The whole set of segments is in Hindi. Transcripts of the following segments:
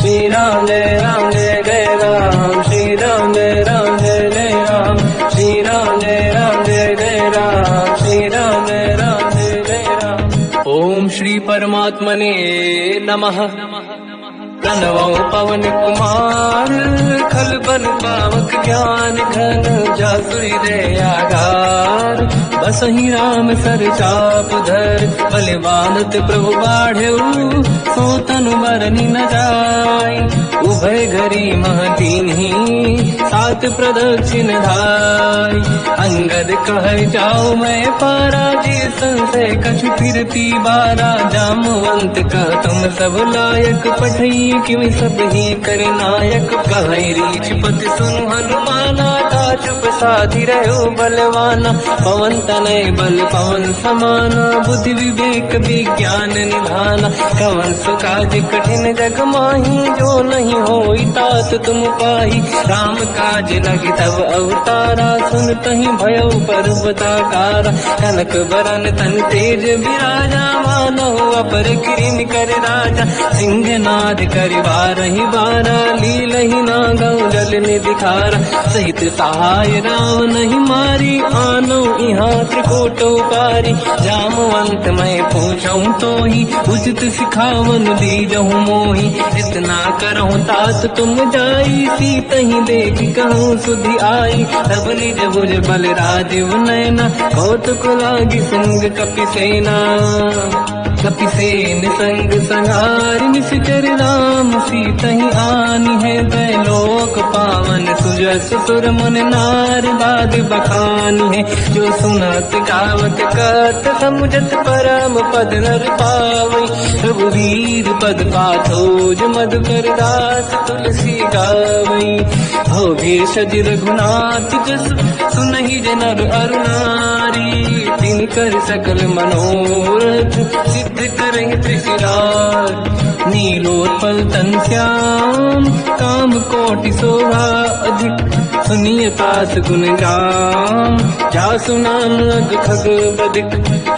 श्री राम जय जय राम, श्री राम जय जय राम, श्री राम जय जय राम, श्री राम जय जय राम। ओम श्री परमात्मने नमः। प्रणवो पवन कुमार, खल बन पावक ज्ञान घन, जासुरी दयागार, बसहि राम सर चाप धर, बलवानत प्रभु बाढ़ऊ, सो तनु मरनि न जाय, उभय घरी महतीन्ही, सात प्रदक्षिण धाय, अंगद कह जाओ मैं पारा, जी संशय कछु फिरती बारा, जामवंत कह तुम सब लायक, पठई किमि सब ही कर नायक, कहि रीछ पति सुनु हनुमाना, चुप साधि रहो बलवाना, पवन तनय बल पवन समाना, बुद्धि विवेक विज्ञान निधाना, कवन सुकाज कठिन जग माही, जो नहीं होई तात तुम पाही, राम काज लगी तब अवतारा, सुनतहि भयउ पर्वताकारा, कनक बरन तन तेज विराजा, मानव अपर किरिन कर राजा, सिंहनाद करिवारहि बारा, लीलहि नागौ जल निधिखारा, सहित सहाय राम नहीं मारी, आनो यहाँ त्रिकोटो पारी, जामवंत मैं पूछऊं तो ही, उचित सिखावन दीजहु मोही, इतना करहूं तात तुम जाई, सीतहि देख कहूँ सुधि आई, तब निज भुज बल राजीव नैना, कौतुक लागी संग कपिसेना, कपिसेन संग संहार, निश्चर राम सीतहि आनी है, दैलोक पावन सुजस सुर मुन नार, बाद बखानी है, जो सुनत गावत कत, समुझत परम पद नर पावई, रघुवीर पद पाथोज मधुकर दास, तुलसी गावई, हो भेषज रघुनाथ जस, सुनहि जनर अरुणारी, तिन कर सकल मनोरथ, सिद्ध करहि त्रिशिरार, नीलोत्पल तन श्याम, काम कोटि शोभा अधिक, सुनिय पास गुण राम, जासु नाम अग खग बदिक,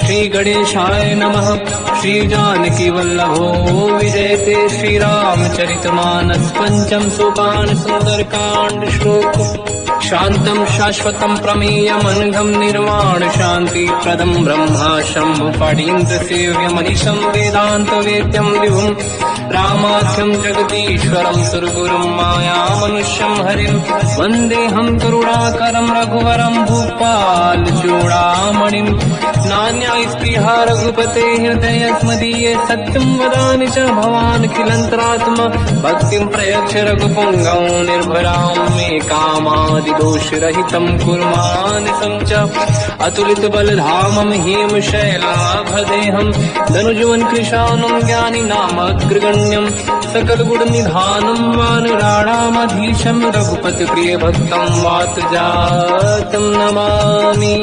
श्री गणेशाय नमः। श्री जानकी वल्लभो विजयते, श्री रामचरित मानस पंचम सोपान, सुंदर कांड श्लोक, शांतम शाश्वतम प्रमेयम अनघम निर्वाण शांति प्रदम ब्रह्मा शंभु फणीन्द्र सेव्य मनीषम वेदांत वेद्यम विभुम, रामाख्यम जगदीश्वरम सुरगुरुम माया मनुष्यम हरिम, वंदे हम करुणाकरम रघुवरम भूपाल चूड़ामणिम, नान्या स्पृहा रघुपते हृदय स्मदीये, सत्यम वदामि च भवान् खिलंतरात्मा, भक्तिं प्रयच्छ रघुपुंगव निर्भरां मे कामादि दोष रहितं कुर्मानिसं च, अतुलित बलधामं हेम शैलाभदेहं, धनुजवन कृशानं ज्ञानी नामग्रगण्यं, सकल गुण निधानं वानराणामधीशं, रघुपति प्रिय भक्तं वात जातं नमामि।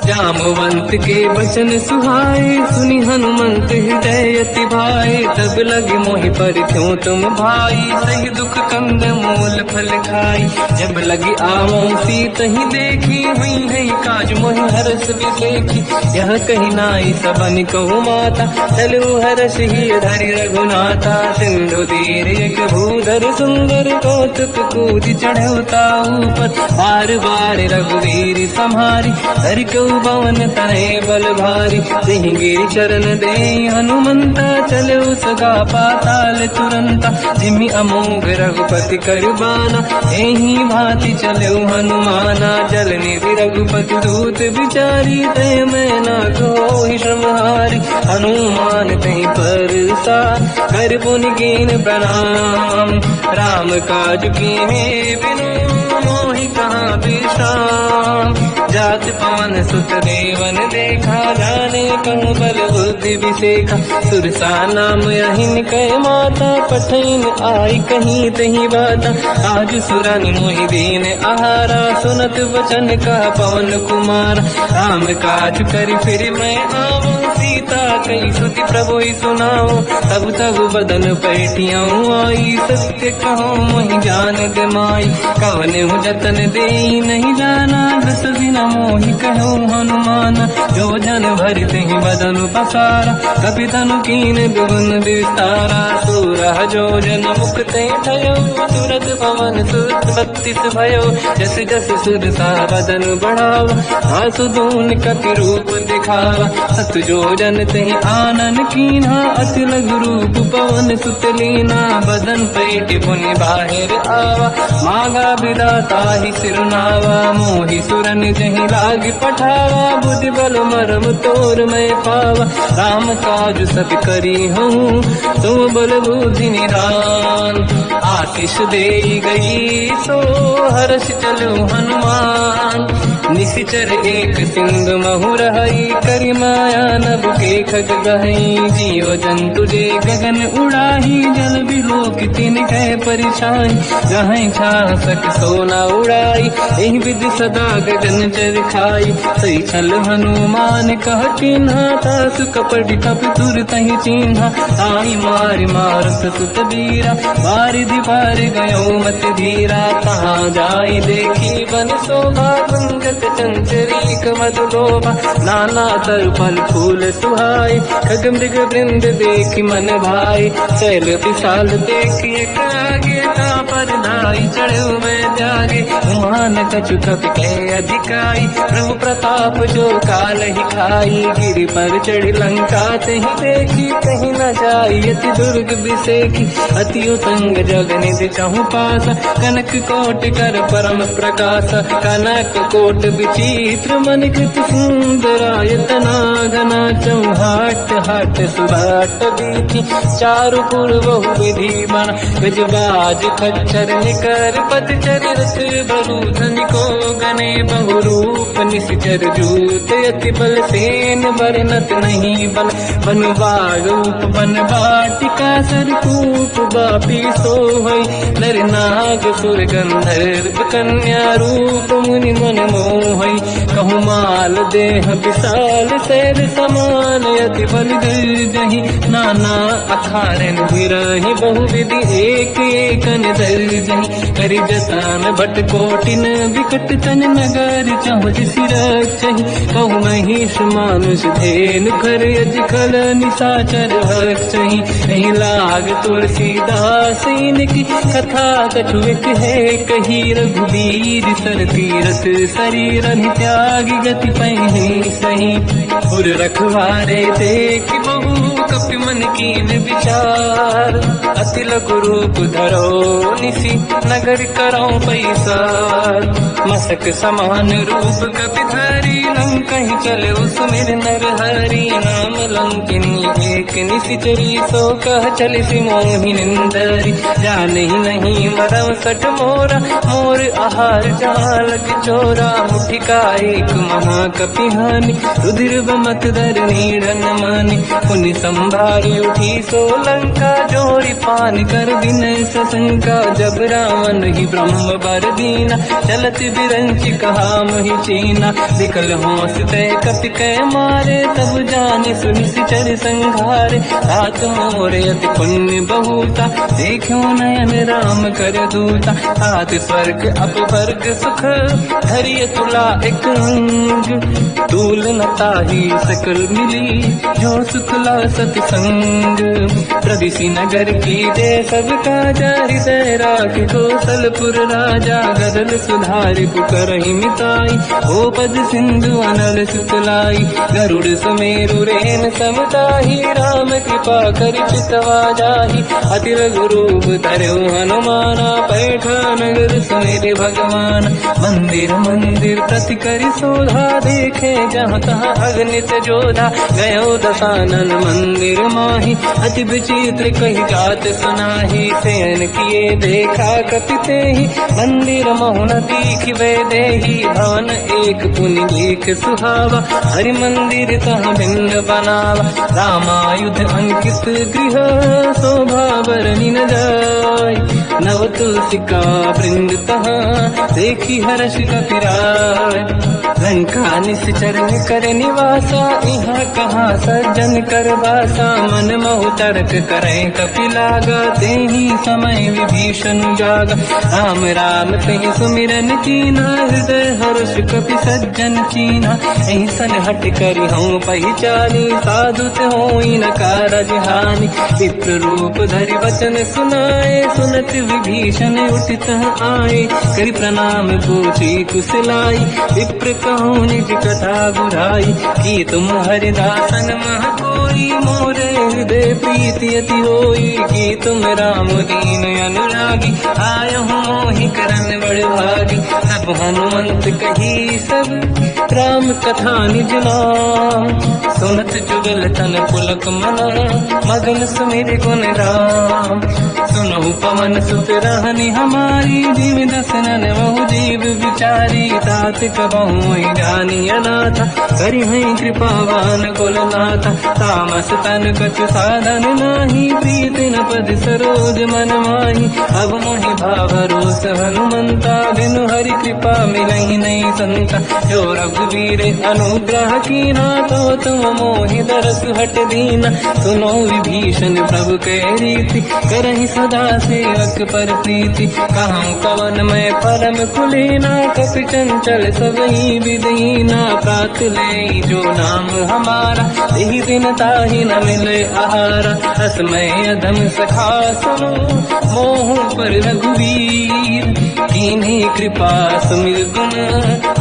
जामवंत के वचन सुहाए, सुनि हनुमंत हृदय अति भाए, तब लगे मोहि पर क्यों तुम भाई, सही दुख कंद मूल फल खाई, जब लगी आवों सीतहि देखी, हुई है काज मोहि हरस विसेखी, यह कही नाई सबन कहु माता, चलु हरस ही धरि रघुनाथा, सिंधु तीर एक भूधर सुंदर, कौतुक कूद चढ़ौता ऊपर, बार बार रघुवीर सम्हारी, हरि को पवन तनय बल भारी, सिंह चरण दे हनुमंता, चलो सगा पाताल तुरंता, जिमि अमोघ रघुपति करबाना, एहि भांति चलो हनुमाना, जल निधि रघुपति दूत विचारी, तय मैं ना कोहि श्रमहारी, हनुमान तहि परसा, कर पुनि कीन प्रणाम, राम काज कीन्हे बिनु, मोहि कहाँ विश्राम, जात पवन सुत देवन देखा, जाने कहूँ बल बुद्धि विसेखा, सुरसा नाम अहिन कह माता, पठैन आई कहीं तही बाता, आज सुरनि मोहि दीन आहारा, सुनत वचन का पवन कुमार, राम काज कर फिर मैं आवूं, सीता कई सुति प्रभु सुनाओ, तब तब बदन पैठियाँ आई, सत्य कहो मोहि जान गमाई, कवन जतन दे कई नहीं जाना, दस दिन मोहि कहो हनुमान। जो जन भरते ही बदन पसारा, कपि तनु कीन दुगुन विस्तारा। सूरह जो जन मुक्ते भयो, तुरत पवन सुत 32 भयो। जस जस सुर सा बदन बढ़ावा, आसु दून कपि रूप दिखावा। सत जो जन ते आनन कीन्हा, अति लघु रूप पवन सुत लीना। बदन पेट पुनि बाहिर आवा, मांगा विदाता ही सिरनावा। मोहि सुरन जहि लाग पठावा, बुद्धि बल मरम तोर मैं पावा। राम काज सब करी हूँ, तुम बल बुद्धि निदान। आशीष दे गई सो हर्ष चलो हनुमान। निशिचर एक सिंधु महु रही, करि माया नभ के खग गहई। जीव जंतु जे गगन उड़ाही, जल बिलोक तिन कह परिछाई। जहाँ छा सक सोना उड़ाई, एहि विधि सदा गगन चर खाई। सही छल हनुमान कह किन्हा, तासु कपट कप तुर तहि चिन्हा। ताई मारि मारुत सुत बीरा, बारिधि पार गयो मत धीरा। कहाँ जाई देखी बन शोभा, गुंजत चंचरीक मधुलोभा। नाना तर फल फूल सुहाई, खग मृग वृंद देखी मन भाई। शैल विशाल देखी एक आगे, पर धाई चढ़ो मैं त्यागे। मान कछु कपि कह अधिकाई, प्रभु प्रताप जो काल ही खाई। गिरि पर चढ़ी लंका ते ही देखी, कहीं न जाई अति दुर्ग बिसेखी। अति उत्तंग जग निधि चहु पासा, कनक कोट कर परम प्रकाश। कनक कोट विचित्र मन कृत सुंदरायतना घना। चौहाट हाट सुराट बीती, चारु पुर बहु विधि बना। गजबाज खच्चर निकर पतचर, रथ बरु धनिको गने बहु रूप। निशिचर जूत अति बल सेन, बरनत नहीं बल। बन बारूप बन बाटिका, सरकूप बापी सोहई। नर नाग सुर गंधर्व कन्या, रूप मुनि मन मोहई। कहु माल देह विशाल, शैल समान अति बल गर्जहि। नाना अखारन बिरहि, बहु विधि एक एकन दर्जहि। करि जसान भट कोटिन, विकट तन नगर चहु सिरक्षहि। कहु महिष मानुष धेनु, खर यज खल निशाचर भक्षहि। एहि लाग तुलसीदास इनकी, कथा कछु एक है कही। रघुबीर सर तीरथ शरीर, त्यागी गति पहि सही। उर रखवारे देख बहु, कपि मन कीन विचार। अति लघु रूप धरो निसी, नगर करौ पैसार। मसक समान रूप कपि धरी, लंकहि चले सुमिर नर हरि। नाम लंकिनी एक निशिचरी, सो कह चलिसि मोहि निंदरी। जानहि नहीं मरम सठ मोरा, मोर आहार जालक चोरा। मुठिका एक महाकपि हानि, रुधिर बमत धर नीड़न मानि। पुनि संभारी उठी सो लंका, जोरी पान कर विनय सशंका। जब रावण ही ब्रह्म बर दीना, चलत बिरंचि कहा मोहि चीना। विकल होश तय कपि कह मारे, तब जाने सुनि सिचर संघारे। तात मोर अति पुण्य बहुता, देखो नयन राम कर दूता। हाथ स्वर्ग अपवर्ग सुख, धरिय तुला एक अंग। तूल न ताहि सकल मिली, जो सुखला सतसंग। प्रदिशि नगर की दे सब काजा, हृदय राख कौशलपुर राजा। गदल सुधारि पुकरहि मिताई, हो पद सिंधु अनल सुतलाई। गरुड़ सुमेरु रेन समताहि, राम कृपा करि चितवा जाहि। अति लघु रूप धरौ हनुमाना, पैठा नगर सुमिरि भगवान। मंदिर मंदिर प्रति करि शोधा, देखे जहाँ तहाँ अगणित जोधा। गयो दशानन मंदिर माहि, अति विचित्र कही जात सुनाहि। शयन किए देखा कपि तेहि, मंदिर महु न दीखिबे देहि। भवन एक पुनि देख सुहावा, हरि मंदिर तहाँ भिन्न बनावा। रामायुध अंकित गृह, शोभा बरनि न जाय। नव तुलसिका वृंद तहाँ, देखी हर्ष कपि राय। लंका निश्चर कर निवासा, यहाँ कहाँ सज्जन कर वासा। मन महु तर्क करें कपिलागा, ते ही समय विभीषण जागा। राम राम कहीं सुमिरन कीना, हृदय हर्ष कपि सज्जन चीना। ऐसन हट करी हूँ पहचानी, साधु ते होई न कारज हानि। विप्र रूप धरि वचन सुनाए, सुनत विभीषण उठित आए। करि प्रणाम पूछी कुशलाई, विप्र कहूँ निज कथा बुझाई। कि तुम हरिदासन मह कोई, मोरे हृदय प्रीति अति होई। कि तुम राम दीन अनुरागी, आय हूँ मोहि करन बड़ भागी। तब हनुमंत कही सब राम कथा निज नाम, सुनत जुगल तन पुलक मना, मगन सुमिर गुण राम। सुनहु पवन सुत रहनी हमारी, जीव दसनन बहु जीव विचारी। तात कबहु जानी अनाथा, करि हैं कृपावान कुलनाथा। तामस तन कछु साधन नाही, प्रीत न पद सरोज मन माही। अब मोहि भावरोस हनुमंता, बिनु हरि कृपा मिलहि नहीं संता। जो रघुवीर अनुग्रह कीना, तो तुम मोहि दरस हट दीना। सुनो विभीषण प्रभु के रीति, करहि सदा सेवक पर प्रीति। कहूँ कवन मैं परम कुलीना, कपि चंचल सबहि विदहीना। प्रात ले जो नाम हमारा, यही दिन ताहि न मिले आहारा। असमय अधम सखा सुनो, मोह पर रघुवीर। कीन्ही कृपा सुमिर गुण,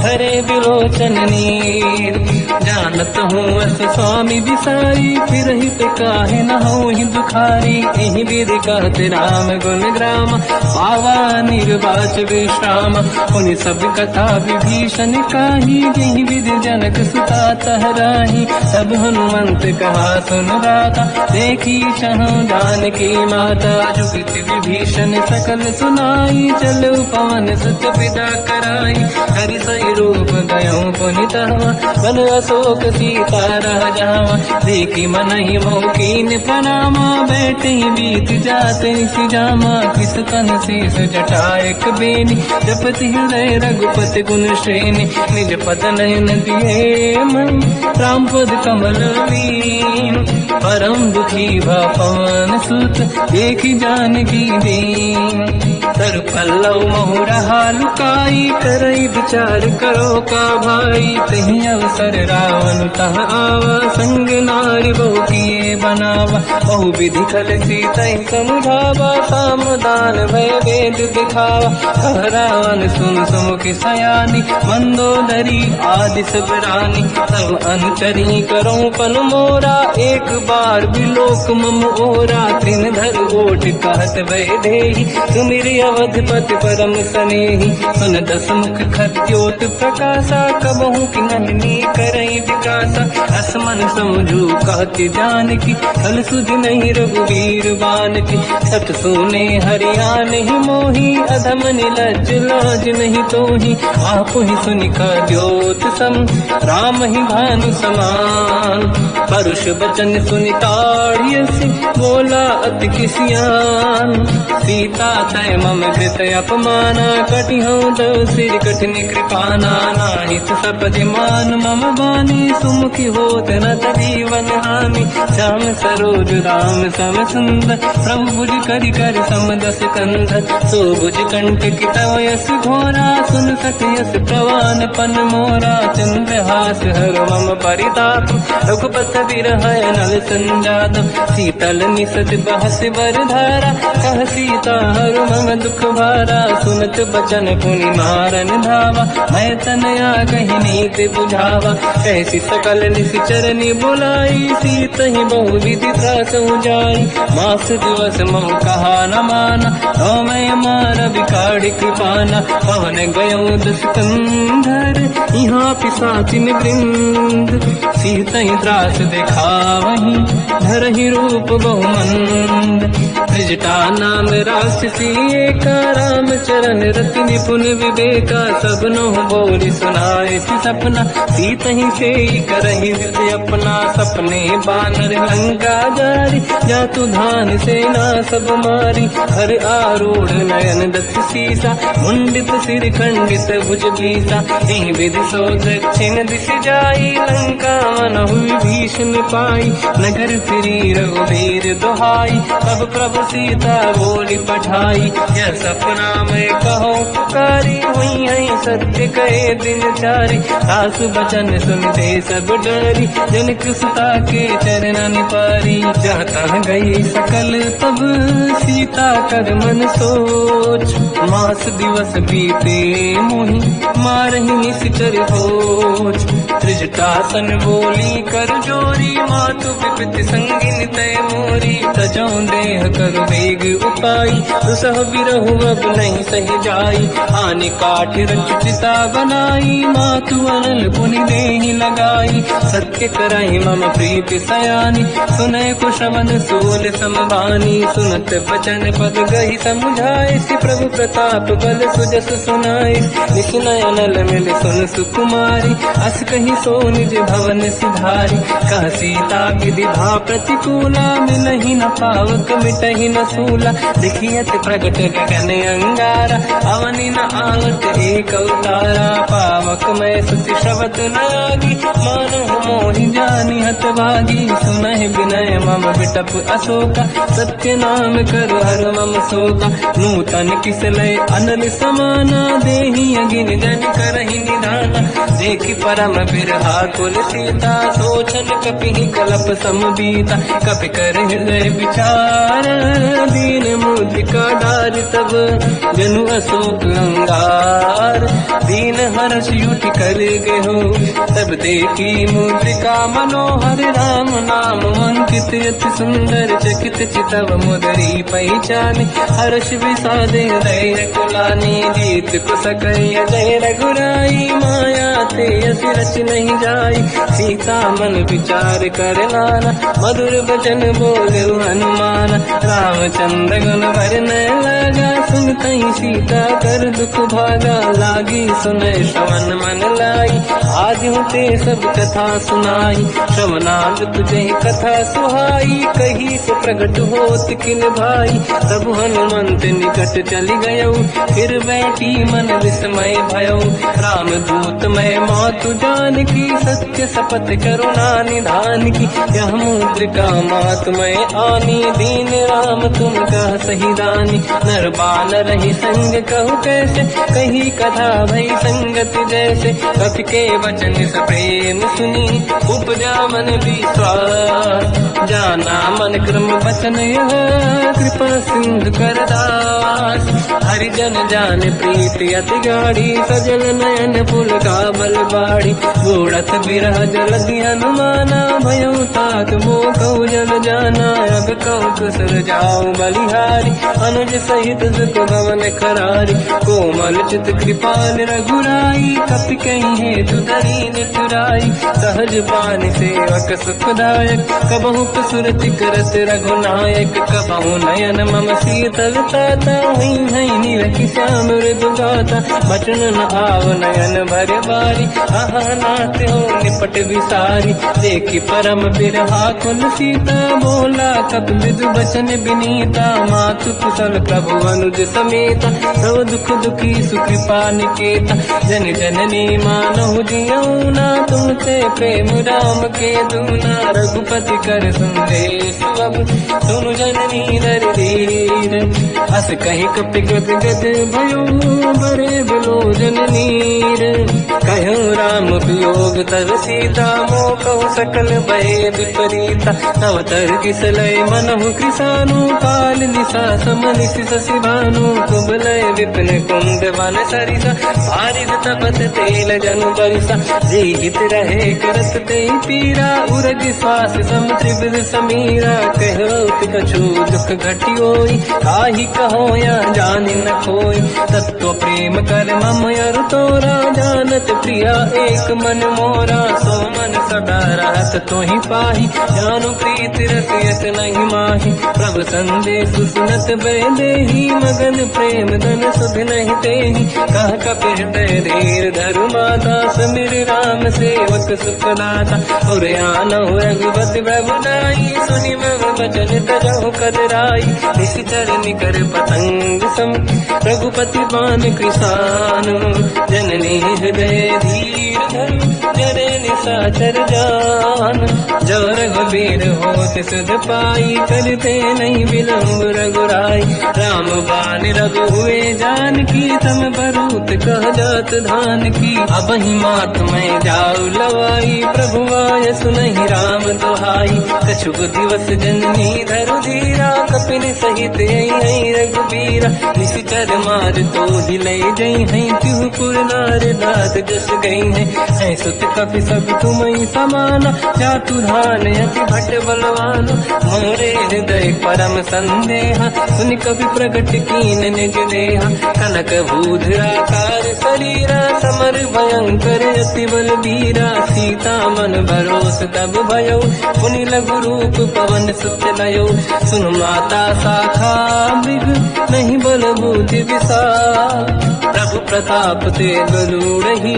हरे बिलोचन नीर। जानत हूँ अस स्वामी बिसारी, फिर हित काहे न होहि दुखारी। एहि विधि कहते राम गुण ग्राम, पावा निर्वाच विश्राम। पुनि सब कथा विभीषण काही, जेहि विधि जनक सुता तहराही। तब हनुमंत कहा सुन राता, देखी चहु जानकी माता। जुगति विभीषण सकल सुनाई, चलो पवन सुत पिता कराई। हरि सही रूप गयो पुनितवा, बन अशोक सीता रह जावा। देखी मनहि मोह कीन प्रणामा, बैठे ही बीत जाते निसि जामा। किस तन शेष जटायक बेनी, जपति हृदय रघुपति गुण श्रेणी। निज पद नयन दिए मन, राम पद कमल लीन। परम दुखी भा पवन सुत, देखी जानकी दीन। तर पल्लव महु रहा लुकाई, करई विचार करो का भाई। तही अवसर रावण तह आवा, संग नारी बहु किए बनावा। बहु विधि खल सीता समुझावा, साम दान भय वेद दिखावा। कह रावण सुन सुमुखि सयानी, मंदोदरी आदि सब रानी। सब अनुचरी करो पन मोरा, एक बार बिलोक मम ओरा। त्रिन धर ओठ कहत भय ढेही, सुमिर अवधपति परम सनेही। सुन दस मुख खद्योत प्रकाशा, कबहु कि नहिनी करई विकासा। असमन समझू कहति जानकी, कल सुध नहीं रघुवीर बानकी। सत सुने हरियाण ही मोही, अधम निलज लाज नहीं तोही। आप ही सुनि खद्योत सम, राम ही भानु समान। परुष बचन सुनि ताड़ियसि, बोला अति किसियान। सीता तय मम कृत अपमाना, कटिहउँ दो सिर कठिन कृपाना। नाहित सपदि मान मम बानी, सुमुखी होत न जीवन हानि। श्याम सरोज राम सम सुंदर, प्रभु भुज करि कर समदस कंधर। सो भुज कंठ की तव यस घोरा, सुन सत यस प्रवान पन मोरा। चंद्रहास हर मम परिताप, रघुपत बिरह नल संजात। शीतल निसत बहस बर धारा, कह सीता हर मम दुख भारा। सुनत बचन पुनि मारन धावा, मैं तनया कहीं नीति बुझावा। कैसी सकल निश्चरनी बुलाई, सीत ही बहु विधि त्रासहु जाई। मास दिवस मोह कहा न माना, तो मैं मार बिकाड़ी कृपाना। पवन गयो दस कंधर, यहाँ पिशाचिन वृंद। सीत ही त्रास दिखावहीं, धरहि रूप बहुमंद। त्रिजटा नाम राक्षसी एका, राम चरण रति निपुण विवेका, सबनो बोली सुनाए सी सपना, सीत ही से करहि हृदय अपना, सपने बानर लंका जारी, जातु धान सेना सब मारी, हर आरूढ़ नयन दत्त सीसा, मुंडित सिर खंडित भुज बीसा, यही विधि सो दक्षिण दिश जाई, लंका मन हुई भीषण पाई, नगर फिरी रघुबीर दुहाई, तब प्रभु सीता बोली पठाई, यह सपना मैं कहो पुकारी, हुई है सत्य कहे दिन चारी, सास बचन सुन दे सब डरी, जनक सुता के चरणन पारी, जाता गई सकल तब सीता कर मन सोच, मास दिवस बीते मोहि मारहि निश्चर होच, त्रिजटासन बोली कर जोरी, मातु विपति संगिन तय मोरी, तजौ देह कर वेग उपाई, दुसह बिरहु अब नहीं सही जाई, आने काठ रचिता बनाई, मातु अनल पुनि देहि लगाई, सत्य कराई मम प्रीति सयानी, सुनय कुशवन सोल समबानी, सुनत बचन पद गही समुझाए, सि प्रभु प्रताप बल सुजस सुनाई, निश्नय अनल मिल सुन सुकुमारी, अस कही सो निज भवन सिधारी, कह सीता विधि भा प्रतिकूला, मिलहि न पावक मिटहि न सूला, दिखियत प्रगट गगन अंगारा, अवनि न आवत एक अवतारा, पावक मैं सुति श्रवत न आगी, मानहु मोहि जानि हत भागी, सुनहि विनय मम बिटप अशोका, सत्य नाम कर हर मम शोका, नूतन किसलय अनल समाना, देहि अगिन जन करहि निधाना, देखि परम बिरहा कुल सीता, सोचन कपिहि कलप समबीता, कपि कर हृदय विचार, दीन मुद्रिका डार तब जनु अशोक अंगार, दीन हर्ष युति कर गेहो, तब देखी मुद्रिका मनोहर, राम नाम अंकित अति सुंदर, चकित चितव मुदरी पहचान, हर्ष विषादे हृदय कुलानी, जीत कुसकय जय रघुराई, माया ते अति रच नहीं जाई, सीता मन विचार कर नाना, मधुर बचन बोले हनुमान, रामचंद्र गुण वर्णय लगा, सुनतहि सीता कर दुख भागा, लागी सुनय श्रवण मन लाई, आज होते सब कथा सुनाई, श्रवणाद तुझे कथा सुहाई, कही से प्रगट होत किन भाई, तब हनुमंत निकट चली गयो, फिर बैठी मन विस्मय भयो, राम दूत मैं मातु जान की, सत्य शपथ करुणा निधान की, यह मुद्रिका मात मैं आनी, दीन राम तुम कह सही दानी, नर बानर ही संग कहु कैसे, कही कथा भई संगत जैसे, कपि के वचन सप्रेम सुनी, उपजा मन विश्वास, जाना मन क्रम वचन यह, कृपा सिंधु कर दास, हरिजन जान प्रीति अति गाढ़ी, सजल नयन पुल का बल बाड़ी, गोड़थ बिरह जलधि हनुमाना, भयो तात मोह जल जाना, अब कहु कुशल जाओ बलिहारी, अनुज सहित सुख भवन करारी, कोमल चित कृपाल रघुराई, कपि कहीं हेतु दरीन तुराई, सहज पान सेवक सुखदायक, कबहु सुरति करत रघुनायक, कबहु नयन मम शीतल ताता, हुई है निरखि श्याम मृदु गाता, बचन न आव नयन भर बारी, आहा नाथ हो निपट विसारी, देखि परम बिरहा कुल सीता, बोला कपि मृदु बचन विनीता, मातु कुशल प्रभु अनुज समेता, सब दुख दुखी सुकृपा निकेता, जन जननी मानहु जियौना, तुमसे प्रेम राम के दूना, रघुपति कर संदेश अब सुनु जननी नर धीर, अस कहि कपि गद गद भयो, बरे बिलोचन नीर, कहूँ राम वियोग तर सीता, मोह कहु सकल भय विपरीता, तव तर किसलय मनहु कृसानु, काल निशा समनिशि शशि भानु, कुबलय विपिन कुंद वन सरिसा बारिद तपत तेल जनु बरिसा जीवित रहे करत ते पीरा उरग श्वास सम त्रिविध समीरा कहत कछु दुख घटियोई काहि कहो या जानि न खोई तत्व प्रेम कर मम अरु तोरा जानत प्रिया एक मन मोरा सो मन सदा रहत तोहि पाहि जानु प्रीत रसियत नहीं माहि प्रभु संदेश सुनत बेदेहि मगन प्रेम धन सुध नहीं तेहि कह कपि हृदय धीर धरु माता समिर राम सेवक सुखदाता और आनहु रघुपति प्रभुदाई सुनि मम वचन तरहु कदराई निश्चर निकर पतंग सम रघुपति पान कृषानु जननी हृदय धीर धरु जरे निशाचर जान जो रघुबीर होत सुध पाई करते नहीं विलम्ब रघुराई राम बान रघु हुए जान की तम बरूत कह जात धान की अब ही मात में जाऊ लवाई प्रभु आय सुनहि राम दुहाई कछुक दिवस जननी धरु धीरा कपिन सहित आई रघुबीरा निश्चर मार तो ही ले जई है तिहु पुर नार दात जस गई है सुत कपि सब तुमहि समाना जातु धान अति भट बलवान मोरे हृदय परम संदेहा सुनि कपि प्रगट कीन निज देहा कनक भूधराकार शरीरा समर भयंकर अति बल बीरा सीता मन भरोस तब भयो पुनि लघु रूप पवन सुत लयो सुन माता शाखा मृग नहीं बल बुद्धि विशाल प्रभु प्रताप ते गरुड़हि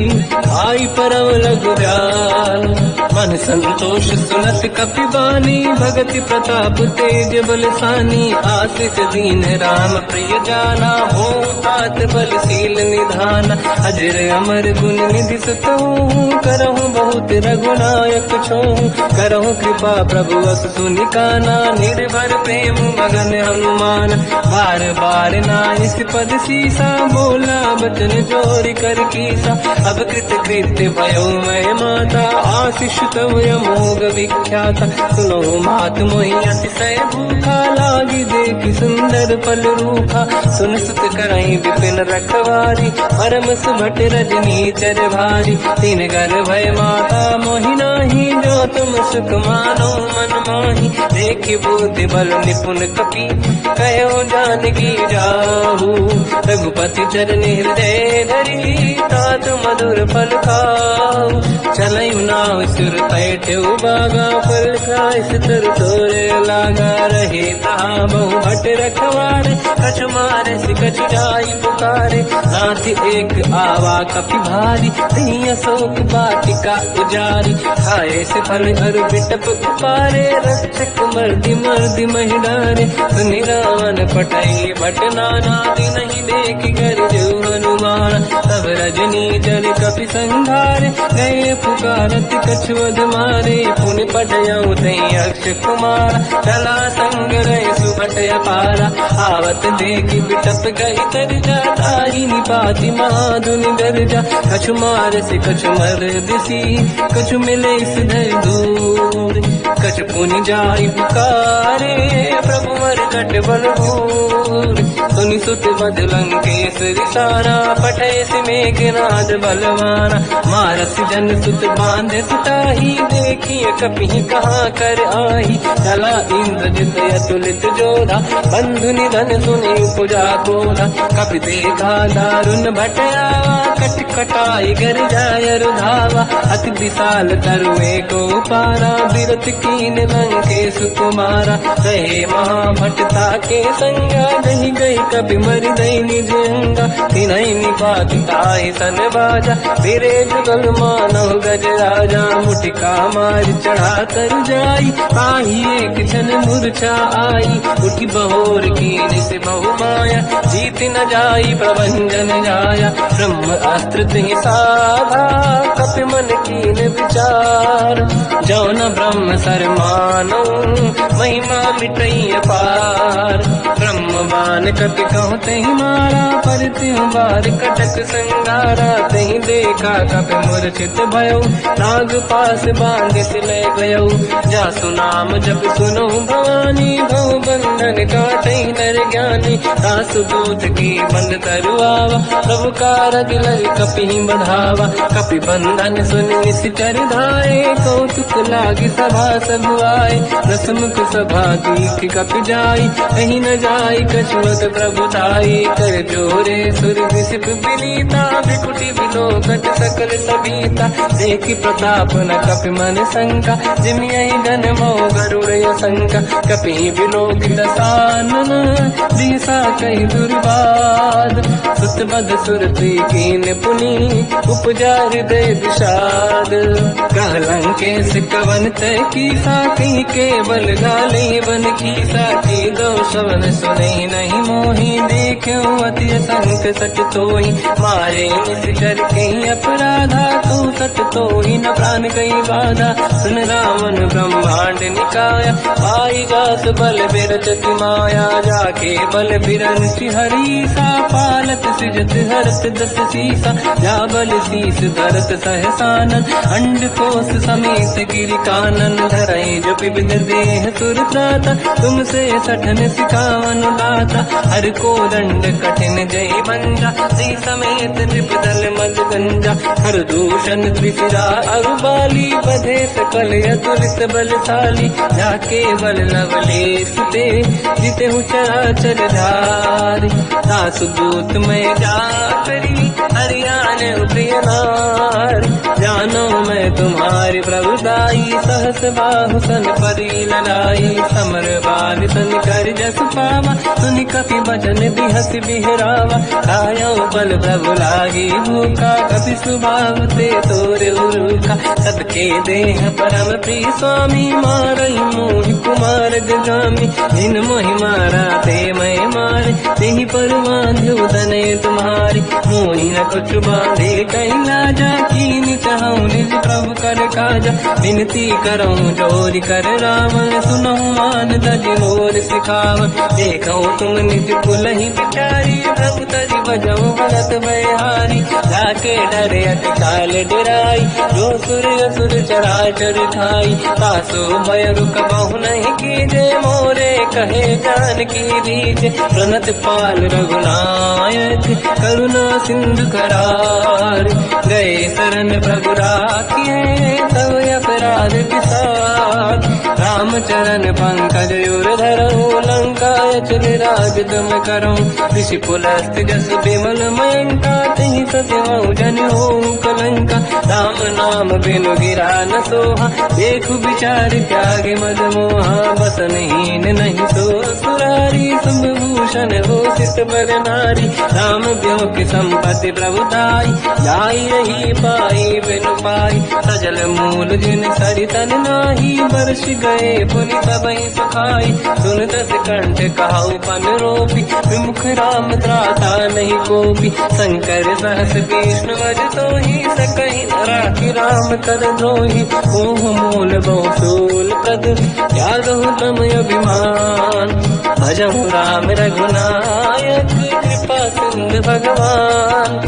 आई परम लघु दयाल मन संतोष सुनत कपि बानी भगति प्रताप तेज बलसानी आशिष दीन राम प्रिय जाना हो तात बलशील निधान अजर अमर गुण निधि सुतहु करहु बहुत रघुनायक छोहु करहु कृपा प्रभु अस सुनि काना निर्भर प्रेम मगन हनुमान बार बार नाइस पद सीसा बोला बचन जोरि कर कीसा अब कृत कृत्य भयो मैं माता आशीष तव अमोघ विख्याता सुनो मात मोहि अतिशय भूखा लागी देखि सुंदर फल रूखा सुन सुत करई विपिन रखवारी परम सुभट रजनी चर भारी तीन घर भय माता मोहि नाही जो तुम सुख मानो मन माही देखि बुद्धि बल निपुण कपि कहो जानकी जाहू रघुपति चरनि हृदय धरी तात मधुर फल खाऊ चलयु नाव सुर पैठे बागा फल खाय सितर तोरे लागा रहे तहाँ बहु भट रखवारे कछु मारे सि कछु जाई पुकारे नाथ एक आवा कपि भारी तीय अशोक वाटिका उजारी खाए से फल अरु बिटप उपारे रक्षक मर्दि मर्दि महि डारे सुनि रावण पटई भट नाना नहीं देख कर जो हनुमान तब रजनी जल कपि संघारे गए पुकारत कछुअध मारे पुनि पटयऊ तई अक्ष कुमार चला संग रहे सुभट अपारा आवत देखि बिटप गई तर जाताई निपाति महाधुनि गर्जा कछु मार से कछु मर दिसी कछु मिले सिधर दूर कछु पुनि जाई पुकारे प्रभु मर कट बल भूर सुनि सुत बद लंकेश रिसारा पठय सि मेघनाद बलवाना मारस जन सुत बांधे सुताही देखिए कपि कहाँ कर आही चला इंद्रजित अतुलित जोधा बंधु निधन सुनि उपजा क्रोधा कपि देखा दारुण भटयावा कट कटाई गर जाय रुधावा अति विशाल तरुए को पारा बिरत कीन लंकेश कुमारा रहे महाभटता के संगा दही गई कपि मरि दई निज अंगा तिनहि निपात ताहि सन बाजा फिरे जुगल मानव गज राजा मुटिका मार चढ़ा तर जाई पाही एक क्षण मूर्छा आई उठी बहोर कीन से बहु माया जीत न जाई प्रभंजन जाया ब्रह्म अस्त्र तिहि साधा कपि मन कीन विचार जौन ब्रह्म सर मानो महिमा मिटई अपार ब्रह्म बान कपि कहु तहि मारा पर तिहु बार कटक संगारा तहि देखा कपि मूर्छित भयो नाग पास बांध सिले गयो जासु नाम जप सुनो भवानी भव बंधन काटई नर ज्ञानी। दास दूत की बंद तरुआवा, प्रभु कारज लय कपि बढ़ावा। कपि बंधन सुनि निश्चर धाये, कौतुक लागी सभा सब आए। दसमुख सभा दीख कपि जाई, कहीं न जाई कछुअत प्रभु ताई। कर जोरे सुर विसिप विनीता, विकुटी विलोकट सकल सबीता। देखि प्रताप न कपि मन शंका, जिमियहि जन्मो गरुड़ शंका। कपि विलोकित सानन, दिशा कहि दुर्वाद। सुत बद सुरति कीन पुनि, उपजा हृदय विषाद। कहलंकेश कवन तय कीसा, कहीं केवल गाले बन कीसा। की दो शवन सुने नहीं मोहि, देख्यो अति संक सट तोहि। मारे निश्चर कहीं अपराधा, तू सट तोहि न प्राण कहीं बाधा। सुन रावण ब्रह्मांड निकाया, पाई जास बल बिरचति माया। जाके बल बिरंच हरीसा, पालत सृजत हरत दस सीसा। जा बल शीस धरत सहसानन, अंड कोश समेत गिरि कानन। धरई जो विविध देह सुर त्राता, तुमसे सठन सिखावन दाता। हर को दंड कठिन जय बंजा, श्री समेत नृपदल मद गंजा। हर दूषण त्रिशिरा अरुबाली, बधे सकल अतुलित बलशाली। जाके बल लवलेश ते, जिते चराचर धारी। दास दूत में जा करी, हरियाण प्रिय नारी। जानो मैं तुम्हारी प्रभुदाई, सहस बाहु सन परी लड़ाई। समर बाल सन कर जस पावा, सुनि कपि बचन बिहस बिहरावा। खायो बल प्रभु लागी भूखा, कपि स्वभाव ते तोर उरुखा। सबके देह परम प्रिय स्वामी, मारई मोहि कुमार गगामी। जिन मोहि मारा ते मैं मारे, तेहि पर बांधो दने तुम्हारी। मोहि न कुछ बांधे कहीं लाजा, कीन चाहूं निज प्रभु कर काजा। विनती करऊं जोरि कर रावण, सुनहु मान तज मोर सिखावन। देखो तुम निज कुलहि बिचारी, प्रभु तज बजऊ भगत बहारी। जाके डरे अति काल डराई, जो सुर असुर चराचर खाई। तासो भय रुक बहु नहीं कीजे, मोरे कहे जान की दीजे। प्रणत पाल रघुनायक, करुणा सिंधु करार। गए शरण प्रभु राखिए, तब अपराध विसार। रामचरण पंकज उर धरऊं, लंका चल राज तुम करूं। ऋषि पुलस्त जस विमल मयंका, तहि सत्यवं जन हों कलंका। राम नाम बिनु गिरा न सोहा, देखु विचार त्यागे मद मोहा। बसनहीन नहीं सो सुरारी, शुभ भूषण हो सित बर नारी। राम ब्यों की संपत्ति प्रभुताई, जाई रही पाई बिनु पाई। सजल मूल जिन सरितन नाही, बरस गए पुनि सबहि सुखाई। सुन दस कंठ कहाऊ पन रोपी, विमुख राम त्राता नहीं कोपी। शंकर सहस विष्णु वज तोहि, सकहि न राखि राम कर द्रोही। मोह मूल बहु शूल प्रद, त्यागहु तम अभिमान। भजहु राम रघुनायक, कृपा सिंधु भगवान।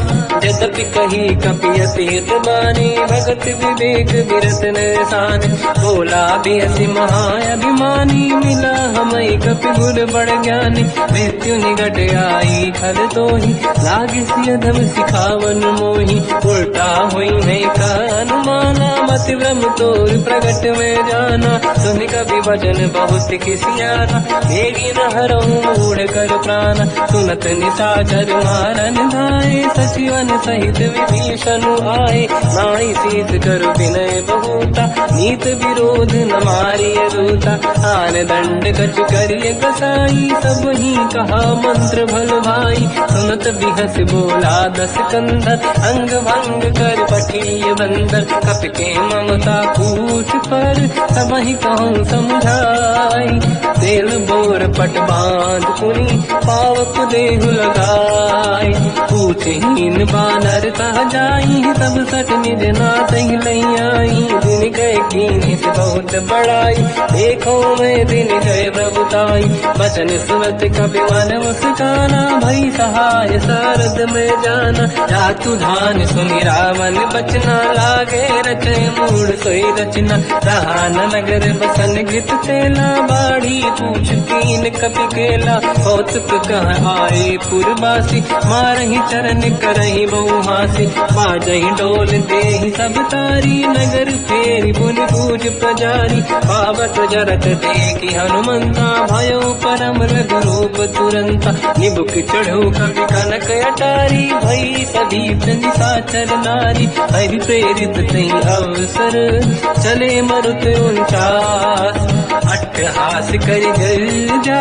यद्यपि कही कपि अतीत बानी, भगत विवेक विरत निशान। बोला बियसि महाअभिमानी, मिला हमई कपि गुर बड़ ज्ञानी। मृत्यु निकट आई खल तोहि, लागे सियधम सिखावन मोहि। उल्टा हुई नहीं का अनुमाना, मति भ्रम तोर प्रगट में जाना। सुन कपि वचन बहुत किसियाना, मेरी न हरऊं मूढ़ कर प्राण। सुनत निशाचर मारन धाये, सचिवन सहित विभीषण आए। नाई शीत करु विनय बहुता, नीत विरोध न मारिय दूता। आन दंड कछु करिय कसाई, सब ही कहा मंत्र भल भाई। सुनत बिहस बोला दस कंधर, अंग भंग कर पठिय बंदर। कपि के ममता पूछ पर, सब ही कहूँ समझाई। तेल बोर पट बांध पुनि, पावक देहु लगाई। पूछहीन बात नर तह जाई सब सट निज नाथ ही लई आई। दिन गए कीनी से बहुत बड़ाई देखो मैं दिन गए प्रभुताई। बचन सुनत कपि मन मुस्काना भई सहाय सारद में जाना। जातु धान सुनि रावण बचना लागे रचे मूड सोई रचना। रहा नगर बसन गीत तेला बाढ़ी पूछ कीन कपि केला। कौतुक कह आए पुरवासी मारही चरण करही बहु हासी। बाजही डोल देहि सब तारी नगर फेरी पुनि पूज प्रजारी। पावत जरत देखी हनुमंता भयो परम लघु रूप तुरंता। निबुक चढ़ो कवि कनक अटारी भई सभी निशाचर नारी। हरि प्रेरित तई अवसर चले मरुत 49। अट्टहास करि गर्जा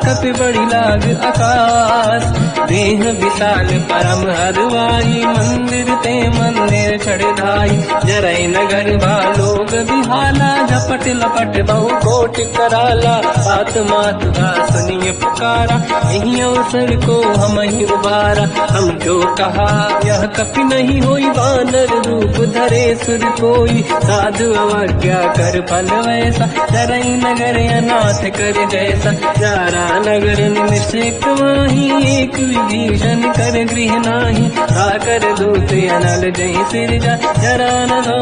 कपि बड़ी लाग आकाश। देह विशाल परम हरवाई मंदिर ते मंदिर चढ़ धाई। जरई नगर भालोग बिहाला झपट लपट बहु कोट कराला। बात मात का सुनिए पुकारा यही अवसर को हम ही उबारा। हम जो कहा यह कपि नहीं होई वानर रूप धरे सुर कोई। साधु अवज्ञा कर फल वैसा जरई नगर अनाथ कर जैसा। जारा नगर निमिषेक माही एक विभीषण कर गृह नाही। आकर दूत अनल जय सिर जा जरा न दो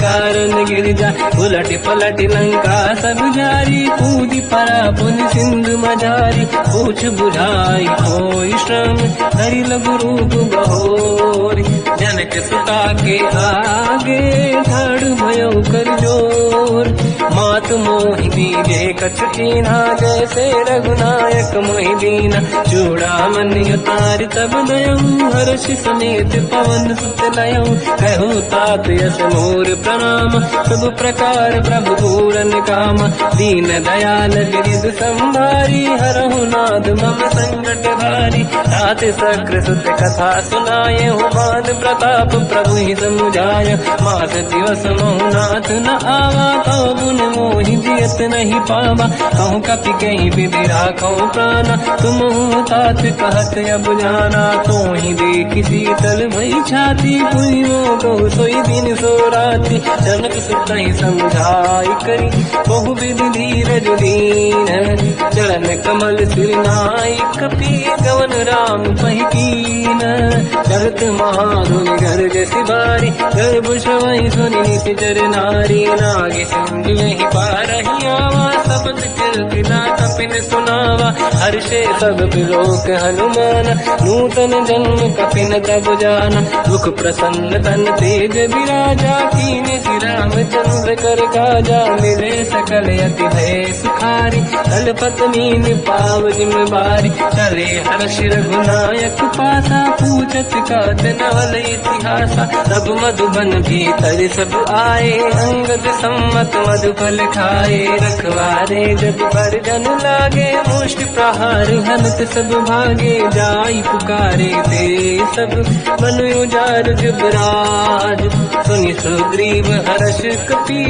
कारण गिर जा। उलट पलट लंका सब जारी कूदी परा पुन सिंधु मजारी। पूछ बुझाई कोई श्रम हरि लघु रूप बहोरी। जनक सुता के आगे ठाड़ भयो कर जोर। मात मोहि दीजे कछु कीन्हा जैसे रघुनायक मोहि दीना। चूड़ामणि उतारि तब दयऊ हर्ष समेत पवन सुत लयऊ। कहो तात यस मोर प्रणाम सब प्रकार प्रभु पूरन काम। दीन दयाल गिरिध संभारी हरहु नाद मम संकट भारी। तात सक्र सुत कथा सुनाये हो मान प्रताप प्रभु ही समुझाय। मास दिवस महु नाथ न आवा कहो गुण मोहि जियत नहीं पावा। कहूँ कपि कहीं विधि राखो प्राणा तुम तात कहत अब जाना। तो ही देखी शीतल भई छाती पुइयो कहो सोई दिन सो राति। जनक सुत ही समझाई करी बहु विधि धीरज दीन। चरण कमल सिर नाई कपि गवन राम पहि कीन। चलत महाधुनि गर्ज सिबारी गर्भ श्रवहि सुनि निशिचर नारी। नागे सिंधु ही पारही आवा सबद कीर्तिना कपिन सुनावा। हर्षे सब बिलोक हनुमान नूतन जन्म कपिन तब जाना। मुख प्रसन्न तन तेज विराजा कीने श्री रामचंद्र कर काजा। मिले सकल अति भय सुखारी कलपत मीन पाव जिम्मेवारी। चले हर्ष रघुनायक पासा पूछत कात नवल इतिहासा। सब मधुबन भीतर सब आए अंगद सम्मत मधुफल खाए। रखवारे जब पर जन लागे मुष्टि प्रहार हनत सब भागे। जाई पुकारे ते सब मन उजार जुबराज। सुनि सुग्रीव हर्ष कपि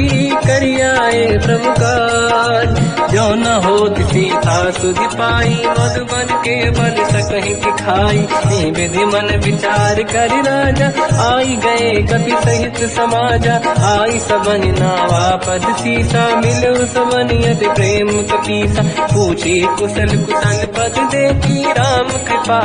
करियाए प्रभु काज। जो न होत सीता सुधि पाई मधुबन के बल सकहि दिखाई। विधि मन विचार कर राजा आई गए कपि सहित समाजा। आई सबन नावा पद सीसा मिलो सबन यदि प्रेम कपीसा। पूछी कुशल कुशल पद देखी राम कृपा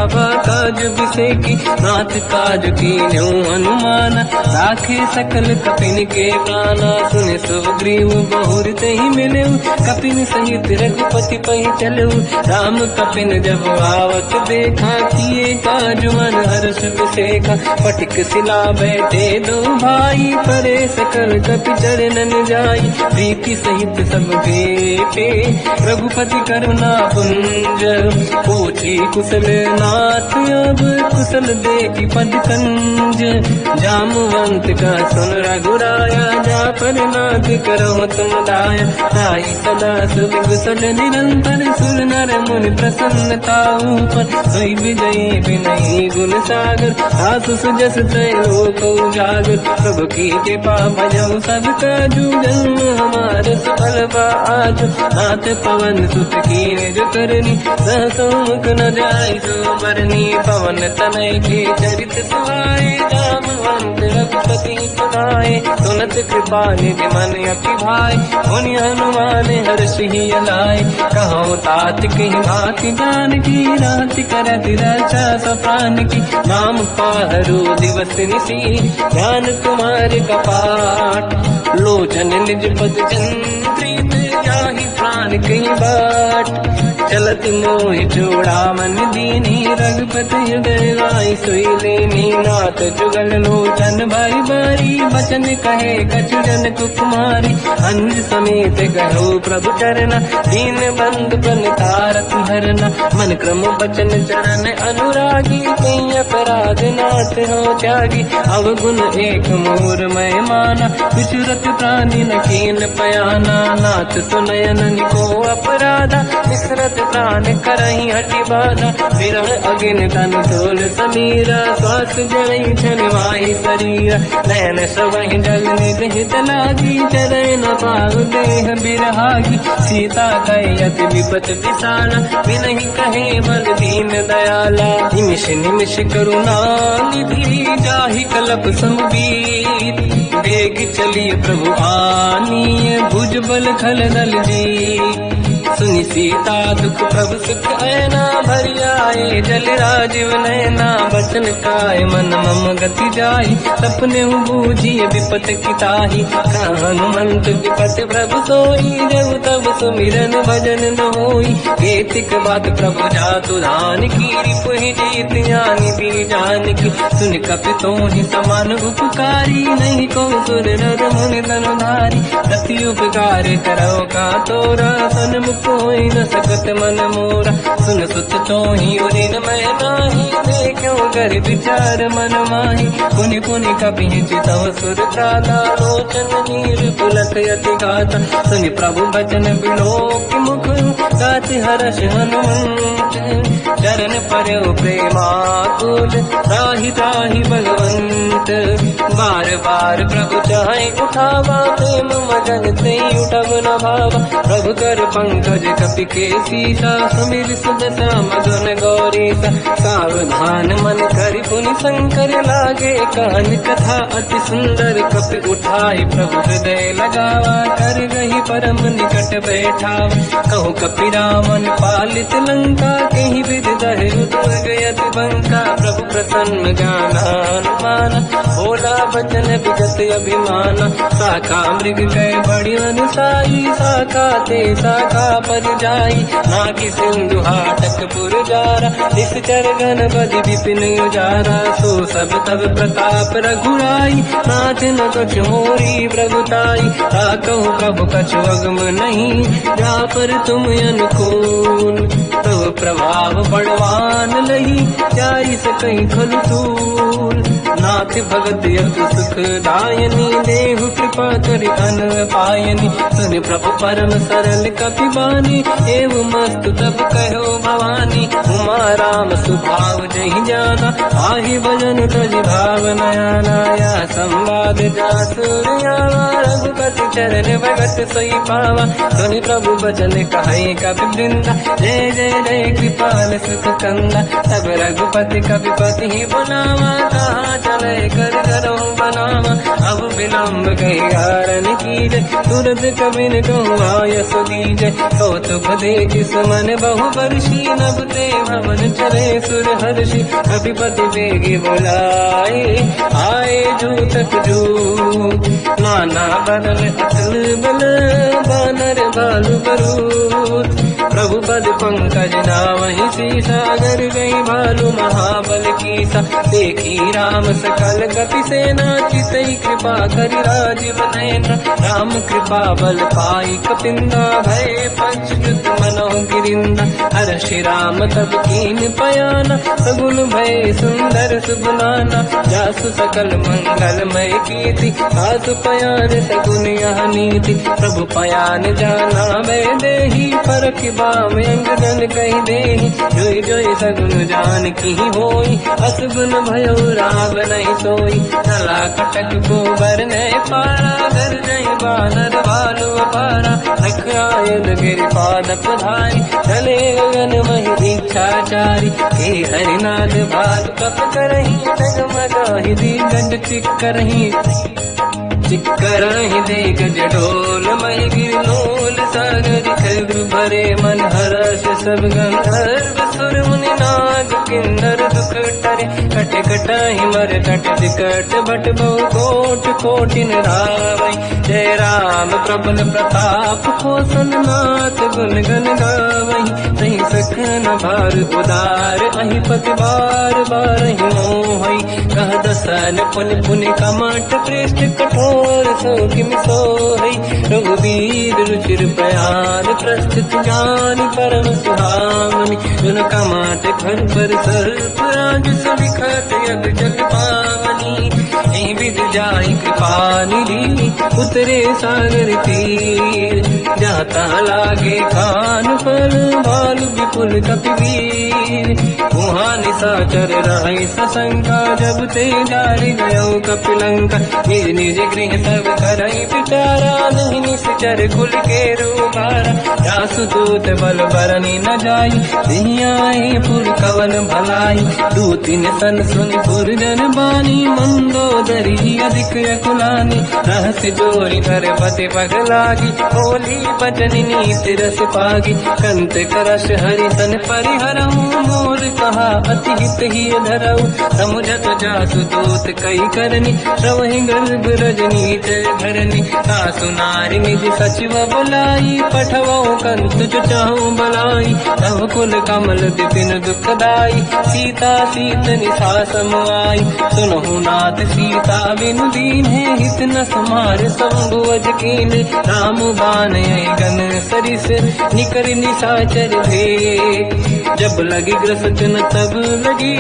काज बिसेकी। नाथ काज कीन्यो हनुमाना राखे सकल कपिन के प्राणा। सुन सुग्रीव बहुर तहि मिलऊ कपिन सहित रघुपति पहि चलऊ। राम कपिन जब आवत देखा किए काज मन हर्ष बिसेखा। पटिक सिला बैठे दो भाई परे सकल कपि चरणन जाई। प्रीति सहित सब भेटे रघुपति करुणा पुंज। पूछी कुशल नाथ अब कुशल देखी पद कंज। जामवंत का सुन रघुराया जा पर नाथ करो तुम दाया। ताई सदा सुख कुशल निरंतर सुर नर मुनि प्रसन्नता ऊपर। सोई विजयी विनयी गुण सागर आसु सुजस तय लोक उजागर। प्रभु की कृपा भजऊ सब काजू जन्म हमारे सफल बा आज। नाथ पवन सुत कीन्ह जो करनी सहसो मुख न जाय सो बरनी पवन तनय के चरित सुहाए जामवंत रघुपति सुनाए सुनत कृपा निधि मन अति भाई मुनि हनुमान हर्षि अलाय कहो तात कहीं भांति जान की रात करत रक्षा सप्रान की नाम पाहरो दिवस निसी ध्यान तुम्हारे कपाट लोचन निज पद चंद्रित जाहि प्राण कहीं बाट चलत मोहि जोड़ा मन दीनी रघुपति हृदय राय सोई लेनी नाथ जुगल लोचन भाई बारी बचन कहे कछु जन कुमारी अंज समेत कहो प्रभु चरना दीन बंधु प्रणतारत हरना मन क्रम बचन चरण अनुरागी कहीं अपराध नाथ हो त्यागी अवगुण एक मोर मैं माना विचुरत प्राणी न कीन पयाना नाथ सुनयन को अपराधा विसरत प्राण करही हटि बाधा विरह अगिन तन तोल समीरा श्वास जड़ई छनवाही शरीर नयन सवहि जल निज हित लागी चरण न पाहु देह बिरहागी सीता कहि अति विपत विसाला बिनहि कहे बल दीन दयाला निमिष निमिष करुणा निधि जाहि कलप समबीत वेग चलिए प्रभु आनीय भुज बल खल दल जी सुनि सीता दुख प्रभु सुख ऐना भरि आए जल राजीव नैना बचन काय मन मम गति जाई सपने बूझिए विपत किताही हनुमंत विपत प्रभु सोई जब तब सुमिरन भजन न होई केतिक बात प्रभु जातु धान की रिपुहि जीत ज्ञानी भी जान की सुन कपि तोहि समान उपकारी नहीं को सुर नर मुनि तनुधारी दति उपकार करो का तोरा सन्मुख कोई न सकत मन मोरा सुन सुत तोहि उदिन मैं नाही देखो कर विचार मन माही पुनि पुनि कपि चितव सुर त्राता लोचन नीर पुलक यति गाता सुनि प्रभु बचन बिलोक मुख गाति हर्ष हनुमंत चरण पर्यो प्रेमाकुल त्राहि त्राहि भगवंत बार बार प्रभु चाहे उठावा प्रेम मगन ते उठब न भावा प्रभु कर पंकज कपि के सीसा समीर सुदशा मगन गौरीसा सावधान मन करि पुनि शंकर लागे कान कथा अति सुंदर कपि उठाई प्रभु हृदय लगावा कर गही परम निकट बैठावा कहु कपि रामन पालित लंका कहीं विधि दहे दुर्ग यति बंका प्रभु प्रसन्न ज्ञानानुमान भोला बचन विगत अभिमान शाखा मृग गए बड़ी अनुसाई शाखा ते शाखा पर जाई नाकि सिंधु हाटक पुरजारा निश्चर गण बदि विपिन उजारा सो सब तब प्रताप रघुराई नाथ न कछु मोरी प्रभुताई ताकहु प्रभु कछु अगम नहीं जा पर तुम अनुकूल तब प्रभाव बड़वान लही जाई सकई खल तूल नाथ भगत यतु सुख दायनी देहु कृपा करि अन पायनी सुनि प्रभु परम सरल कपि बानी एव मस्तु तब कहो भवानी उमा राम सुभाव जहि जाना आहि भजन तज भाव नयाना या संवाद जासुर आवा रघुपति चरण भगत सोई पावा सुनि प्रभु बचन कहे कपि वृंदा जय जय जय कृपाल सुख कंदा तब रघुपति कपिपति ही बुलावा कहाँ चले कर करो बनावा अब विलम्ब कही कारण कीजय तुरंत कबिन कहूँ आयस दीजय कौतुक देख सुमन बहु वर्षी नभ ते भवन चले सुर हर्षि कपिपति बेगी बुलाए आए जूतक जू नाना बदल अतल बल बानर बालु बरूद प्रभु पद पंकज नामहि सीसागर गई भालू महाबल कीसा देखी राम सकल कपि सेना चितई कृपा करि राजीव नयना राम कृपा बल पाई कपिंदा भय पंचयुत मनो गिरिंदा हर श्री राम तब कीन पयाना सगुन भय सुंदर सुगुनाना जासु सकल मंगलमय कीर्ति आसु पयान सगुन यह नीति प्रभु पयान जाना मैं देही परख बाम अंगजन कही देही जोई जोई सगुन जान की होई असगुन भयो राव नहीं सोई नला कटक को बर ने पारा घर जई बानर भालू अपारा रख आयल गिर पाद पधारी चले गगन मही इच्छाचारी हे हरिनाथ भाल कप करही डगमगाहि दी गंड चिक्करहि दे गज ढोल महि गिरलोल सागर खैर भरे मन हर्ष सब गंधर्व सुर मुनि नाग किन्नर दुख टरे कट कटाहि मर कट विकट भट बहु कोट कोटिन रावै जय राम प्रबल प्रताप कौशल नाथ गुण गन गावै तहि सखन भार उदार अहि पति बार बारहि मोहै कह दसन पुनि पुनि कमठ पृष्ठ कठोर सो किम सोहै रघुवीर रुचिर प्रयाण प्रस्थित ज्ञान परम सुहामनि जुन कमठ घर पर सर्प राज सविखत यग जग पावनी एहि विध जाहि कृपा निधि उतरे सागर तीर जाता लागे कान फल भालु विपुल कपिवीर वहाँ निशाचर रहि सशंका जब ते जारि गयो कपिलंका निज निज गृह सब करहि विचारा नहीं निश्चर कुल के रूबारा जासु दूत बल बरनी न जाई दिहियाहि पुर कवन भलाई दूतिन सन सुनि पुर जन बानी मंदोदरी अधिक अकुलानी रहस्य जोरी कर पति पगलागी होली बचन नीति रस पागी कंत करश हरि सन परिहरऊ मोर कहा अति हित ही धरऊ समुझत जासु दूत कई करनी श्रवहि गर्भ रजनी जय धरनी सासु नारी निज सचिव बुलाई पठवऊ कंत जो चाहू बलाई तव कुल कमल विपिन दुखदाई सीता सीत निशा समाई सुनहु नाथ सीता बिनु दीन है हित न समार संभुवज कीन राम बान गन सरिस निकर निशाचर भेद जब लगी ग्रसन तब लगी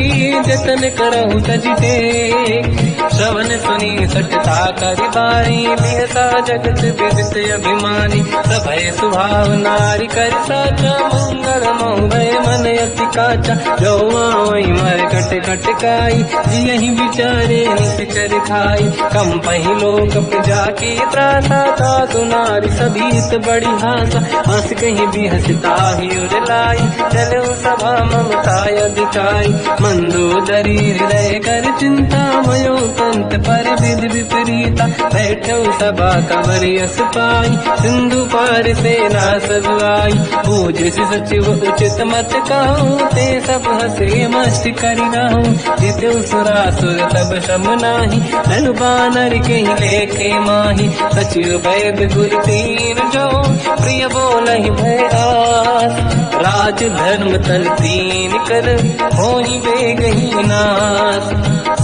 जतन करहु तजते श्रवण सुनी सटता करि बारी बिहसा जगत विदित अभिमानी सभय सुभाव नारी कर साचा मंगल मोहय मन अति काचा जो आवई मर कट कट काई जियहि विचारे निश्चर खाई कम पहि लोक प्रजा की त्रासा था सुनारी सभीत बड़ी हासा हंस कहीं भी हंसता ही उड़लाई चलो सभा ममता अधिकाई मंदोदरी हृदय कर चिंता मयो कंत पर विधि विपरीता बैठो सभा कंवरि यस पाई सिंधु पार सेना सब आई पूज सचिव उचित मत कहूँ ते सब हंसे मस्त करि रहूँ जितु सुरासुर तब शम नाही धनु बानर के लेखे माही सचिव वैद गुर तीन जो प्रिय बोलहि भय आस राज धर्म तल तीन कर होई बेगहि नास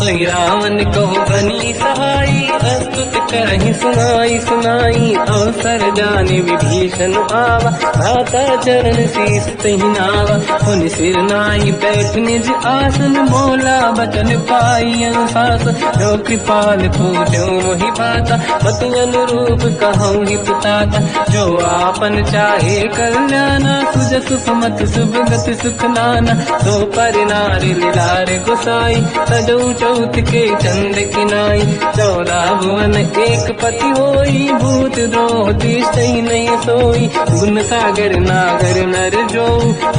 सोई रावण कहो बनी सहाई अस्तुत करहि सुनाई सुनाई अवसर जाने विभीषण आवा भ्राता चरण शीस तहि नावा पुनि सिर नाई बैठ निज आसन बोला बचन पाई अनुशास जो कृपाल पूजो मोहि पाता मति अनुरूप कहूँ हित ताता जो आपन चाहे कल्याणा सुजस सुमति सुभगति सुख नाना तो पर नारी लीलार गोसाई सजौ चौथ के चंद किनाई 14 भुवन एक पति होई भूत द्रोह तिष्ठई नहीं सोई गुण सागर नागर नर जो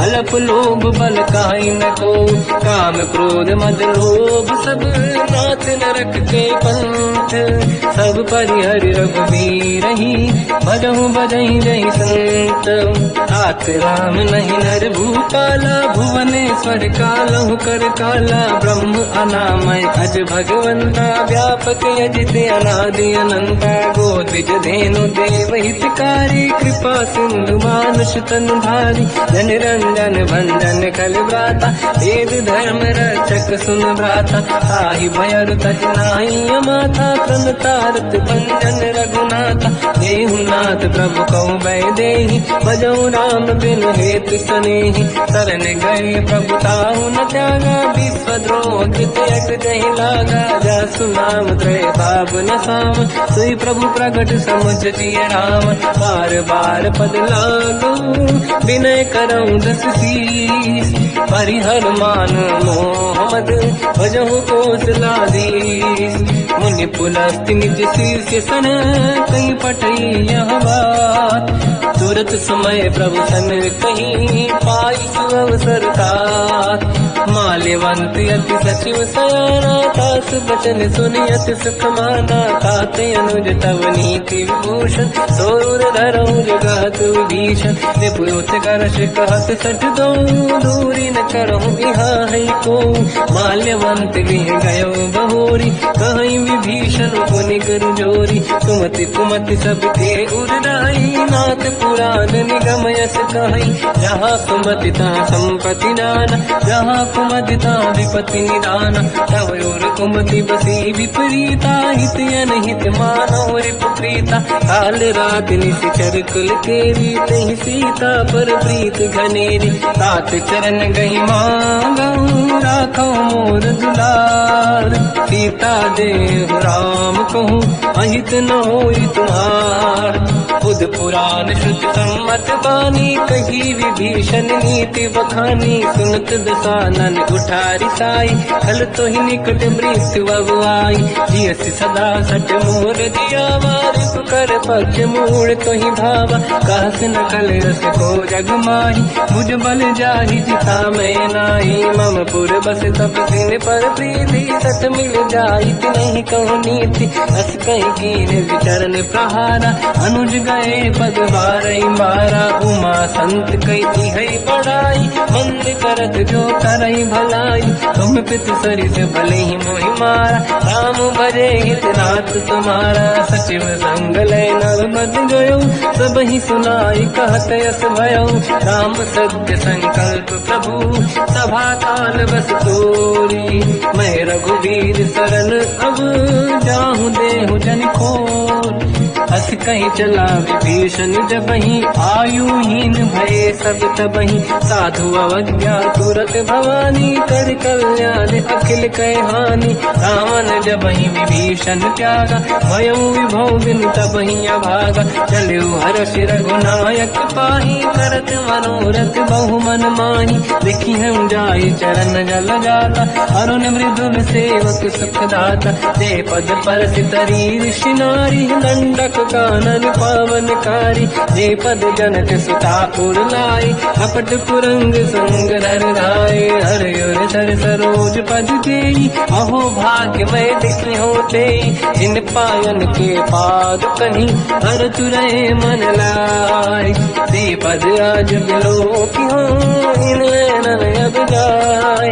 हलप लोभ बल काई न को काम क्रोध मद लोभ सब नाथ नरक के पंथ सब परिहरि रघुवीर ही भजहु बजहि जहि संत हाथ राम नहीं नर भूपाला भुवनेश्वर कालहु कर काला ब्रह्म अनामय अज भगवंता व्यापक यजित अनादि अनंता गोद्विज धेनु देव हितकारी कृपा सिंधु मानुष तनु धारी जन रंजन भंजन कल व्राता वेद धर्म रक्षक सुन भ्राता ताहि भयर तज नाहि माथा प्रणतारत भंजन रघुनाथा देहुनाथ प्रभु कहु बै देहि भजऊ राम बिनु हेतु सनेहि शरण गए प्रभु ताहु न त्यागा विश्वद्रोह कृत यक जहि लागा जासु नाम त्रय पाप न साम सोई प्रभु प्रगट समुझ जिय राम बार बार पद लागू विनय करऊँ दस शीस परिहर मान मोहम्मद भजहु कौशलाधीश मुनि पुलस्त्य निज शीर्ष सन कहीं पटई यह बात। तुरत समय प्रभु सन कहीं पाई सुअवसर तात। माल्यवंत अति सचिव सयाना तास बचन सुनियत सुख माना। ताते अनुज तव नीति विभूषण सोर धरऊ जगत विभीषण। निपुत करश कहत सठ दो दूरी न करहु इहा है को। माल्यवंत गृह गयो बहोरी कहीं विभीषण पुनि कर जोरी। सुमति कुमति सबके उरराई नाथ पुराण निगम यस कहीं। जहाँ कुमति तहाँ संपत्ति नाना जहाँ कुमति तहाँ विपत्ति निदाना। तव और कुमति बसी विपरीता हित अनहित मानव रिपुप्रीता। काल रात निशिचर कुल केरी तहि सीता पर प्रीत घनेरी। तात चरण गई मांगऊ राखो मोर दुलार। सीता देव राम कहूँ अहित न होई तुम्हार। बुध पुराण श्रुति सम्मत बानी कही विभीषण नीति बखानी। सुनत दसानन उठारी साई खल तो ही निकट मृत्यु अब आई। जियस सदा सट मोर दिया वारिप कर पक्ष मूड़ तो ही भावा। कहस न कल रस को जग माही भुज बल जाहि जिता मैं नाई। मम पुर बस तब सिन पर प्रीति सत मिल जाई नहीं कहूँ नीति। अस कहीं कीन विचरण प्रहारा अनुज गए पद बारई मारा। उमा संत कही है बड़ाई मंद करत जो करई भलाई। तुम पित सरिस भले ही मोहि मारा राम भजे हित नाथ तुम्हारा। सचिव संग लय नव मद गयो सब ही सुनाई कहत यस भयो। राम सत्य संकल्प प्रभु सभा काल बस तोरी। मैं रघुवीर शरण अब जाहूँ देहु जन खोर। अस कहीं चला विभीषण जबहि आयुहीन भये सब तबहि। साधु अवज्ञा तुरत भवानी कर कल्याण अखिल कह हानि। रावण जबहि विभीषण त्यागा भयउ विभव बिनु तबहि अभागा। चलु हर्ष रघुनायक पाहि करत मनोरथ बहु मन माहि। देखी हम जाय चरण जल जाता अरुण मृदुल सेवक सुख दाता। ते पद परस तरी ऋषि नारी दंडक कानन पावनकारी। जे पद जनक सुता पुर लाई कपट पुरंग संग धर धाय। हर सर सरोज पद देई अहो भाग्य मैं देखी होते। इन पायन के पाद कहीं हर तुरहे मन लाई। दे पद आज बिलो की हो इन नैनन अब जाय।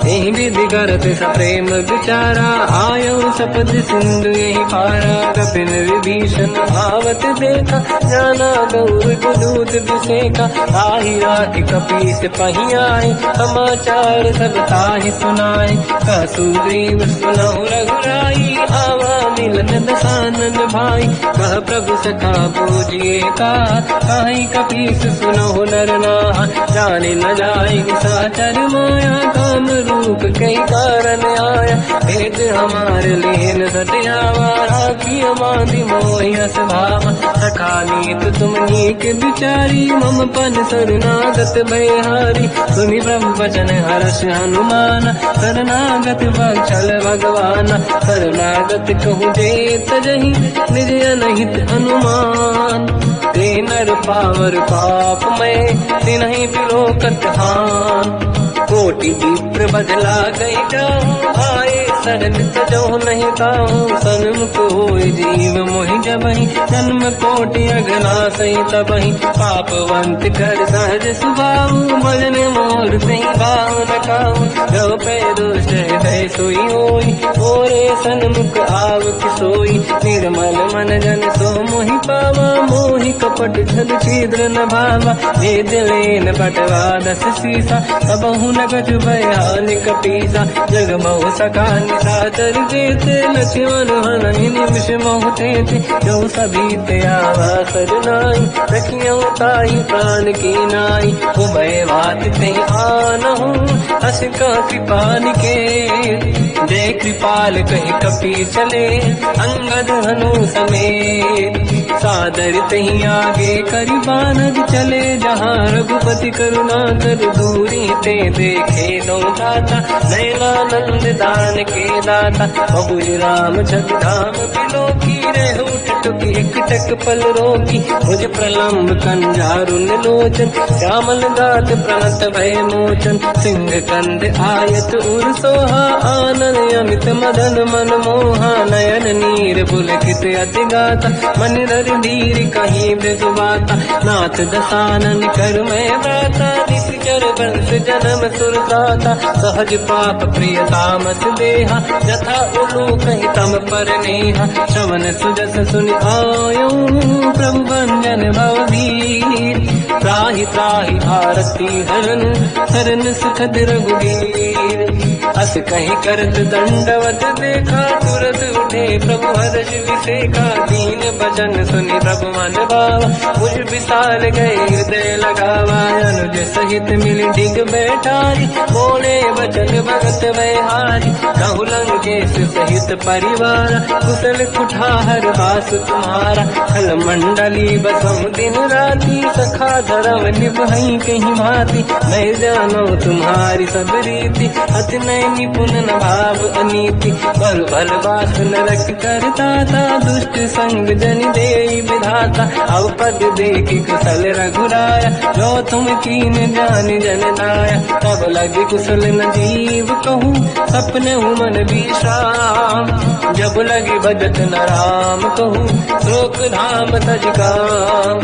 यही विधि करत सप्रेम विचारा आयो सपद सिंधु यही पारा। कपिन विभीषण आवत देखा जाना गौर गुदूत विसेका। आही राख कपीस पही आए समाचार सब ताहि सुनाए। कह सुग्रीव सुनहु रघुराई आवा मिलन दसानन भाई। कह प्रभु सखा पूजिए का कहीं कपीस सुनहु नर नाहा। जाने न जाए साचर माया काम रूप कई कारण आया। भेद हमार लेन सत्यावा राखी बांधि मोहि हस भावा। सखा नीत तुम नीक बिचारी मम पन शरणागत भयहारी। सुनि प्रभु वचन हर्ष हनुमान शरणागत वत्सल भगवाना। शरणागत कहूँ जे तजहि निज अनहित अनुमान। ते नर पावर पाप में तिन्हि बिलोकत हान। कोटि विप्र बदला गई जाऊँ आए शरण तजो नहीं ताऊँ। सन्मुख होय जीव मोहि जबहि जन्म कोटि अगना सही तबहि। पापवंत कर सहज सुभाऊ भजन मोर सही भाव न खाऊँ। जो पे दुष्ट हृदय सोई होई ओरे सन्मुख आव सोई। निर्मल मन जन सो मोहि पावा मोहि कपट छल छिद्र न भावा। भेद लेन बटवा दस सीसा सबहु नगज भयान कपीसा। जग बहु सका निशाचर जेते लक्ष्मण हनहि निमिष मोह तेते। जो सभी ते आवा सरनाई रखियो ताई प्राण की नाई। उभय बात ते आनहु हस का कृपान के। जय कृपाल कहि कपी चले अंगद हनु समेत। सादर तहीं आगे करी बानग चले जहाँ रघुपति करुणा कर दूरी ते देखे दो दाता नयनानंद दान के दाता बहुज राम जगधाम बिलो की रह उठ टुक एक टक पल रोकी मुझ प्रलम्ब कंजारुन लोचन श्यामल दात प्रणत भय मोचन सिंह कंद आयत उर सोहा आनंद अमित मदन मन मोहा नयन नीर पुलकित अति गाता मन धर धीर कहीं मृदुबाता नाथ दसानन कर मैं व्राता निश्चर वंश जन्म सुरदाता सहज पाप प्रिय तामस देहा जथा उलू कहीं तम पर नेहा श्रवण सुजस सुनि आयो प्रभु भंजन भववीर त्राहि त्राहि आरती हरन हरन सुखद रघुवीर अस कहीं करत दंडवत देखा तुरत उठे प्रभु हर्ष विसेखा दीन भजन सुनि प्रभु मन भावा मुझ विसार गए हृदय लगावा अनुज सहित मिल डिग बैठारी बोले वचन भगत वैहारी कहु लंकेश सहित परिवार कुशल कुठार वास तुम्हारा खल मंडली बसम दिन राती सखा धर्म निभई कहीं भांति मैं जानो तुम्हारी सब रीति अति नय निपुण न भाव अनीति पर भल बात नरक करता था दुष्ट संग जन दे विधाता अब पद देखी कुशल रघुराया जो तुम कीन जान जन नाया तब लगे कुशल न जीव कहूँ सपने मन विश्राम जब लगे भजत न राम कहूँ शोक धाम तज काम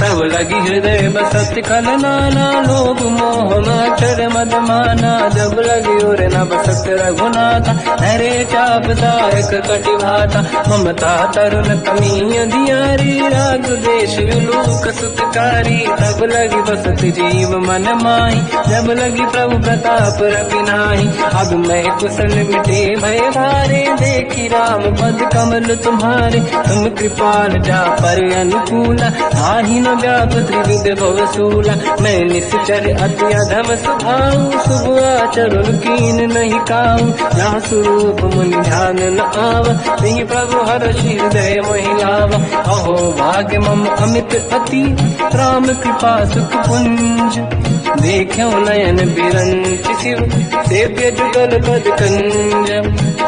तब लगी हृदय बसत खल नाना लोभ मोह मचर मद माना जब लगी और न बसत रघुनाथा हरे चाप दायक कटिभाता ममता तरुण कमीय दियारी राग देश विलूक सुतकारी तब लगी बसत जीव मन माही जब लगी प्रभु प्रताप रविनाही अब मैं कुशल मिटे भय भारे देखी राम पद कमल तुम्हारे तुम कृपाल जा पर अनुकूला आही न व्याप त्रिविध भवसूला मैं निश्चर अति अधम स्वभाव शुभ आचरण कीन नहीं काऊ जहाँ स्वरूप मुनि ध्यान न आव नहीं प्रभु हर्ष हृदय महिलाव अहो भाग्य मम अमित अति राम कृपा सुख पुंज देखो नयन बिरंच शिव सेव्य जुगल पद कंज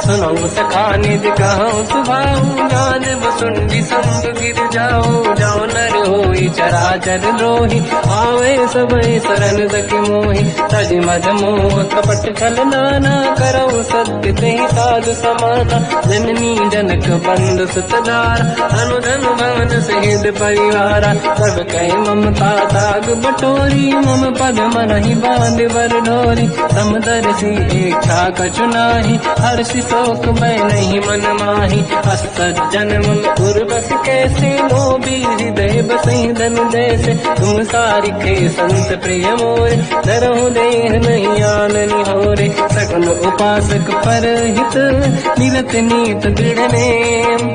सुनो सखा निध कहो सुभाऊ जान बसुंडी संग गिर जाओ जाओ नर होई चराचर द्रोही आवे सबई शरण सखी मोहि तज मद मोह कपट छल नाना करौ सत्य तेहि साधु समाना जननी जनक बंधु सुतदार अनुधन भवन सहित परिवारा सब कहे ममता ताग बटोरी मम पद मनहि बांध बर डोरी समदर्शी इच्छा कछु नाही हर्षि शोक मैं नहीं मन माही असज्जन मम उर्वश कैसे लोभी हृदय बसई धन जैसे तुम सारिखे संत प्रिय मोरे धरहु देह नहीं आननि होरे सकल उपासक पर हित निरत नीत दृढ़ नेम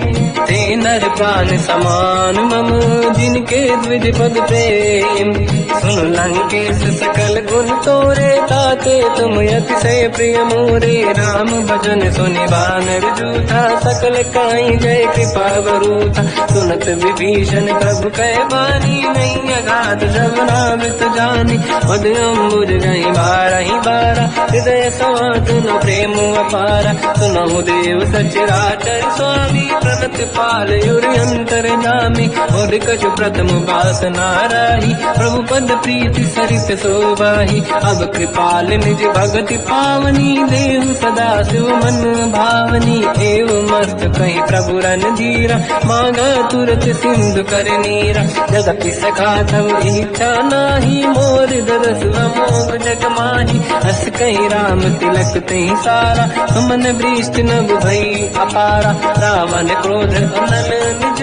ते नर प्राण समान मम जिनके द्विज पद प्रेम सुन लंकेश सकल गुण तोरे ताते तुम अतिशय प्रिय मोरे राम भजन सुनि बानर जूथा सकल काई जय कृपा वरूथा सुनत विभीषण प्रभु कह बानी नहीं अगाध जब नामित जानी पद अम्बुज गई बारहि बारा हृदय समात न प्रेम अपारा सुनहु देव सचराचर स्वामी प्रणत पाल युरि अंतर जामी और कछु प्रथम बास नाराही प्रभु पद प्रीति सरित शोभाही अब कृपाल निज भगति पावनी देव सदा शिव मन भावनी एवं मस्त कहीं प्रभु रन धीरा मांगा तुरत सिंधु कर नीरा जगति सखा तब इच्छा नाही मोर दरस मोग जग माही हस कहीं राम तिलक तही सारा सुमन वृष्टि नभ भई अपारा रावण क्रोध अनल निज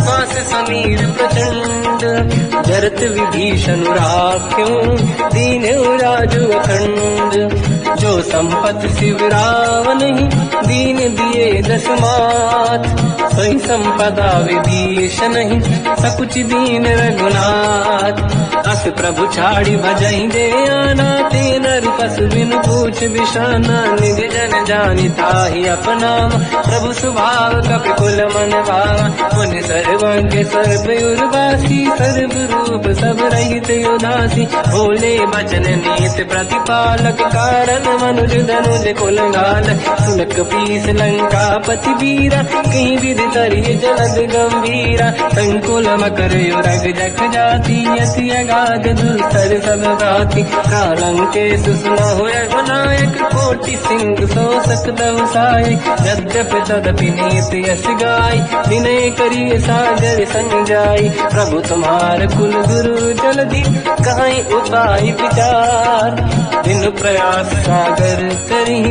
मास समीर प्रचंड जरत विभीषण राख्यों दीन राजु अखंड जो संपत शिवराव नहीं, दीन दिए दस मात। सोई संपदा विभीष नहीं, सकुच दीन रघुनाथ। अस प्रभु छाड़ी भजई दे आना, ते नर पशु बिनु पूछ बिशाना। निज जन जानिता ही अपनाम, प्रभु स्वभाव कपि कुल मन भावा। मुनि सर्वज्ञ सर्व उर्वासी, सर्व रूप सब रहित उदासी। भोले बचन नीत प्रतिपालक, कारण मनुज धनुज कुल घाल। सुनक पीस लंका पति वीरा, कहीं विधि तरिय जलद गंभीरा। संकुल मकर युरग जख जाति, अति अगाध दुस्तर सब भाति। कालंकेश सुनहुँ रघुनायक, कोटि सिंह सो सकदहु साय। यद्यपि तदपि नीत यश गाय, विनय करिय सागर संग जाय। प्रभु तुम्हार कुल गुरु जल्दी, कहीं उपाय विचार। दिन प्रयास सागर करी,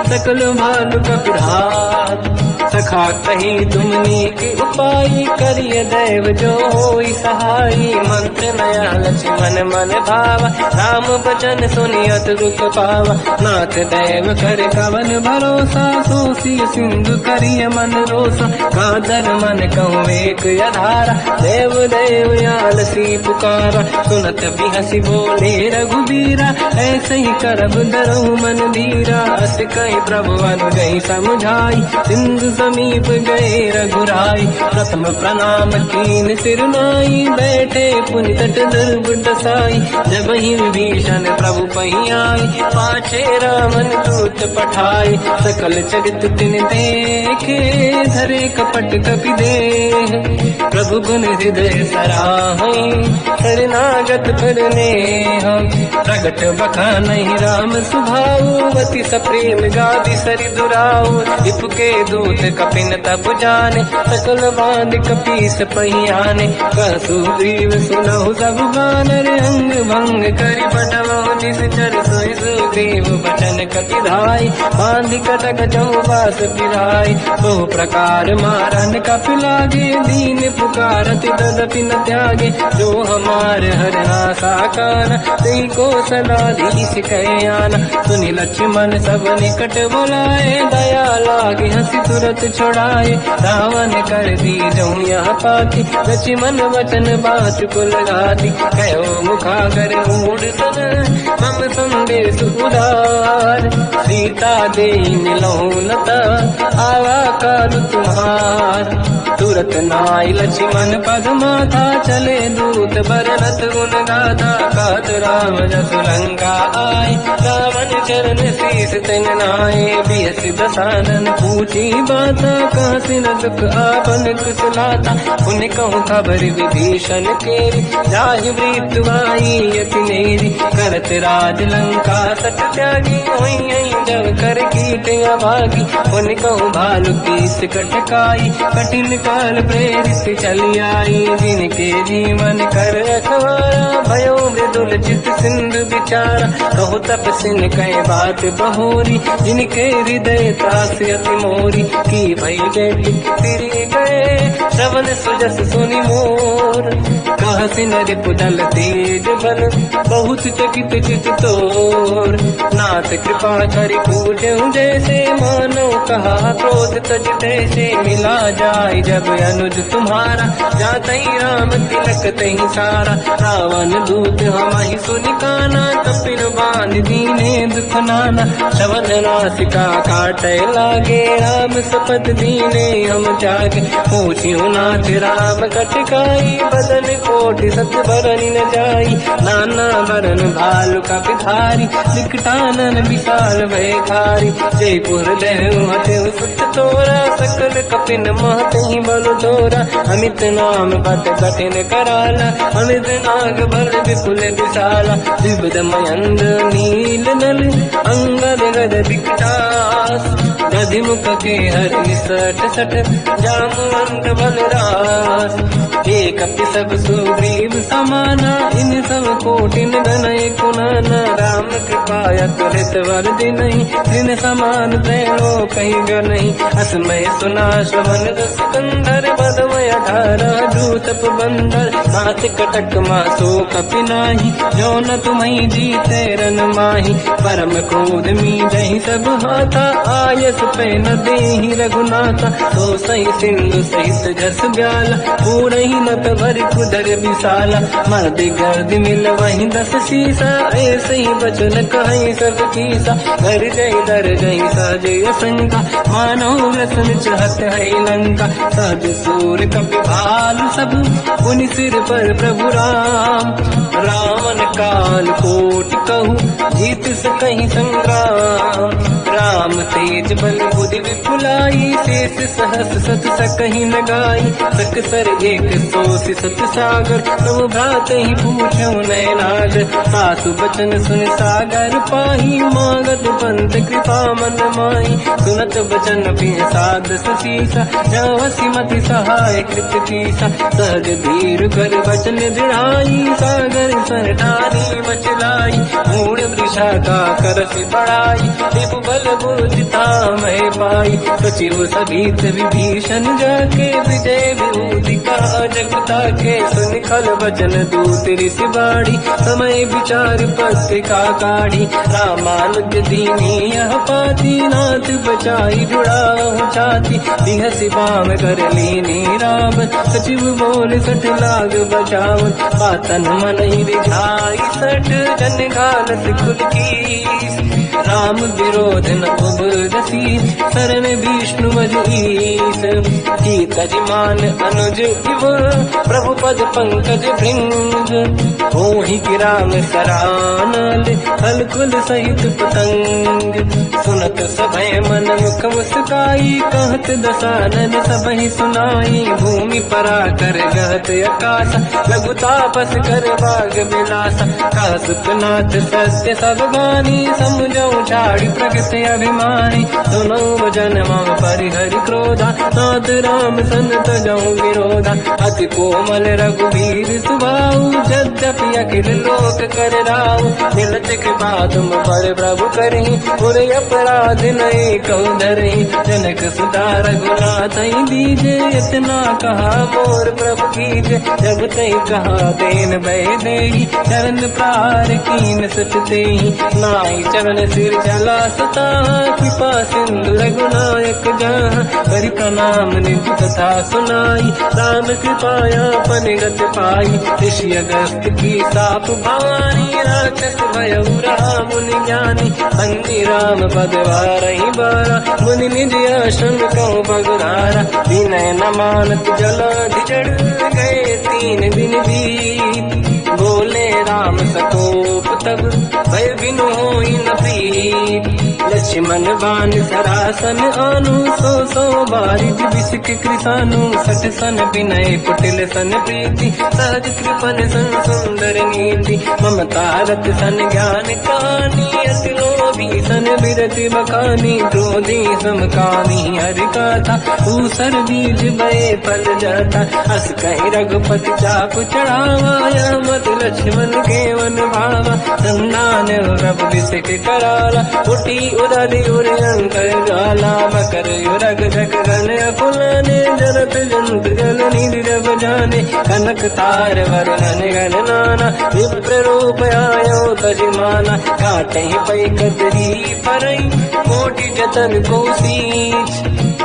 सकल भालु कपिधार। सखा कही तुमनी के उपाय, करिय दैव जो होई सहाय। मंत्र नया लक्ष्मण मन भावा, राम बचन सुनियत दुख पावा। नाथ दैव कर कवन भरोसा, सोसी सिंधु करिय मन रोसा। कादर मन कहूँ एक अधारा, देव देव आलसी पुकारा। सुनत बिहसी बोले रघुबीरा, ऐसे ही करब डरहु मन धीरा। अस कहीं प्रभु अनुजहि समझाई, सिंधु समीप गए रघुराई। प्रथम प्रणाम कीन सिर नाई, बैठे पुनि तट दुर्ग दसाई। जब ही विभीषण प्रभु पही आई, पाछे रामन दूत पठाई। सकल चरित तिन देखे, धरे कपट कपि देह। प्रभु गुण हृदय सराहई, शरणागत फिरने हम। प्रगट बखानहि राम सुभाऊ, अति सप्रेम गादि सरि दुराऊ। विपुके दूत कपिन तब जाने, सकल बांध कपीस पहियाने। कह सुग्रीव सुनहु सब बानर, अंग भंग करि बटवहु निश्चर। सोई सुग्रीव बचन कपि धाई, बांध कटक चौबास पिराई। बहु प्रकार मारन कपि लागे, दीन पुकारत तदपि न त्यागे। जो हमार हरना साकाना, तेई को सलाधीश कहे आना। सुनि लक्ष्मण सब निकट बुलाए, दया लागे हंसी तुरत छुड़ाए। रावण कर दी जऊँ यहाँ पाती, लक्ष्मण वचन बात कुल गाती। कहो मुखागर मूढ़ सन, मम संदेश उदार। सीता दे मिलऊँ लता, आवा काल तुम्हार। तुरत नाई लक्ष्मण पद माथा, चले दूत बरनत गुण गाथा। कहत राम जसु लंका आए, रावण चरण शीस तिन नाए। बियस दसानन पूछी बाता, कहाँ सिन दुख आपन कुशलाता। पुन कहूँ खबर विभीषण केरी, जाहि मृत्यु आई यति नेरी। करत राज लंका सट त्यागी, हुई जब कर कीट अभागी। पुन कहूँ भालु कीस कटकाई, कठिन काल प्रेरित चली आई। जिनके जीवन कर रखवारा, भयो मृदुल चित सिंधु विचारा। कहो तपसिन कह बात बहोरी, जिनके हृदय त्रास अति मोरी। की भई बेटी तिरि गए, श्रवण सुजस सुनि मोर। कहसिन रिपुदल तेज बल, बहुत चकित चित तोर। नाथ कृपा करि पूजऊँ जैसे, मानो कहा क्रोध तज तैसे। मिला जाय जब अनुज तुम्हारा, जातहि राम तिलक तहि सारा। रावण दूत हमहि सुनि काना, कपिन बांध दीने दुख नाना। श्रवण नासिका काटय लागे, राम सपथ दीने हम जागे। पूछियो नाथ राम कटकाई, बदन कोटि सत बरनि न जाई। नाना बरन भालु कपिधारी, विकटानन विशाल भयखारी। जयपुर लहु हतेउ सुत तोरा, सकल कपिन महतहि बल तोरा। अमित नाम बट कठिन कराला, अमित नाग बल विपुल विशाला। विबुध मयंद्र नील नल, अंगद गद विकटास। दधिमुख के हरि सठ सठ जामवंत बलराज। एक अपि सब सुग्रीव समाना इन सब कोटिन गनय कुनाना। राम कृपाया तुरत वर दिनहि दिन समान त्रैलो कहीं गनहि। असमय सुना श्रवण रस कंधर बदमय 18 दूतप बंदर। मात कटक मासो कपि नाही जो न तुम्हि जीते रन माही। परम क्रोध मीजहि सब हाथा आयस पे न देहि रघुनाथा। तो सही सिंधु सहित जस ब्याला पूरहि नत भरि कुदर विशाला। मर्द गर्द मिल वही 10 सीसा ऐसे ही बचन कहि सब कीसा। घर जय दर जय सहजय शंका मानो रसन चहत है लंका। सहज सूर कपि भालु सब पुनि सिर पर प्रभु राम। रावण काल कोटि कहु जीत सकहि संग्राम। राम तेज बल बुद्धि विपुलाई शेष सहस सत सकहि न गाई। सकसर एक सोसि सत सागर तब भ्रात ही पूछौ नैनागर। सासु बचन सुन सागर पाही मांगत पंत कृपा मन माही। सुनत बचन पिय साध सीसा जवसी मति सहाय कृत कीसा। सहज धीर कर बचन दृढ़ाई सागर सन ठानी मचलाई। मूढ़ वृषा का करसि बढ़ाई रिपु बल बुद्धि मैं पाई। सचिव सभीत विभीषण जाके विजय विभूति का जगता के। सुन खल बचन दूत ऋषि बाड़ी समय विचार पत्रिका काढ़ी। रामानुज दीनी यह पाती नाथ बचाई जुड़ाहु छाती। बिहसि बाम कर लीनी राम सचिव बोल सठ लाग बचावन। पातन मन ही रिझाई सठ जन घालत कुल कीस। राम विरोध न उबरसी शरण विष्णु मजीस। कीतज मान अनुज इव प्रभु पद पंकज भृंग। होहि कि राम सरानल हलकुल सहित पतंग। सुनत सभय मन मुख मुस्काई कहत दसानन सबहि सुनाई। भूमि परा कर गहत आकाश लघु तापस कर बाग विलासा। कह सुखनाथ सत्य सब गानी समझौ ठाड़ी प्रगट अभिमानी। सुनो भजन मम परिहरि क्रोधा नाथ राम सन तजौ विरोधा। अति कोमल रघुवीर सुभाऊ यद्यपि अखिल लोक कर राऊ। मिलत कृपा तुम पर प्रभु करहि पुर अपराध नहीं कहु धरहि। जनक सुता रघुनाथ दीजे इतना कहा मोर प्रभु कीजे। जब तई कहा देन भय देहि चरण प्रार कीन सत तेहि। नाई चरण सिर चला सता कृपा सिंधु रघुनायक जहाँ। हरि प्रणाम निधि कथा सुनाई राम कृपाया पनिगत पाई। ऋषि अगस्त की साप भवानी राक्षस भयउ राम मुनि ज्ञानी। बंदी राम पद वारहि बारा मुनि निज आश्रम कहु बगुधारा। विनय न मानत जलाधि जड़ गए 3 दिन बीत। बोले राम सकोप तब भय बिनु होई न प्रीत। लक्ष्मण बाण सरासन आनु 100 बारिज बिसिक कृसानु। सठ सन विनय कुटिल सन प्रीति सहज कृपन सन सुंदर नीति। ममता रत सन ज्ञान कहानी अति लोभी सन बिरति बखानी। क्रोधी समकामी हरि गाथा ऊसर बीज बये फल जाता। अस कहि रघुपति चाप चढ़ावा मत लक्ष्मण के वन भावा। संदान प्रभु बिसिक कराला उठी उदधि उर अंकर ज्वाला। मकर युरग जग गण अकुलाने जरत जंत जल निधि जब जाने। कनक तार वरन गण नाना विप्र रूप आयो तजमाना। काटे पै कतरी परई कोटि जतन को सींच।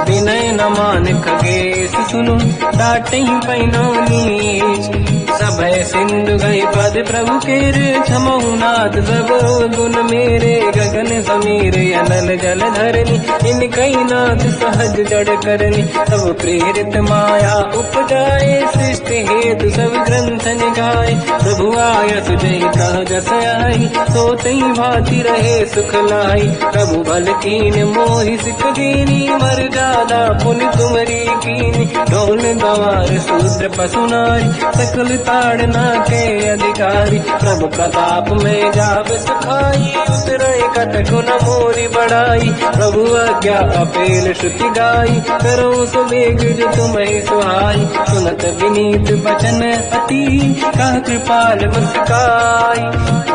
विनय न मान खगेश सुनु डाटे पैनो नीच। सभय सिंधु गई पद प्रभु केरे क्षमहु नाथ सब गुण मेरे। गगन समीर अनल जल धरनी इन कई नाथ सहज जड़ करनी। सब प्रेरित माया उपजाए सृष्टि हेतु सब ग्रंथ निगाए। प्रभु आय सुजय कह जस आई सो तई भांति रहे सुख लाई। प्रभु बल कीन मोहि सिख दीनी मर्यादा पुनि तुमरी कीनी। ढोल गवार शूद्र पशु नारी सकल ताड़ना के अधिकारी। प्रभु प्रताप में जाब सुखाई उतरे कटक न मोरी पढ़ाई। प्रभु आज्ञा अपेल श्रुति गाई, करो सो वेग जो तुम्हें सुहाई। सुनत विनीत बचन अति, कह कृपाल मुस्काई।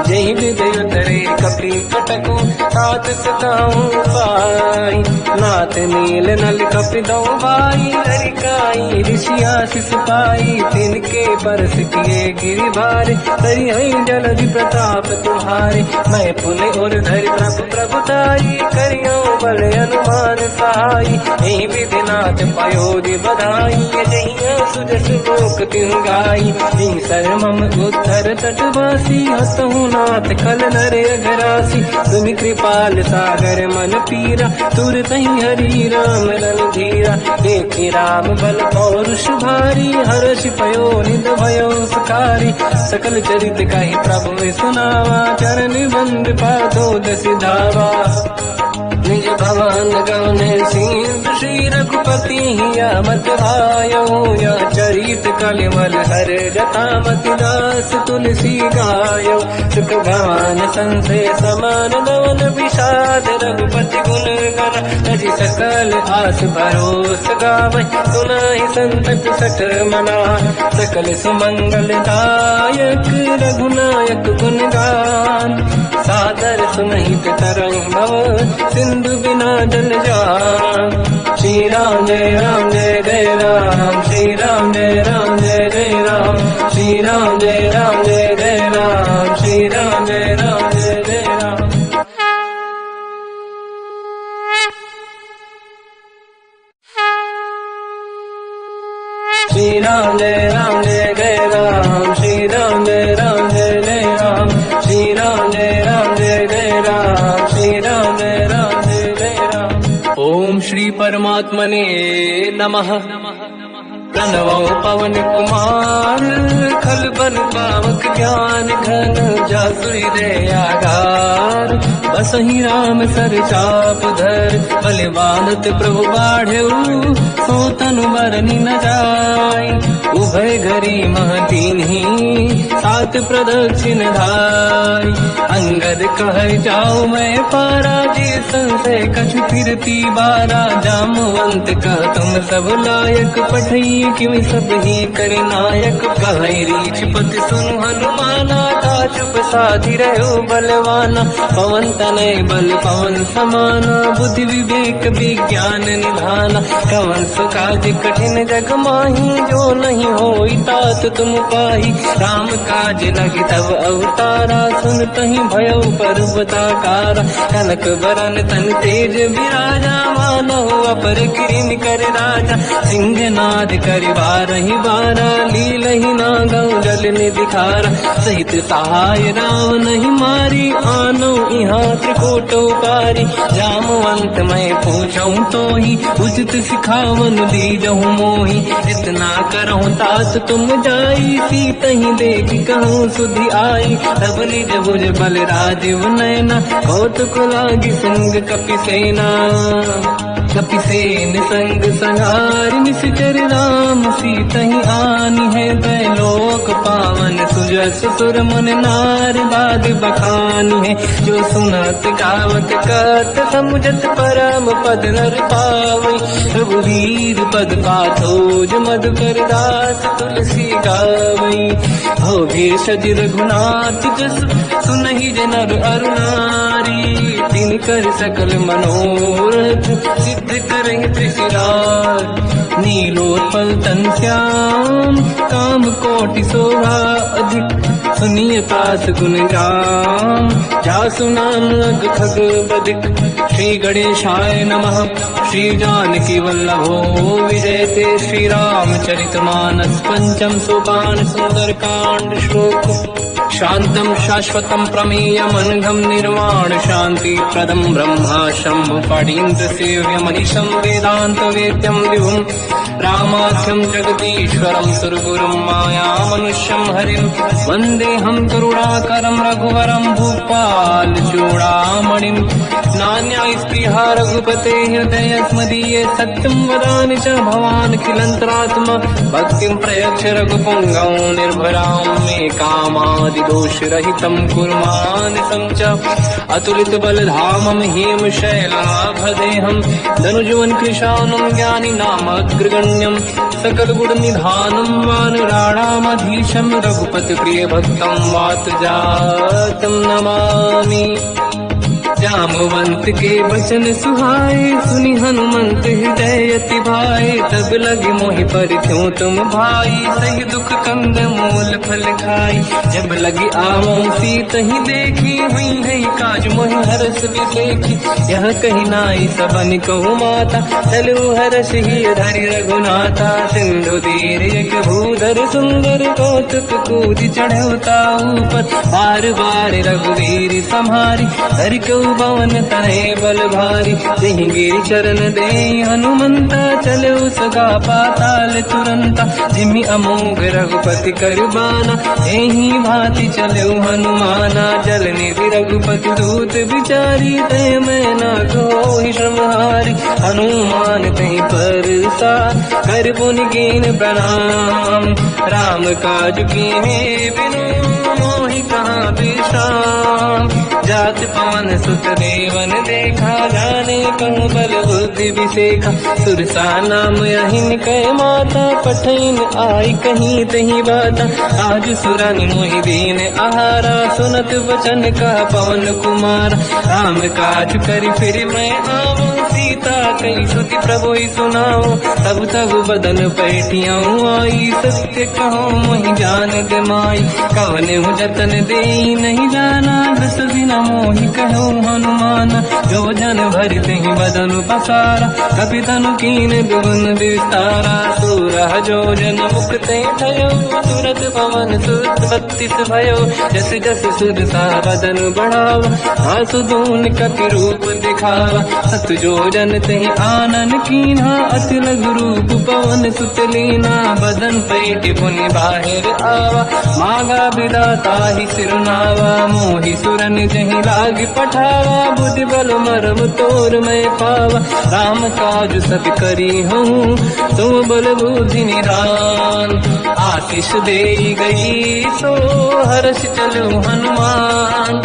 जय हृदय तरे कपि कटकु, तात सताऊं पाई। नाथ नील नल कपि दो भाई, हरिकाई ऋषि आशीष पाई। तिनके परस किए गिरि भारे, तरी हई जलधि प्रताप तुम्हारे। मैं पुनि और धरि प्रभु प्रभुताई, करियो बल अनुमान सहाय। यही विधिनाथ पयोधि बधाई, जहिया सुजस लोक तिहु गाई। सर मम उत्तर तटवासी, हसहु नाथ खल नर अघरासी। तुम कृपाल सागर मन पीरा, तुरत ही हरि राम रणधीरा। देखि राम बल पौरुष भारी, हर्ष पयो निध भयो सुखारी। सकल चरित कहि प्रभु सुनावा, चरण बंद पादो सिधावा। निज भवन गवने सिंधु, श्री रघुपति हिया मत आयो। या चरित कलिमल हर जटामति दास, तुलसी गायो। सुख भवन संसे समान, गवन विषाद रघुपति गुण गण। तजि सकल आस भरोस गावै, सुनाहि संतत सठ मना। सकल सुमंगल दायक, रघुनायक गुण गान। सादर सुनहित तरंग भव, सिंधु बिना जल जान। श्री राम जय राम जय जय राम, श्री राम जय राम जय जय राम। श्री राम जय राम जय जय राम, श्री राम जय राम जय जय राम। श्री राम जय राम जय जय राम, श्री राम जय राम जय जय राम। श्री राम जय राम जय जय राम, श्री राम जय राम जय जय राम। ओम श्री परमात्मने नमः। प्रणवो पवन कुमार, खल बन पावक ज्ञान घन। जासुरी दयागार, बसहि राम सर चाप धर। बलवानत प्रभु बाढ़ऊ, सो तनु बरनि न जाय। उभय घरी मह दीन्ही, सात प्रदक्षिण धाय। अंगद कह जाओ मैं पारा, जी संशय कछु फिरती बारा। जामवंत कह तुम सब लायक, पठई किमि सब ही कर नायक। कहै रीछ पति सुनु हनुमाना, चुप साधि रहो बलवाना। पवन तनय बल पवन समाना, बुद्धि विवेक विज्ञान निधाना। कवन सुकाज कठिन जग माही, जो नहीं होई तात तुम पाही। राम काज लगी तब अवतारा, सुनतहि भयो पर्वताकारा। कनक बरन तन तेज विराजा, मानो अपर किरिन कर राजा। सिंहनाद करि बारहि बारा, लीलहि नागौ जल निधिखारा। सहित सहाय राम नहीं मारी, आनो इहाँ त्रिकोटो पारी। जामवंत मैं पूछऊं तो ही, उचित सिखावन दीजहु मोही। इतना करहु तात तुम जाई, सीतहि देख कहूँ सुधि आई। तब निज भुज बल राजीव नयना, कौतुक लागी संग कपि सेना। कपिसेन संग संहार, निश्चर राम सीतहि आनी है। दैलोक पावन सुजस सुर मुन नार, बाद बखानी है। जो सुनत गावत कत, समुझत परम पद नर पावै। रघुवीर पद पाथोज, मधुकर दास तुलसी गावै। हो भेषज रघुनाथ जस, सुनहि जनर अरु नारी। तिनकर सकल मनोरथ, सिद्ध करहि त्रिशिरार। नीलोत्पल तन श्याम, काम कोटि शोभा अधिक। सुनिय पास गुण राम, जासु नाम अग खग बदिक। श्री गणेशाय नमः। श्री जानकी वल्लभो विजयते। श्री रामचरित मानस पंचम सोपान, सुंदर कांड श्लोक। शांतं शाश्वतं प्रमेयम्, अनघं निर्वाण शांति प्रदं। ब्रह्मा शंभु फणीन्द्र सेव्यमनिशं, वेदांत वेद्यं विभुं। रामाख्यं जगदीश्वरं, सुरगुरुं मायामनुष्यं हरिं। वन्देऽहं करुणाकरं रघुवरं, भूपाल चूडामणिं। नान्यास्पृहा रघुपते हृदयस्मदीये, सत्यं वदामि च भवान् खिलन्तरात्मा। भक्तिं प्रयच्छ रघुपुङ्गं, निर्भरां मे कामादि दोष रहितं कुर्मानिसं च। अतुलित बलधाम धामम हेम शैलाभदेहम धनुजवन कृशानम ज्ञानी नामग्रगण्यम सकल गुण निधानम वानराणामधीशम रघुपति प्रिय भक्तम वात जातम नमामि। जामवंत के वचन सुहाए सुनि हनुमंत हृदय अति भाए तब लगे मोहि पर क्यों तुम भाई सही दुख कंद मूल फल खाई जब लगी आवो सीत ही देखी हुई है काज मोहि हरस विसेखी यह कही नाई सबन कहु माता चलो हरस ही धरि रघुनाथा सिंधु तीर एक भूधर सुंदर कौतुक कूद चढ़ौता ऊपर बार बार रघुवीर सम्हारी हर को पवन तनय बल भारी सिंह गिरि चरण दे हनुमंता चलो सगा पाताल तुरंता जिमि अमोघ रघुपति कर बाना एही भांति चलो हनुमाना जल निधि रघुपति दूत बिचारी तय मैं न कोहि श्रमहारी हनुमान तहि परसा कर पुनि कीन प्रणाम राम काज कीन्हे बिनु मोहि कहाँ विश्राम जात पवन सुत देवन देखा जाने कहूँ बल बुद्धि विसेखा सुरसा नाम अहिन कह माता पठैन आई कहीं तही बाता आज सुरनि मोहि दीन आहारा सुनत वचन का पवन कुमार राम काज करि फिर मैं आवो सीता कई सुति प्रभु सुनाओ तब तब बदन पैठियाँ आई सत्य कहो मोहि जान गमाई कवन हूँ जतन दे नहीं जाना दस दिन मोहि कहो हनुमान जो जन भरि तहि बदन पसारा कपि तनु कीन दुगुन विस्तारा सूरह जो जन मुख ते भयो तुरत पवन सुत 32 भयो जस जस सुरसा बदन बढ़ावा आंसू दून कपि रूप दिखावा सत जो जन तहि आनन कीन्हा अति लघु रूप पवन सुत लीना बदन पैठ पुनि बाहिर आवा मागा विदाता ही सिरनावा मोहि सुरन जहि लाग पठावा बुद्धि बल मरम तोर मैं पावा राम काज सब करी हूँ तुम बल बुद्धि निदान आशीष दे गई सो हर्ष चलो हनुमान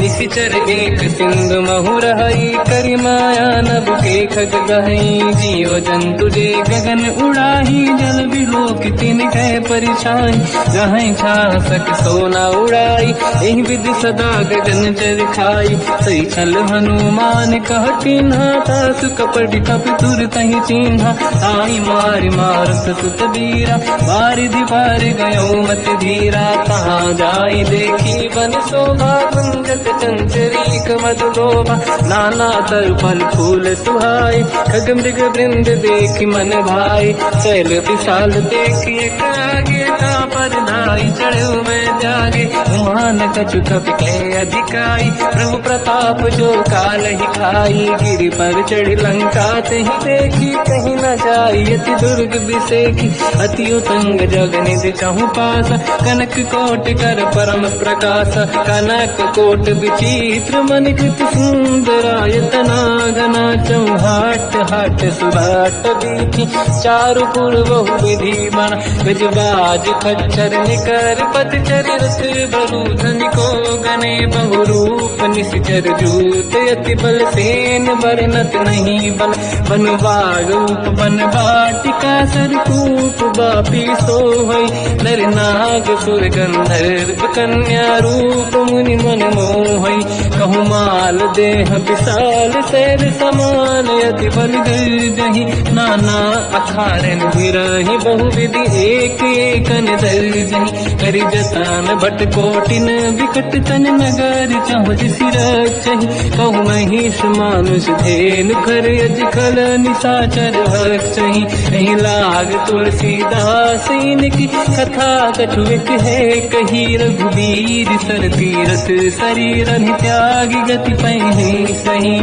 निशिचर एक सिंधु महु रही करि माया नभ के खग गहई जीव जंतु जे गगन उड़ाही जल बिलोक तिन कह परिछाई जहाँ छा सक सोना उड़ाई एहि विधि सदा गगन चर खाई सही छल हनुमान कह चिन्हा तासु कपट कप तुर तहि चिन्हा आई मार मारत सुत बीरा बारिधि पार गयो मत धीरा कहाँ जाई देखी बन शोभा गुंजत चंचरीक मधुलोभा नाना तर फल फूल सुहाई खग मृग वृंद देख मन भाई शैल विशाल देखिए आगे का पर धाई चढ़ो मैं जागे मान कछु कपि के अधिकाई प्रभु प्रताप जो काल ही खाई गिरि पर चढ़ लंका तहि देखी कहीं न जाई अति दुर्ग विसेखी अति उतंग जग निधि चहु पास कनक कोट कर परम प्रकाश कनक कोट विचित्र मन कृत सुंदरायतना घना चौहाट हाट सुभाट बीती चारु पुर बहु विधि बन गजबाज खच्चर निकर पतचर रथ बरु धनिको गने बहु रूप निश्चर जूत अति बल सेन बरनत नहीं बल बन बाग रूप बन बाटिका सरकूप बापी सोहई नर नाग सुर गंधर्व कन्या रूप मुनि मन मोहई कहु माल देह विशाल शैल समान अति बल गर्जहि नाना अखारन बिरहि बहु विधि एक एकन दर्जहि करि जतान भट कोटिन विकट तन नगर चहुज सिरचहि कहु महिष मानुष धेनु खर यज खल निशाचर भक्षहि एहि लाग तुलसीदास इनकी कथा कछु एक है कही रघुवीर सर तीरथ शरीर त्यागी गति पहि सही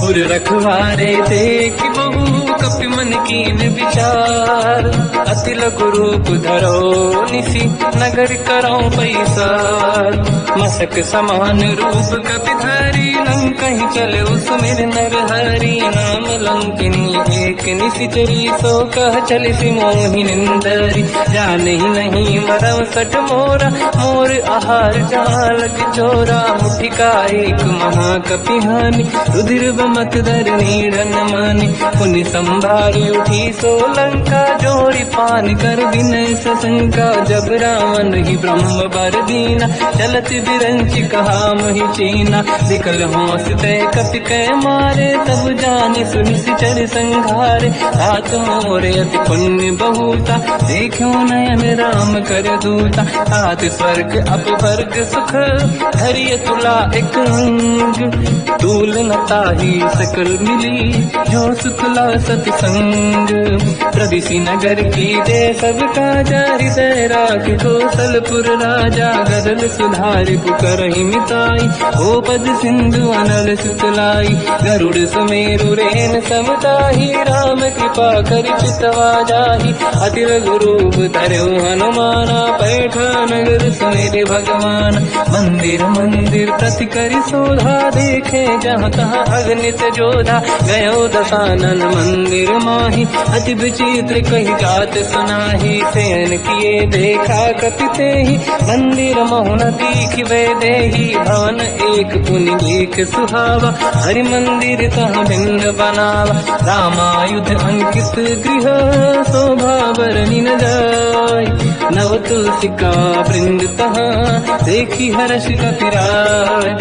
उर रखवारे देख बहु कपि मन कीन विचार अति लघु रूप धरो निसी नगर करो पैसार मसक समान रूप कपि धरी नंग कहीं चले उसमें नर हरि नाम लंकिनी एक निशिचरी सो कह चल सी मोहि निंदरी जान ही नहीं मरम सट मोरा मोर आहार जाल चोरा मुठिका एक महाकपिहानी रुधिर बमत धर नीड़न मानी पुनि संभारी उठी सोलंका जोड़ी पान कर विनय सशंका जब रावण ही ब्रह्म बर दीना चलत बिरंच कहा मोहि चीना विकल होश तय कपि कै मारे तब जाने सुनि सिचर संघारे तात मोरे अति पुण्य बहुता देखो नयन राम कर दूता तात स्वर्ग अपवर्ग सुख हरिय तुला एक अंग तूल न ताही सकल मिली जो सुखला सतसंग प्रदिशि नगर की दे सब काजा हृदय राख कौशलपुर राजा गदल सुधारि पुकरहि मिताई ओ पद सिंधु अनल सुतलाई गरुड़ सुमेरु रेन समताही राम कृपा कर चितवा जाहि अति लघु रूप धरऊ हनुमाना पैठा नगर सुमेरे भगवान मंदिर मंदिर प्रति करि शोधा देखे जहाँ तहाँ अगणित जोधा गयो दशानन मंदिर माही अति विचित्र कही जात सुनाही शयन किए देखा कपिते ही मंदिर मोहन दीख वे देही भवन एक पुनि देख सुहावा हरि मंदिर तहाँ भिन्न बनावा रामायुध अंकित गृह शोभा बरनि न जाय नव तुलसी का वृंद तहाँ देखी हर्ष कपिराय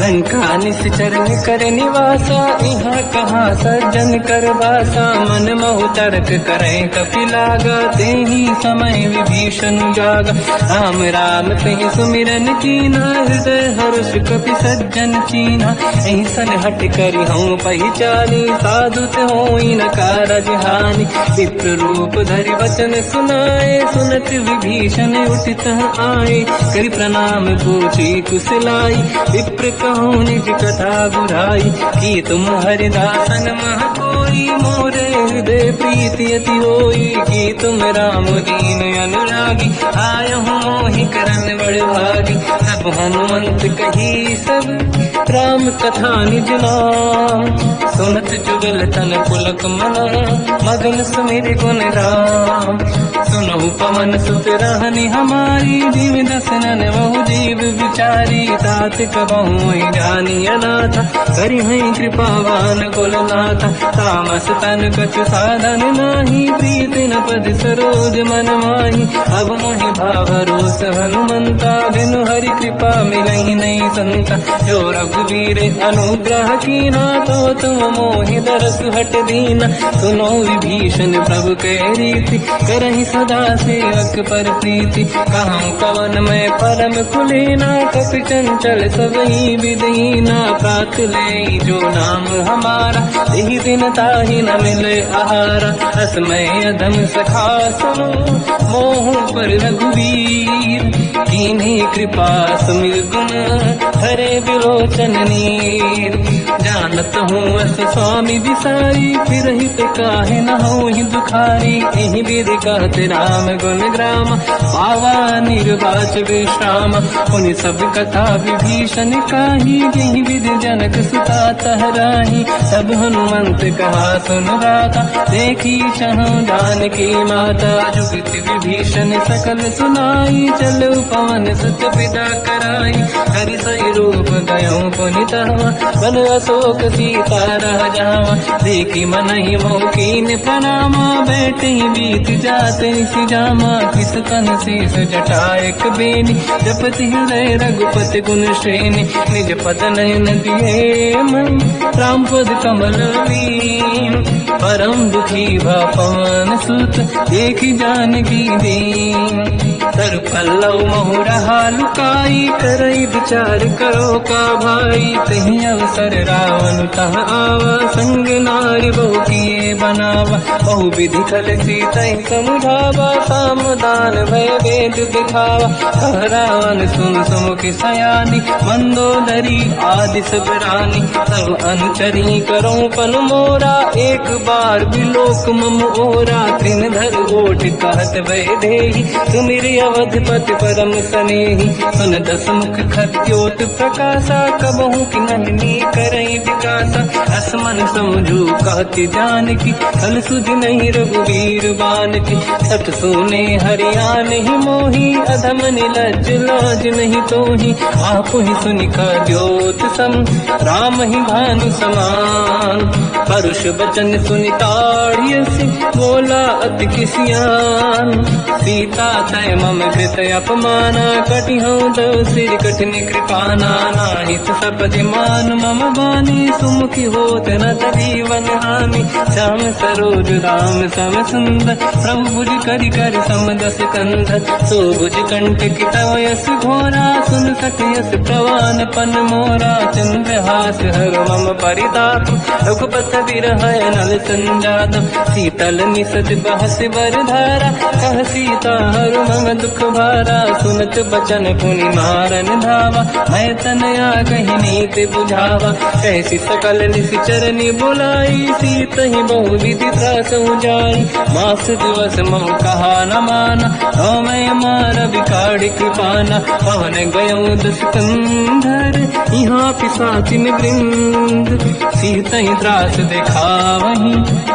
लंका निश्चर कर निवासा यहाँ कहाँ सज्जन कर वासा मन महु तर्क करे कपि लागा तेहि समय विभीषण जागा राम राम तेहि सुमिरन कीना हृदय हर्ष कपि सज्जन चीना ऐसन हट करि हूँ पहचानी साधुत होई न कारज हानि विप्र रूप धरि वचन सुनाए सुनत विभीषण उठित आए करि प्रणाम पूछी कुशलाई विप्र कहूँ निज कथा बुराई कि तुम हरिदासन मह कोई मोरे हृदय प्रीति अति होई कि तुम राम दीन अनुरागी आय हूँ मोहि करन बड़ भागी सब हनुमंत कही सब राम कथा निज नाम सुनत जुगल तन पुलक मना मगन सुमिर गुण राम सुनहु पवन सुत रहनि हमारी जीव दसनन बहु जीव विचारी तात कबहु जानी अनाथ करि हैं कृपावान कुलनाथ तामस तन कछु साधन नाही प्रीति न पद सरोज मन माही अब मोहि भावरोस हनुमंता बिनु हरि कृपा मिलहि नहीं संता जो रघुवीर अनुग्रह कीना तो तुम मोहि दरस हट दीना सुनो विभीषण प्रभु के रीति करहि सदा सेवक पर प्रीति कहूँ कवन में परम कुलीना कपि चंचल सबही विदहीना प्रात ले जो नाम हमारा यही दिन ताहि न मिले आहारा असमय अधम सखा सुनो मोह पर रघुवीर कीन्ही कृपा सुमिर गुण हरे विलोचन नीर जानत हूँ अस स्वामी विसारी फिर हित काहे न हो ही दुखारी यही विधि कहते राम गुण ग्राम पावा निर्वाच विश्राम उन सब कथा विभीषण काही यही विधि जनक सुता तहराही सब हनुमंत कहा सुन राता देखी चहु जानकी माता जुगत विभीषण सकल सुनाई चल पवन सुत विदा कराई हरि सही रूप गयो पुनितवा बन अशोक सीता रह जावा देखी मन ही मोकीन प्रणामा बैठ ही बीत जाते सी जामा किस तन शीस जटायक बेनी जपति हृदय रघुपति गुण श्रेणी निज पद नयन दिए मन राम पद कमल लीन परम दुखी भा पवन सुत देखी जानकी दीन तर पल्लव महु रहा लुकाई करई विचार करो का भाई तही अवसर रावण तह आवा संग नारी बहु किए बनावा बहु विधि खल सीता समुझावा सामदान भय वेद दिखावा कह रावण सुन सुमुख सयानी मंदोदरी आदि सब रानी सब अनुचरी करो पन मोरा एक बार विलोक मम ओरा तृणधर ओट कहत वैदेही सुमिरि अवधपति परम सनेही सुन दस मुख खद्योत प्रकाशा कबहू की नलिनी करई विकासा असमन समझू कहती जान की कल सुध नहीं रघुवीर बान की सठ सोने हरियाण ही मोही अधम निलज लाज नहीं तोही आप ही सुनिका द्योत सम राम ही भानु समान परुष बचन सुनिताड़ियसि बोला अति किसियान सीता तय मम कृत अपमाना कटिहौ दो सिर कठिन कृपाना नाहित सपदि मान मम बानी सुमुखी होत न जीवन हानि श्याम सरोज राम सम सुंदर प्रभु भुज करि कर समदस कंध सो भुज कंठ की तव यस घोरा सुन सकयस प्रवान पन मोरा चंद्रहास हर मम परिताप रघुपत विरह नल संजात शीतल निसत बहस बरधारा कह सीता हर मम दुख भारा सुनत बचन पुनि मारन धावा मैं तनया कही नीति बुझावा कैसी सकल निश्चरनी बुलाई सीत ही बहु विधि त्रास जाई मास दिवस मम कहा न माना तो मैं मार बिकाड़ी कृपाना पवन गयो दस कंधर यहाँ पिशाचिन वृंद सीत ही त्रास देखा वही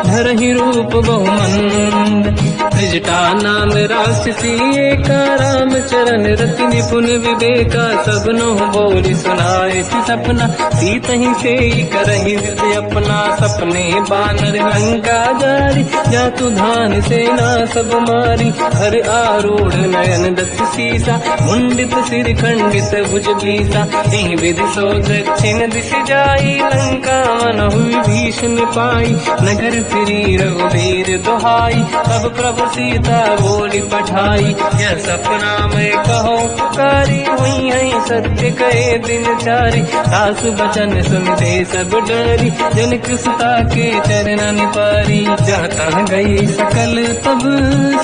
धर ही रूप बहुमंद त्रिजटा नाम राक्षसी एका राम चरण रति निपुण विवेका सबनो बोली सुनाए सपना सीत ही से करही हृदय अपना सपने बानर लंका जारी जातु धान सेना सब मारी हर आरूढ़ नयन दस सीसा मुंडित सिर खंडित भुज भीसा यही विधि सो दक्षिण दिश जाई लंका मन हुई भीषण पाई नगर फिरी रघुवीर दुहाई तब प्रभु सीता बोली पठाई यह सपना मैं कहो पुकारी हुई है सत्य कहे दिन चारी सास बचन सुनते सब डरी जनक सुता के चरण पारी जाता गई सकल तब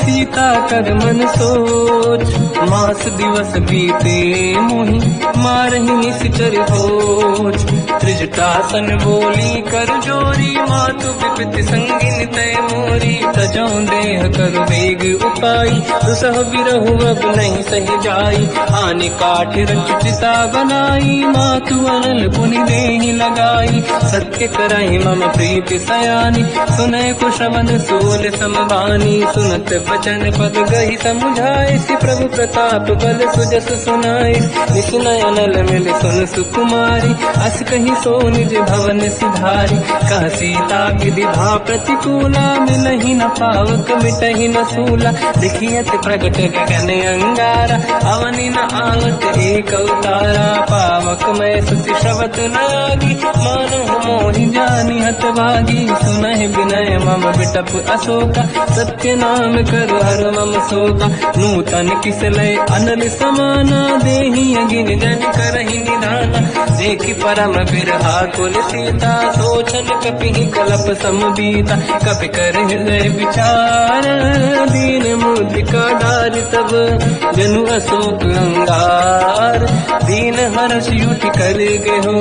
सीता कर मन सोच मास दिवस बीते मोही मारही निश्चर होच त्रिजटासन बोली कर जोरी मातु विपित संगिन तय मोरी तजौ देह कर वेग उपाई दुसह बिरहु अब नहीं सही जाई आने काठ रचिता बनाई मातु अनल पुनि देहि लगाई सत्य कराई मम प्रीति सयानी सुनय कुशवन सूल समबानी सुनत बचन पद गही समुझाए सि प्रभु प्रताप बल सुजस सुनाई निसुनय अनल मिल सुन सुकुमारी अस कही सो निज भवन सिधारी कह सीता की विधा प्रतिकूला मिलहि न पावक मिटहि न सूला दिखियत प्रगट गगन अंगारा अवनि न आवत एक अवतारा पावक मैं सुति श्रवत नागी मानो मोहि जानि हत भागी सुनहि विनय मम विटप अशोका सत्य नाम कर हर मम शोका नूतन किसलय अनल समाना देहि अगिन जन करहि निधाना देखि परम बिरहा कुल सीता सोचन कपिहि कलप समबीता कपि कर हृदय विचार दीन मुद्रिका डार तब जनु अशोक अंगार दीन हर्ष युति कर गयो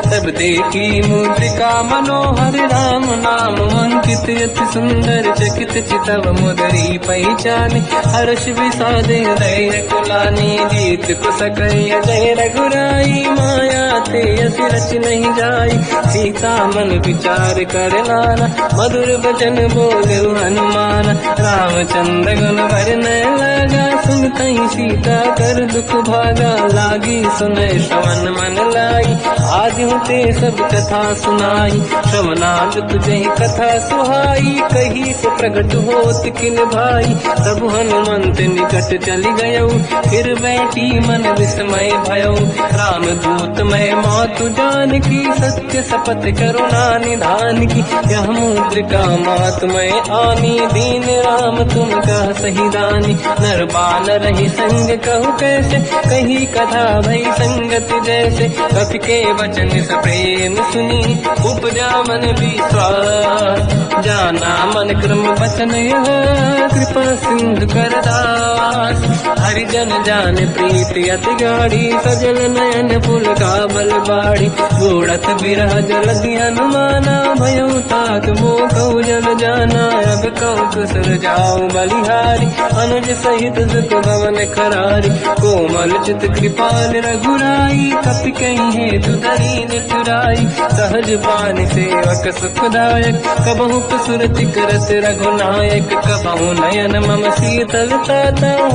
तब देखी मुद्रिका मनोहर राम नाम अंकित अति सुंदर चकित चितव मुदरी पहचान हर्ष विषाद हृदय कुलानी जीत को सकय जय रघुराई माया ते अति रच नहीं जाई सीता मन विचार कर नाना मधुर बचन बोले हनुमान रामचंद्र गुण वरन लगा सुनते ही सीता कर दुख भागा लागी सुनय श्रवण मन लाई आज होते सब कथा सुनाई श्रवणाद तुझे कथा सुहाई कही से प्रकट होत किन भाई सब हनुमंत निकट चली गयो फिर बैठी मन विस्मय भयो राम दूत मैं मातु जान की सत्य शपथ करुणा निधान की यह मुद्रिका मात मैं आनी दीन राम तुम कह सही दानी नर बानर ही संग कहु कैसे कही कथा भई संगत जैसे कपि के वचन सप्रेम सुनी उपजा मन विश्वास जाना मन क्रम वचन यह कृपा सिंधु कर दास हरिजन जान प्रीति अति गाढ़ी सजल नयन फूल का बल बाड़ी बूढ़त बिरह जल हनुमाना भयो ताग नाथ मोह कहु जल जाना, अब कहु कुशल जाओ बलिहारी, अनुज सहित सुख भवन खरारी, कोमल चित कृपाल रघुराई, कपि कहीं हेतु धरी निठुराई, सहज पान सेवक सुखदायक, कबहु सुरति करत रघुनायक, कबहु नयन मम शीतलता,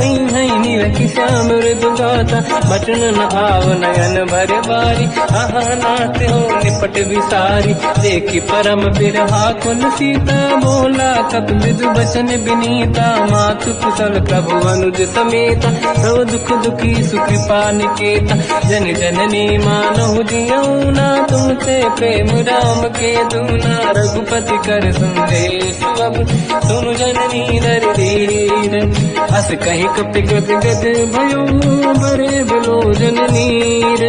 हई हई निरखि श्याम मृदु गाता, बचन न आव नयन भर बारी, आहा नाथ हो निपट विसारी, देखी परम बिरहा कुल सीता, बोला कप मृदु बचन बिनीता, मातु कुशल प्रभु अनुज समेता, सब दुख दुखी सुकृपा निकेता, जन जननी मानहु जियऊ ना, तुमसे प्रेम राम के दूना, रघुपति कर संदेश अब सुनु जननी दर धीर, हस कहीं कपि गद गद भयो बरे बिलो जननीर,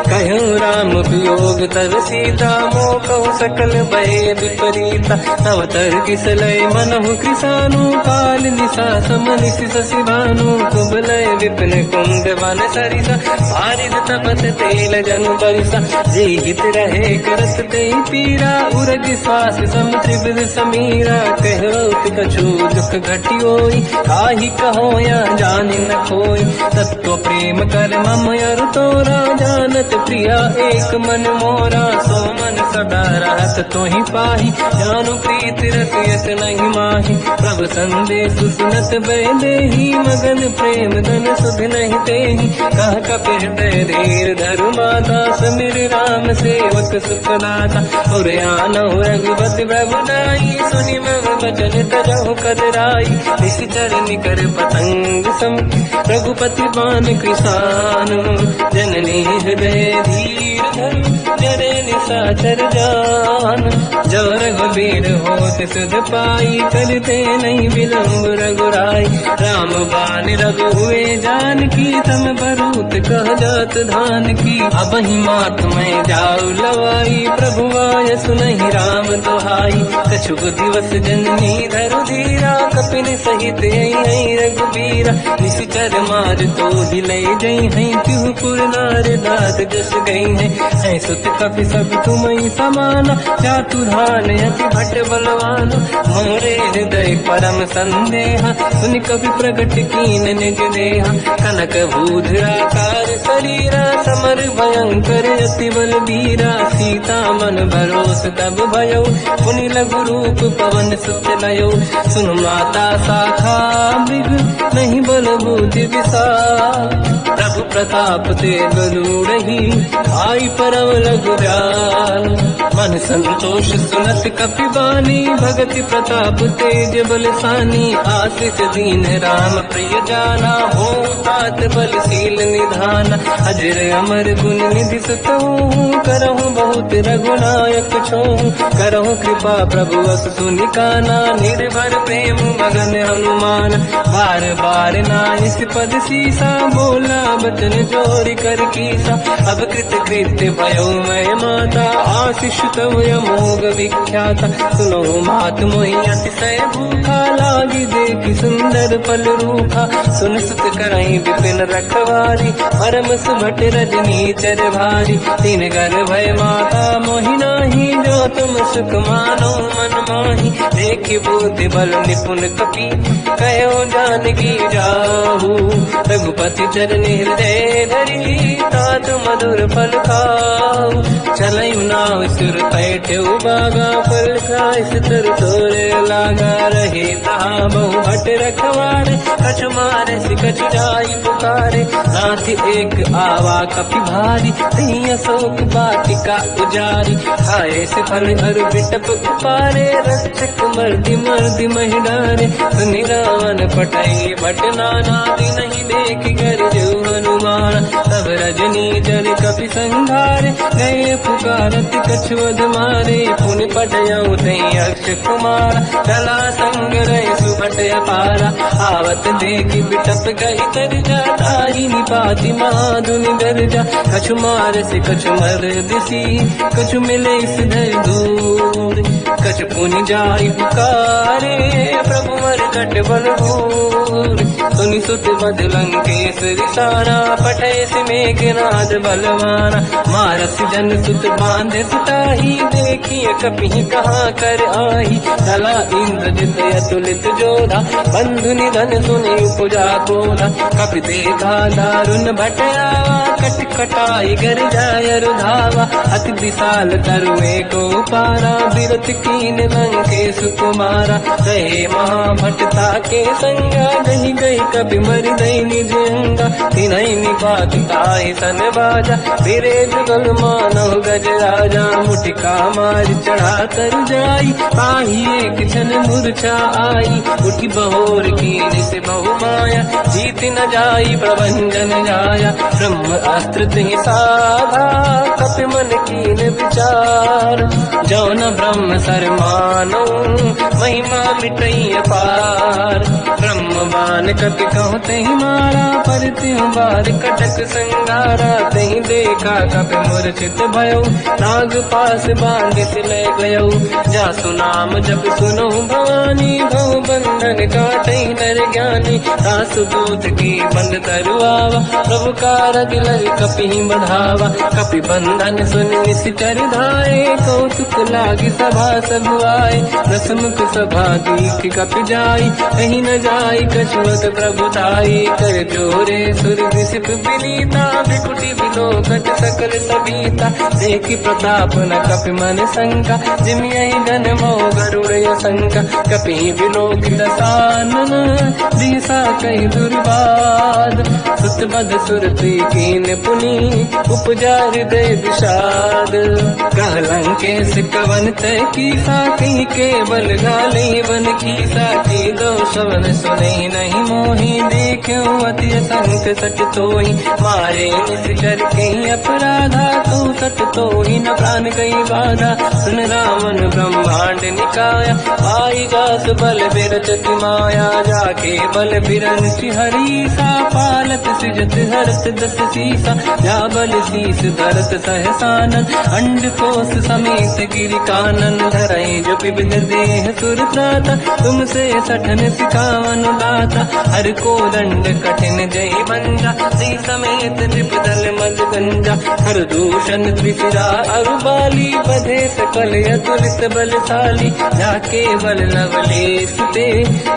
कहो राम वियोग तब सीता, मोह कहु सकल भय विपरीता, तव तर किसलय मनहु कृसानु, काल निशा समनिश शशि भानु, कुबलय विपिन कुंड वन सरिसा, बारिद तपत तेल जनु बरिसा, जे हित रहे करत ते पीरा, उरग श्वास सम त्रिविध समीरा, कहो कछु दुख घटियोई, काहि कहो या जानि न खोई, तत्व प्रेम कर मम अरु तोरा, जानत प्रिया एक मन मोरा, सो मन सदा रहत तोहि पाहि, जानु प्रीत रसियत नहीं माहि, प्रभु संदेश सुनत भय देहि, मगन प्रेम धन सुध नहीं तेहि, कह कपि हृदय धीर धरु माता, समिर राम सेवक सुखदाता, और आनहु रघुपति प्रभु नाई, सुनि मम बचन तजहु कदराई, निश्चर निकर पतंग सम, रघुपति बान कृसानु, जननी हृदय धीर धरु, जरे निशाचर जान, जो रघुबीर होत सुध पाई, करते नहीं विलम्ब रघुराई, राम बान रघु हुए जानकी, तम बरूत कह जात धान की, अब ही मात में जाऊ लवाई, प्रभु आय सुनहि राम दोहाई, कछुक दिवस जननी धरु धीरा, कपिन सहित आई रघुबीरा, निश्चर मार तो दिले जई हैं, तिहुपुर नार दात जस गई है, सुत कपि सब तुमहि समाना, चातुधान अति भट बलवान, मोरे हृदय परम संदेहा, सुनि कपि प्रगट कीन निज देहा, कनक भूधराकार शरीरा, समर भयंकर अति बलबीरा, सीता मन भरोस तब भयो, पुनि लघु रूप पवन सुत लयो, सुन माता शाखा मृग नहीं बल बुद्धि विशाल, प्रभु प्रताप ते गरुड़हि, आई परम लघु दयाल, मन संतोष सुनत कपि बानी, भगति प्रताप तेज बलसानी, आशीष दीन राम प्रिय जाना, हो तात बलशील निधान, अजर अमर गुण निधि सुतहु, करहु बहुत रघुनायक छोहु, करहु कृपा प्रभु अस सुनि काना, निर्भर प्रेम मगन हनुमान, बार बार नाइस पद सीसा, बोला बचन जोरि कर कीसा, अब कृत कृत्य भयो मैं माता, आशीष तव अमोघ विख्याता, सुनो मात मोहि अतिशय भूखा, लागी देखि सुंदर फल रूखा, सुन सुत करहि विपिन रखवारी, परम सुभट रजनी चर भारी, तीन घर भय माता मोहि नाही, जो तुम सुख मानो मन माही, देखि बुद्धि बल निपुण कपि, कहो जानकी जाहू, रघुपति चरनि हृदय धरी, तात मधुर फल खाऊ, चलयु नाव सुर पैठ्यु बागा, फल खाय सितर तोरे लागा, रहे तहाँ बहु भट रखवारे, कछु मारे सि कछु जाई पुकारे, नाथ एक आवा कपि भारी, तहीं अशोक वाटिका उजारी, खाए से फल हर बिटप उपारे, रक्षक मर्दि मर्दि महि डारे, सुनि रावण पटई भट नाना, नहीं देख कर जो हनुमान, तब रजनी जल कपि संघारे, गए पुकारत कछुअध मारे, पुनि पटयऊ तई अक्ष कुमार, चला संग रहे सुभट अपारा, आवत देखि बिटप गई तरजा, ताहि निपाति महाधुनि गरजा, कछु मार से कछु मर दिसी, कछु मिले सिधर दूर, कछ पुनि जाई पुकारे, प्रभु मरकट बल भूर। सुनि सुत बद लंकेश रिसाना, पठे मेघनाद बलवाना। मारस जन सुत बांधे सुताही, देखिए कपि कहाँ कर आई। चला इंद्रजित अतुलित जोधा, बंधु निधन सुनि उपजा क्रोधा। कपि देखा दारुण भट आवा, कट कटाई गर जाय रुधावा। अति विशाल तरुए को पारा, बिरत कीन लंकेश कुमारा। कहे महाभटता के संगा, गही गई कपि मरि दई निज अंगा। तिन्हि निपात ताहि सन बाजा, फिरे जुगल मानव गज राजा। मुटिका मार चढ़ा तर जाई, पाही एक क्षण मूर्छा आई। उठी बहोर कीन से बहु माया, जीत न जाई प्रभंजन जाया। ब्रह्म अस्त्र तिहि साधा, कपि मन कीन विचार। जो न ब्रह्म सर मानो, महिमा मिटई अपार। ब्रह्मवान कपि कहु तहि मारा, पर त्यों बार कटक संगारा। तहि देखा कपि मूर्छित भयो, नाग पास बांध ले गयो। जासु नाम जब सुनो भवानी, भव बंधन काटई नर ज्ञानी। दासु दूत की बंद तरुआवा, प्रभु कारज लग कपि बढ़ावा। कपि बंधन सुन निश्चर धाये, कौतुक लागी सभा सब आए। दसमुख सभा दीख कपि जाई, कहीं न जाई कछुअत प्रभुताई। कर जोरे सुर विसिप विनीता, विकुटी विलोकट सकल सबीता। देखि प्रताप न कपि मन शंका, जिमियहि गन मोह गरुड़ शंका। कपि विलोकित सानन, दिशा कहि दुर्वाद। सुत बद सुरति कीन पुनि, उपजा हृदय विषाद। कह लंकेश कवन तय कीसा, कहीं केवल गाली बन कीसा। की दो शवन सुने नहीं मोही, देखो अति संक सट तोहि। मारे निश्चर कहीं अपराधा, तो सट तोहि न प्राण कहीं बाधा। सुन रावण ब्रह्मांड निकाया, आई जास बल बिरचति माया। जाके बल बिरन हरीसा, पालत सृजत हरत दस सीसा। जा बल शीस धरत सहसानन, अंड कोश समेत गिरि कानन। धरई जो विविध देह सुर त्राता, तुमसे सठन सिखावन दाता। हर को दंड कठिन जय बंजा, सी समेत त्रिपदल मद गंजा। हर दूषण त्रिशिरा अरुबाली, बधे सकल अतुलित बलशाली। जाके बल लवलेश ते,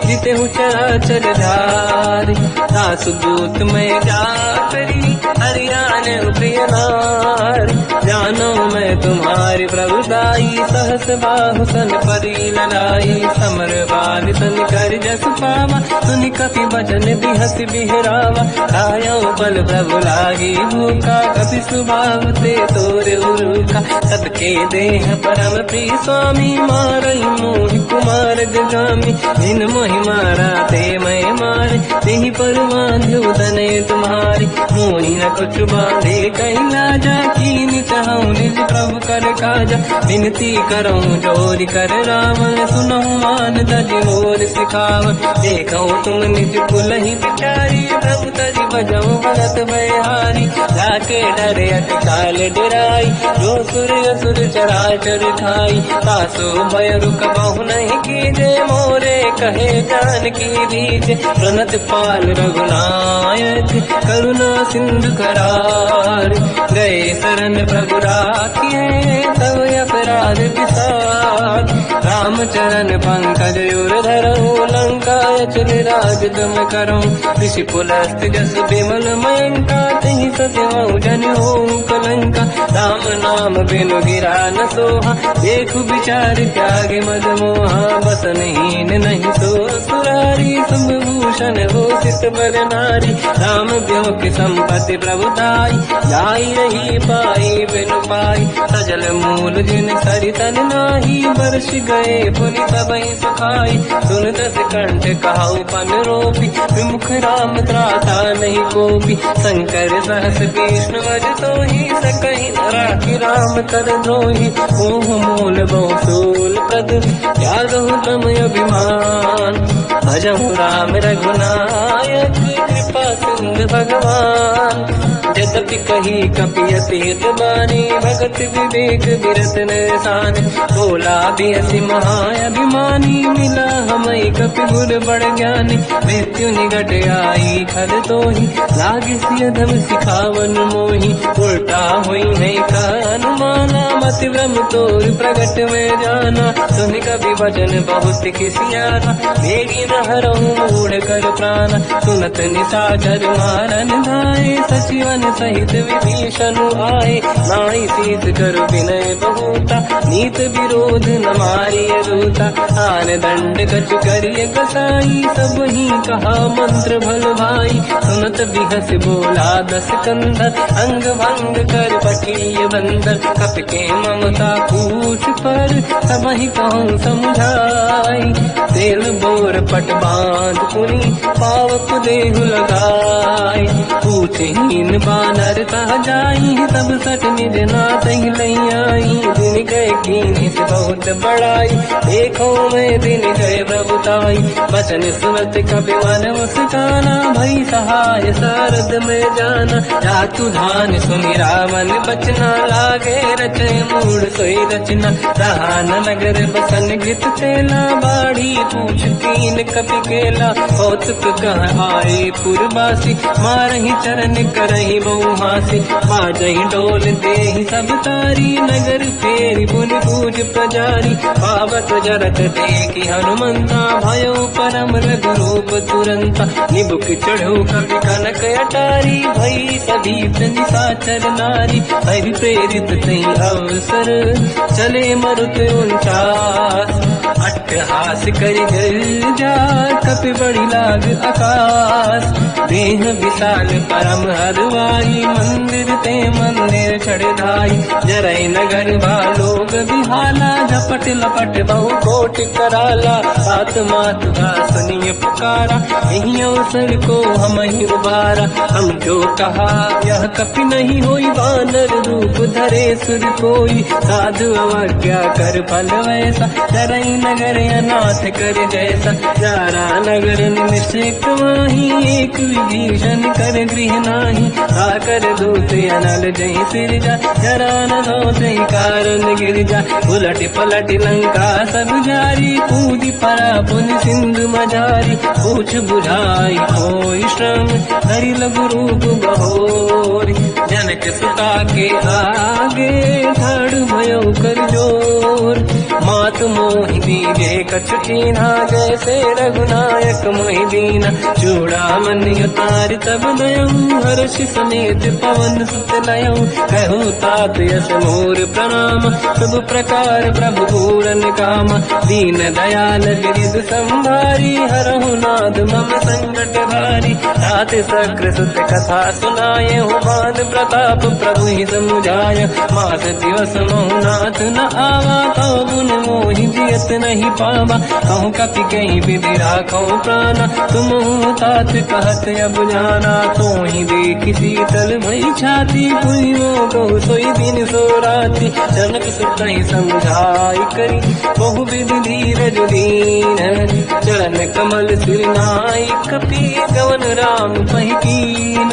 जिते हु चराचर धारी। दासु दूत में जाकरी, हरियाण प्रिय नारी। जानो मैं तुम्हारी प्रभुताई, सहस बाहु सन परी ललाई। समर बाल सन कर जस पावा, सुनि कपि बचन बिहस बिहरावा। आयो बल प्रभु लागी भूखा, कपि स्वभाव ते तोरे उरुखा। सबके देह परम प्रिय स्वामी, मारई मोहि कुमार जगामी। जिन मोहि मारा ते मैं मारे, तेहि पर बांधु तने तुम्हारी। मोहि न कुछ बांधे कहीं लाजा, कीन चाहूं निज प्रभु कर काजा। विनती करऊं जोरि कर रावण, सुनऊं मान तज मोर सिखावन। देखऊं तुम निज कुलहि बिचारी, प्रभु तज बजऊं भगत बलिहारी। जाके डरे अति काल डराई, जो सुर असुर चराचर खाई। तासो भय रुक बहु नहीं कीजे, मोरे कहे जान की दीजे। प्रणत पाल रघुनायक, करुणा सिंधु करार। गए शरण प्रभु राखिए, तब अपराध विसार। रामचरण पंकज उर धरऊं, लंका चल राज तुम करऊं। ऋषि पुलस्त जस विमल मयंका, तहि सत्यवं जन होऊं कलंका। राम नाम बिनु गिरा न सोहा, देखु विचार त्यागे मद मोहा। बसनहीन नहीं सो सुरारी, शुभभूषण हो सित बर नारी। राम ब्यों की संपत्ति प्रभुताई, जाई रही पाई बिनु पाई। सजल मूल जिन सरितन नाही, वर्ष गए पुनि सबहि सुखाई। सुन दस कंठ कहाऊ पन रोपी, विमुख राम त्राता नहीं कोपी। शंकर सहस विष्णु वज तोहि, सकहि न राखि राम कर द्रोही। ओह मूल बहु सूल प्रद, त्यागहु तम अभिमान। भजहु राम रघुनायक, कृपा सिंधु भगवान। यद्यपि कही कपियति हित बानी, भगत विवेक बिरत निशान। बोला भी हसी महाअभिमानी, मिला हमें कपि गुर बड़ ज्ञानी। मृत्यु निकट आई खल तोहि, लागे सिय धम सिखावन मोहि। उल्टा हुई है का अनुमाना, मति भ्रम तोर प्रगट में जाना। सुन कवि वचन बहुत खिसियाना, मेरी न हरहु मूढ़ कर प्राण। सुनत निशाचर मारन धाये, सचिवन सहित विभीषण आए। नाई शीत कर विनय बहुता, नीत विरोध न मारिय रूता। आन दंड कछ करिय कसाई, सब ही कहा मंत्र भल भाई। सुनत बिहस बोला दस कंधर, अंग भंग कर पठिय बंदर। कपि के ममता पूछ पर, सब ही कहूँ समझाई। तेल बोर पट बांध पुनि, पावक देहु लगाई। पूछहीन बानर तह जाई, तब सट निज नाथ लई आई। दिन गए कीनी से बहुत बड़ाई, देखो मैं दिन गए प्रभुताई। बचन सुनत कपि मन मुस्काना, भई सहाय सारद में जाना। जातु धान सुनि रावण बचना, लागे रचे मूढ़ सोई रचना। रहा न नगर बसन घृत तेला, बाढ़ी पूछ कीन कपि केला। कौतुक कह आए पुरवासी, मारहि चरण करहि बहु हासी। बाजहि ढोल देहि सब तारी, नगर फेरि पुनि पूज प्रजारी। पावत जरत देखि हनुमंता, भयो परम रघुरूप तुरंता। निबुक चढ़ो कपि कनक अटारी, भई सभीत निशाचर नारी। हरि प्रेरित तई अवसर, चले मरुत 49। अट्टहास करि गर्जा, कपि बड़ी लाग आकाश। देह विशाल परम हरवाई, मंदिर ते मंदिर चढ़ धाई। जरई नगर भालोग बिहाला, झपट लपट बहु कोट कराला। सात मात का सुनिय पुकारा, यही अवसर को हम ही उबारा। हम जो कहा यह कपि नहीं होई, वानर रूप धरे सुर कोई। साधु अवज्ञा कर फल वैसा, जरई नगर अनाथ कर जैसा। जारा नगर निमिषेक माही, एक विभीषण कर गृह नाही। आकर दूत अनल जय सिर जा, जरा न दो कारण गिर जा। उलट पलट लंका सब जारी, कूदी परा पुन सिंधु मजारी। पूछ बुझाई कोई श्रम, हरि लघु रूप बहोरी। जनक सुता के आगे, ठाड़ भयो कर जोर। मात मोहि दीजे कछु कीन्हा, जैसे रघुनायक मोहि दीना। चूड़ामणि उतारि तब दयऊ, हर्ष समेत पवन सुत लयऊ। कहु तात यस मोर प्रणाम, सब प्रकार प्रभु पूरन काम। दीन दयाल गिरिधु संभारी, हरहु नाद मम संकट भारी। तात सकृ सुत कथा सुनाए, मान प्रताप प्रभु ही समुझाय। मास दिवस महु नाथ न आवा, कौ गुण मोहि जियत नहीं पावा। कहूँ कपि कहीं विधि राखो प्राणा, तुम तात कहत अब जाना। तो ही देखि शीतल भई छाती, पुनि मोह कहु सोई दिन सो राति। जनक सुत ही समझाई करी, बहु विधि धीरज दीन। चरण कमल सिर नाई, कपि गवन राम पहि कीन।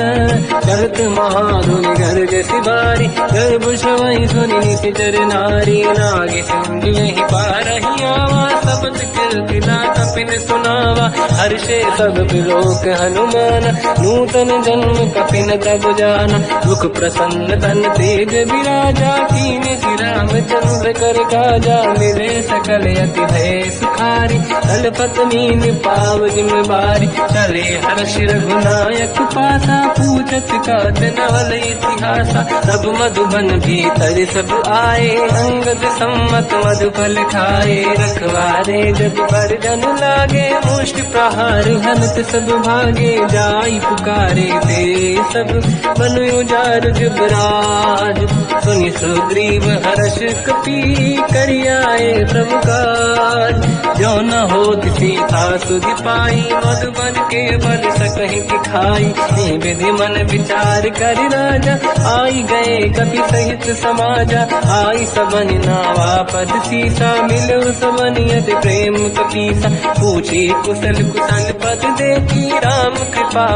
चलत महाधुनि गर्ज सिबारी, गर्भ श्रवहि सुनि निशिचर नारी। नागे सिंधु यहि पारहि आवा, सबद कीर्ति दाता पिन सुनावा। हर्षे सब बिलोक हनुमान, नूतन जन्म कपिन तब जाना। मुख प्रसन्न तन तेज विराजा, कीने श्री रामचंद्र कर काजा। मिले सकल अति भय सुखारी, तलपत मीन पाव जिम्मेवारी। चले हर्ष रघुनायक पासा, पूछत कात नवल इतिहासा। सब मधुबन भीतर सब आए, अंगद सम्मत मधुफल खाए। रखवारे जब पर जन लागे, मुष्टि प्रहार हनत सब भागे। जाई पुकारे ते सब, बन उजार जुबराज। सुनि सुग्रीव हर्ष कपि, करियाए प्रभु काज। जो न होत सीता सुधि पाई, मधुबन के बल सकहि दिखाई। विधि मन विचार कर राजा, आई गए कपि सहित समाजा। आई सबन नावा पद सीसा, मिलो सब मनियत प्रेम कपीसा, पूछी कुशल कुशल पद देखी, राम कृपा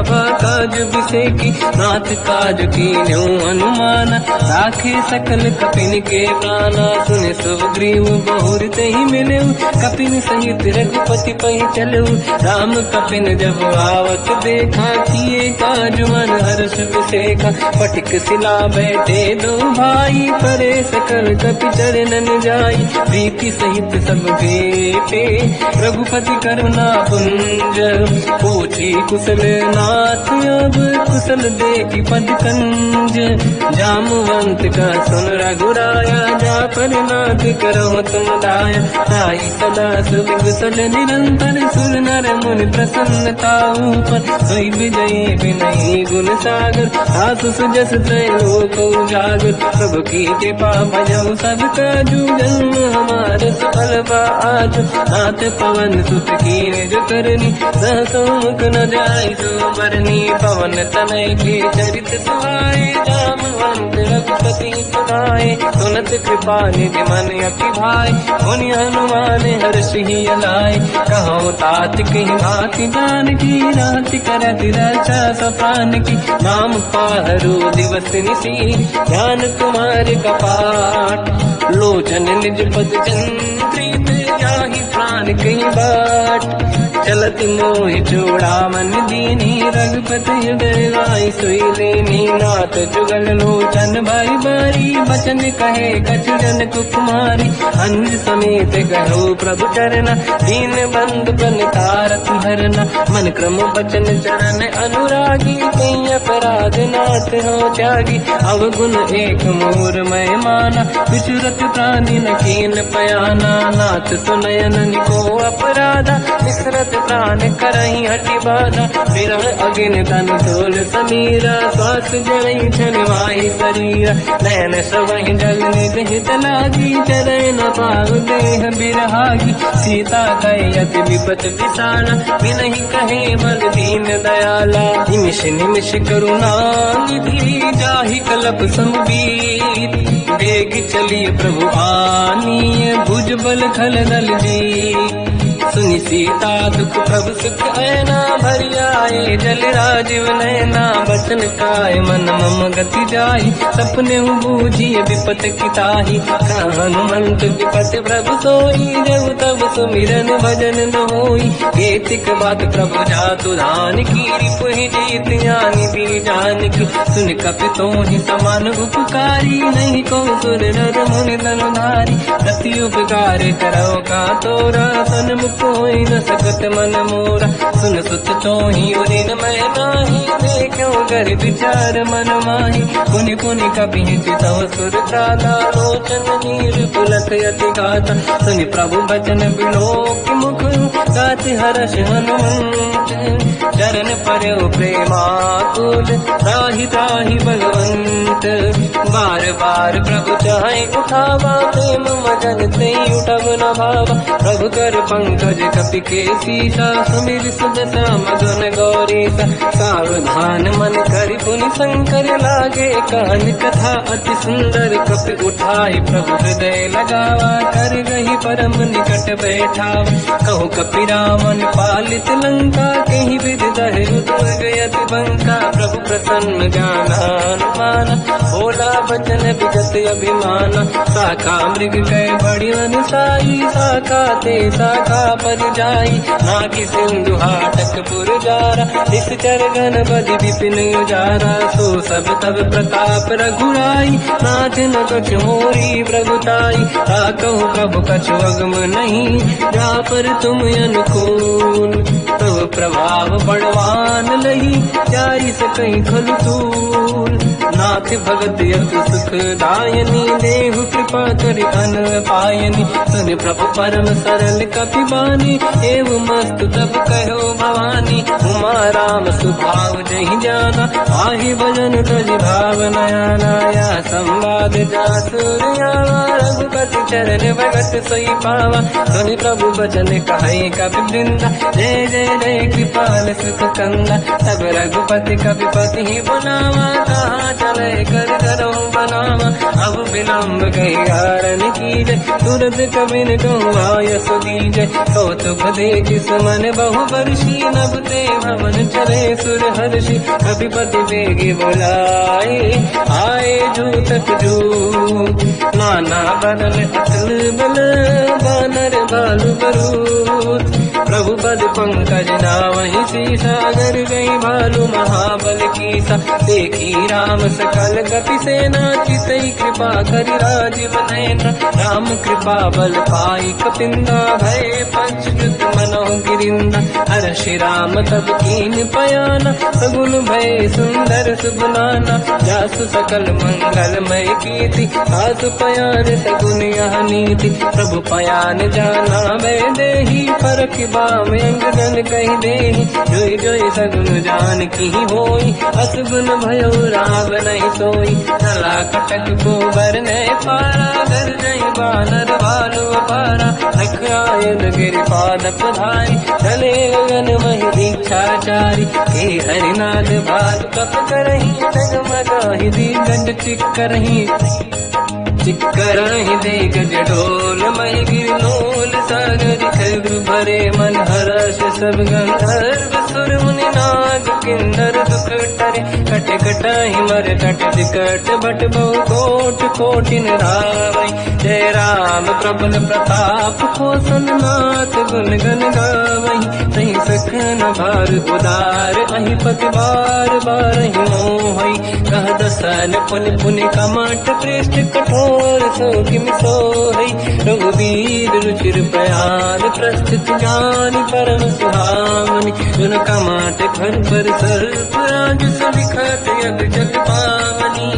काज बिसेकी, नाथ काज की न्यू अनुमाना, राखे सकल कपिन के प्राणा, सुन सुग्रीव बहुरत ही मिले, कपिन सहित रघुपति पहि चलऊ, राम कपिन जब आवत देखा, किए काज मन हर्ष विसेखा, पटिक सिला बैठे दो भाई, परे सकल कपि चरणन जाई, प्रीति सहित सब भेटे, रघुपति करुणा पुंज, पूछी कुशल नाथ अब कुशल देखी पद कंज, जामवंत का सुन रघुराया, जा पर नाथ करो तुम दाया, ताई सदा सुविकुशल निरंतर, सुर नर मुनि प्रसन्नता ऊपर, सोई विजयी विनयी गुण सागर, आसु सुजस त्रैलोक उजागर, प्रभु की कृपा भजऊ सब काजू, जन्म हमार सफल आज, नाथ पवन सुत की निज करनी, सहसो मुख न जाय सो बरनी, पवन तनय के चरित सुहाए, जामवंत रघुपति सुनाए, सुनत कृपा निधि मन अति भाई, मुनि हनुमान हर्ष ही अलाय, कहो तात कहीं बात जान की, रात करत रक्षा सपान की, नाम पाहरो दिवस निसी, ध्यान तुम्हारे कपाट, लोचन निज पद चंद्रित, जाहि प्राण कहीं बाट, चलत मोहि चूड़ा मन दीनी, रघुपति हृदय राय सोई लेनी, नाथ जुगल लोचन भाई बारी, बचन कहे कछु जन कुमारी, अंज समेत कहो प्रभु चरना, दीन बंधु प्रणतारत हरना, मन क्रम बचन चरण अनुरागी, कहीं अपराध नाथ हो त्यागी, अवगुण एक मोर मैं माना, विचुरत प्राणी न कीन पयाना, नाथ सुनयन को अपराधा, विसरत प्राण करही हटि बाधा, विरह अगिन तन तोल समीरा, श्वास जरई छन वाहि शरीरा, नयन सवहि जल निज हित लागी, चरै न पाउ देह बिरहागी, सीता कहे अति विपत विसाला, बिनहि कहे बल दीन दयाला, निमिष निमिष करुणा निधि, जाहि कलप समुबीर, बेग चलिए प्रभु आनीय, भुज बल खल दल जी, सुनि सीता दुख प्रभु सुख ऐना, भरि आए जल राजीव नैना, बचन काय मन मम गति जाहि, सपने बूझिए विपत किताहि, हनुमंत विपत प्रभु सोई, जब तब सुमिरन भजन न होई, केतिक बात प्रभु जातु धान की, रिपुहि जीत ज्ञानी भी जान की, सुन कपि तोहि समान उपकारी, नहीं को सुर नर मुनि धनुधारी, प्रति उपकार करो का तोरा, सन्मुख होई न सकत मन मोरा, सुन सुत तोहि उदिन मैं नाही, देखो कर विचार मन माही, पुनि पुनि कपि चितव सुर त्राता, लोचन नीर पुलक अति गाता, सुनि प्रभु बचन बिलोक मुख, गाति हर्ष हनुमंत, चरण पर्यो प्रेमाकुल, त्राहि त्राहि भगवंत, बार बार प्रभु चाहे उठावा, प्रेम मगन ते उठब न भावा, प्रभु कर पंकज कपि के सीसा, सुमिर सुदशा मगन गौरीसा, सावधान मन करि पुनि शंकर लागे, कहन कथा अति सुंदर, कपि उठाई प्रभु हृदय लगावा, कर गही परम निकट बैठावा, कहु कपि रामन पालित लंका, कहीं विधि दहे दुर्ग यति बंका, प्रभु प्रसन्न ज्ञानानुमाना, भोला बचन विगत अभिमाना, शाखा मृग कै बड़ी अनुसाई, शाखा ते शाखा पर जाई, नाकि सिंधु हाटक पुरजारा, निश्चर घन बदि विपिन उजारा, सो सब तब प्रताप रघुराई, नाथ न कछु मोरी प्रभुताई, ताकहु प्रभु कछु अगम नहीं, जा पर तुम अनुकूल, तब प्रभाव बड़वान लही, जाई सकई खलु तूल, नाथ भगत यत सुख दायनी, देहु कृपा करि अन पायनी, सुन प्रभु परम सरल कपि बानी, एव मस्त तब कहो भवानी, उमा राम सुभाव जहि जाना, आहि भजन तज भाव नयाना, या संवाद जासुर आवा, रघुपति चरण भगत सोई पावा, सुनि प्रभु बचन कहे कपि वृंदा, जय जय जय कृपाल सुख कंदा। तब रघुपति कपिपति ही बुलावा, कहा चले कर करो बनावा। अब विलम्ब कही कारण कीजे, तुरंत कबिन कहूँ आयस दीजे। कौतुक देख सुमन बहु वर्षी, नभ ते भवन चले सुर हर्षि। कपिपति बेगी बुलाए, आए जूतक जूत। नाना बदल अतल बल, बानर बालु बरूत। प्रभु पद पंकज नावहि सीसा, गर गई भालु महाबल कीसा। देखी राम सकल कपि सेना, चितई कृपा करि राजीव नयन। राम कृपा बल पाई कपिंदा, भय पंचकृत मनो गिरिंदा। हर्षि राम तब कीन पयाना, सगुन भय सुंदर सुबनाना। जासु सकल मंगलमय कीर्ति, आसु पयान सगुन यह नीति। प्रभु पयान जाना मैं देही, फरक बाम अंगदन कही देही। जोई जोई सगुन जान की होई, असगुन भयो राम नहीं सोई। चला कटक को बरने पारा, घर नहीं बानर बालु अपारा। लख आयन गिरिपाद पधारी, चले गगन महि दीक्षाचारी। हे हरिनाथ भाल कप करही, डगमगाहि दीगंज चिक्करही। चिक्करहि देख जडोल महि गिरलोल, सागर खग भरे मन हर्ष सब गंधर्व। सुर मुनि नाग किन्नर दुख टरे, कट कटाहि मर तट विकट भट बहु कोट कोटिन रावै। जय राम प्रबल प्रताप, कौशल नाथ गुण गन गावै। तहि सखन भार उदार, अहि पति बार बार ही मोहै। कह दसन पुनि पुनि कमठ, पृष्ठ कठोर सो किम सोहै। रघुवीर रुचिर प्रयान, प्रस्थित ज्ञान परम सुहावनी। सुन कमाट घर पर सर्प, आज सविखत यग जग पावनी।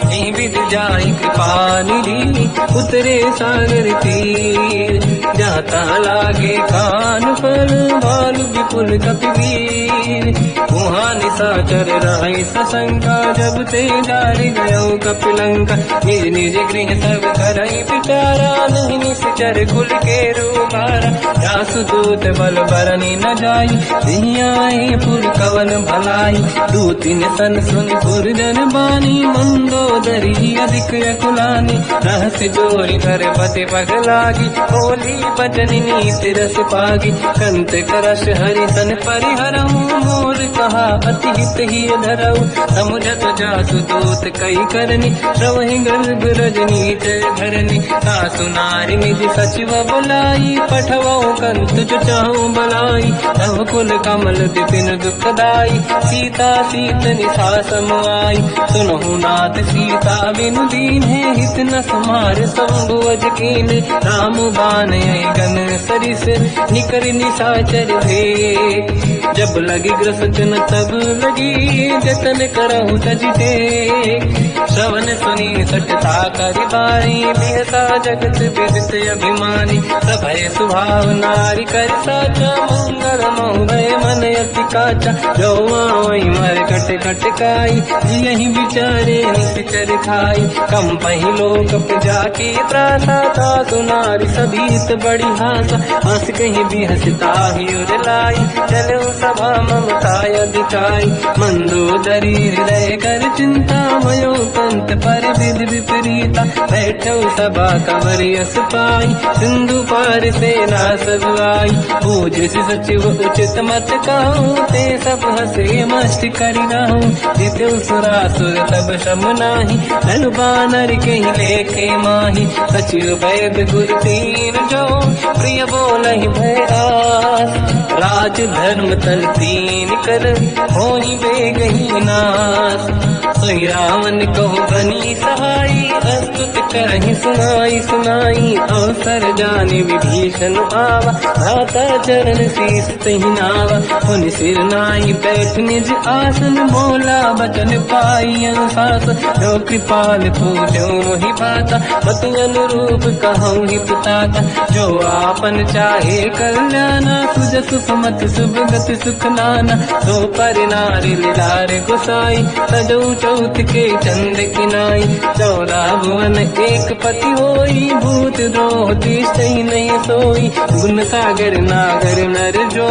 यही विध जाई कृपा निधि, उतरे सागर तीर। जाता लागे कान पर, भालु विपुल कपिवीर। वहाँ निशाचर रहि सशंका, जब ते डारि गयो कपिलंका। निज निज गृह सब करई पिटारा, नहीं निश्चर कुल के रूबारा। जासु दूत बल बरनी न जाई, दियाए पुर कवन भलाई। दूतिन सन सुन पुर जन बानी, मंदोदरी अधिक अकुलानी। रहस्य जोरी कर पति पगलागी, होली बचन नीति रस पागी। कंत करश हरि सन परिहरऊ, मोर कहा अति हित ही धरऊ। समुझत जासु दूत कई करनी, श्रवहि गर्भ रजनी जय धरनी। सासु नारी निज सचिव बुलाई, पठवऊ कंत जो चाहूं बलाई। तव कुल कमल विपिन दुखदाई, सीता सीत निशा समाई। सुनहु नाथ सीता बिनु दीन्हे, हित न समार शंभु अज कीन्हे। राम बाण गन सरिस, निकर निशाचर भेद। जब लगी ग्रसन तब लगी, जतन करहु तज टेक। श्रवण सुनी सटता करि बारी, बिहसा जगत विदित अभिमानी। सभय स्वभाव नारी कर साचा, मंगल मोह भय मन अति काचा। जो आवै मर कट कट काई, यही विचारे निश्चर खाई। कम पही लोक जाके त्रासा, तासु नारी सभीत बड़ी हासा। हंस कहीं भी हंसता ही उरलाई, चलो सभा ममता अधिकाई। मंदोदरी हृदय कर चिंता, भयो पंत पर विध विपरीता। बैठो सभा कंवरि यस पाई, सिंधु पार सेना सब आई। पूज सचिव उचित मत कहूँ, ते सब हंसे मस्त करि रहूं। जितु सुरासुर तब शम नाही, धनु बानर कहीं लेखे माही। सचिव वैद गुर तीन जो, प्रिय बोलहि भय आस। राज धर्म तल तीन कर, होई बेगहि नास। सोई रावण कहो बनी सहाई, अस्तुत करहि सुनाई सुनाई। अवसर जाने विभीषण आवा, भ्राता चरण शीस तहि नावा। पुनि सिर नाई बैठ निज आसन, बोला बचन पाई अनुशास। जो कृपाल पूजो मोहि भाता, मति अनुरूप कहूँ हित ताता। जो आपन चाहे कल्याणा, सुजसु सुमति सुभगति सुख नाना, सो पर नारी लीलार गोसाई, सजौ चौथ के चंद की नाई, 14 भुवन एक पति होई, भूत द्रोह तीसई नहीं सोई, गुण सागर नागर नर जो,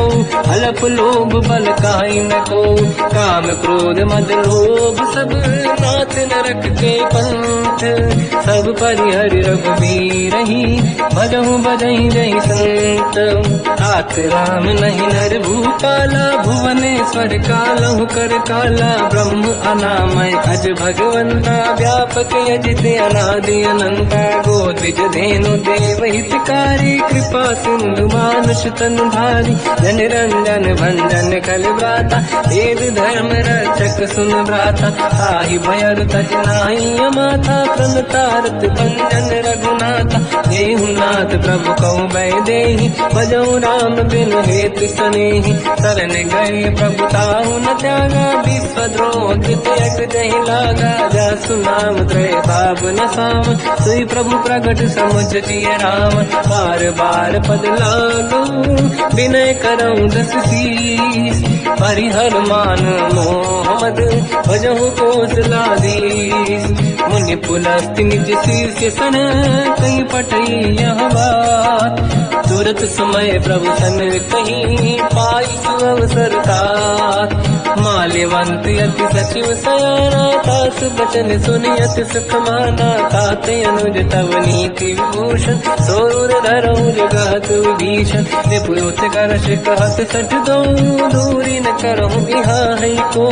अलप लोभ बल काई न को, काम क्रोध मद लोभ सब नाथ नरक के पंथ, सब परिहरि रघुबीर ही, भजहु बजहि जय संत, तात राम नहीं नर भूपाला, भुवनेश्वर कालहु कर काला, ब्रह्म अनामय अज भगवंता, व्यापक यजित अनादि अनंता, गोद्विज धेनु देव हितकारी, कृपा सिंधु मानुष तनु धारी, जन रंजन भंजन कल व्राता, वेद धर्म रक्षक सुन व्राता, ताहि भयर तज नाहि अमाता, प्रणतारत भंजन रघुनाथा, देहु नाथ प्रभु कौ बै देहि, भजऊ राम बिनु हेतु सनेहि, शरण गए प्रभु ताहु न त्यागा, विश्वद्रोह कृतयक जहि लागा, जासु नाम त्रय भाव न साम, सोई प्रभु प्रगट समुझ जिय राम, बार बार पद लागू, विनय करऊं दस शीस, परिहर मान मोहम्मद, भजहु कौशलाधीश, मुनि पुलस्ति निज शीर्ष सन, कहीं पटई यह बात, तुरत समय प्रभु सन कहीं, पाई सुअवसर तात, माल्यवंत अति सचिव सयाना, तास बचन सुनियत सुख माना, तात अनुज तव नीति विभूषण, सोर धरऊ जगत विभीषण, निपुत करश कहत सठ दो, दूरी न करहु बिहार को,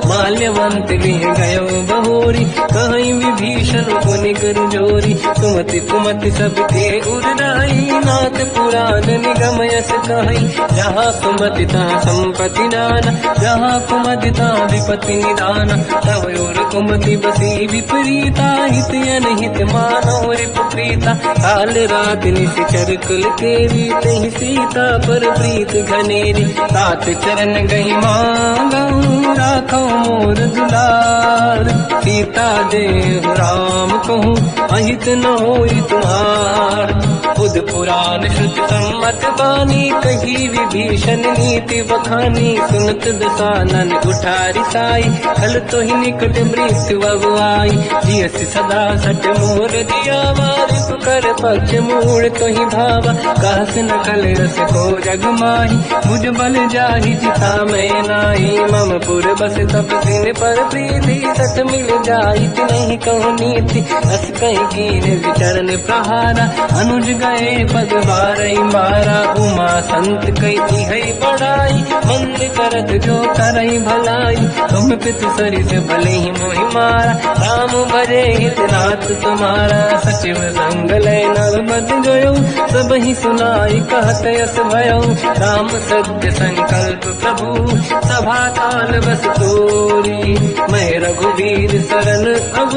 माल्यवंत लिह गयो बहोरी, कहीं विभीषण पुनि कर जोरी, सुमति कुमति सबके उरनाई, नाथ पुराण निगम यस कहीं, जहाँ सुमति तहाँ संपत्ति नाना, जहाँ कुमति तहाँ विपत्ति निदाना, तव और कुमति बसी विपरीता, हित अनहित मानव रिपुप्रीता, काल रात निशिचर कुल केरी, तहि सीता पर प्रीत घनेरी, तात चरण गई मांगऊ, राखो मोर दुलार, सीता देहु राम कहूँ, अहित न होई तुम्हार, बुध पुराण श्रुति सम्मत बानी, कही विभीषण नीति बखानी, सुनत दसानन उठारी साई, कल तो ही निकट मृत्यु अगुआई, जियस सदा सट मोर दिया, मारिप कर पक्ष मूल तो ही भावा, कहस न कल रस को जग माही, मुझ बल जाहि जिता मैं नाई, मम पुर बस तप सिन पर प्रीति, सत मिल जाई नहीं कहूँ नीति, अस कहीं कीन विचरण प्रहारा, अनुज गए पद बारई मारा, उमा संत कही है बढ़ाई, मंद करत जो करई भलाई, तुम पितु सरिस भले ही मोहि मारा, राम भजे हित नाथ तुम्हारा, सचिव संग लय नव मत गयो, सब ही सुनाई कहत यस भयो, राम सत्य संकल्प प्रभु, सभा काल बस तोरी, मैं रघुवीर शरण अब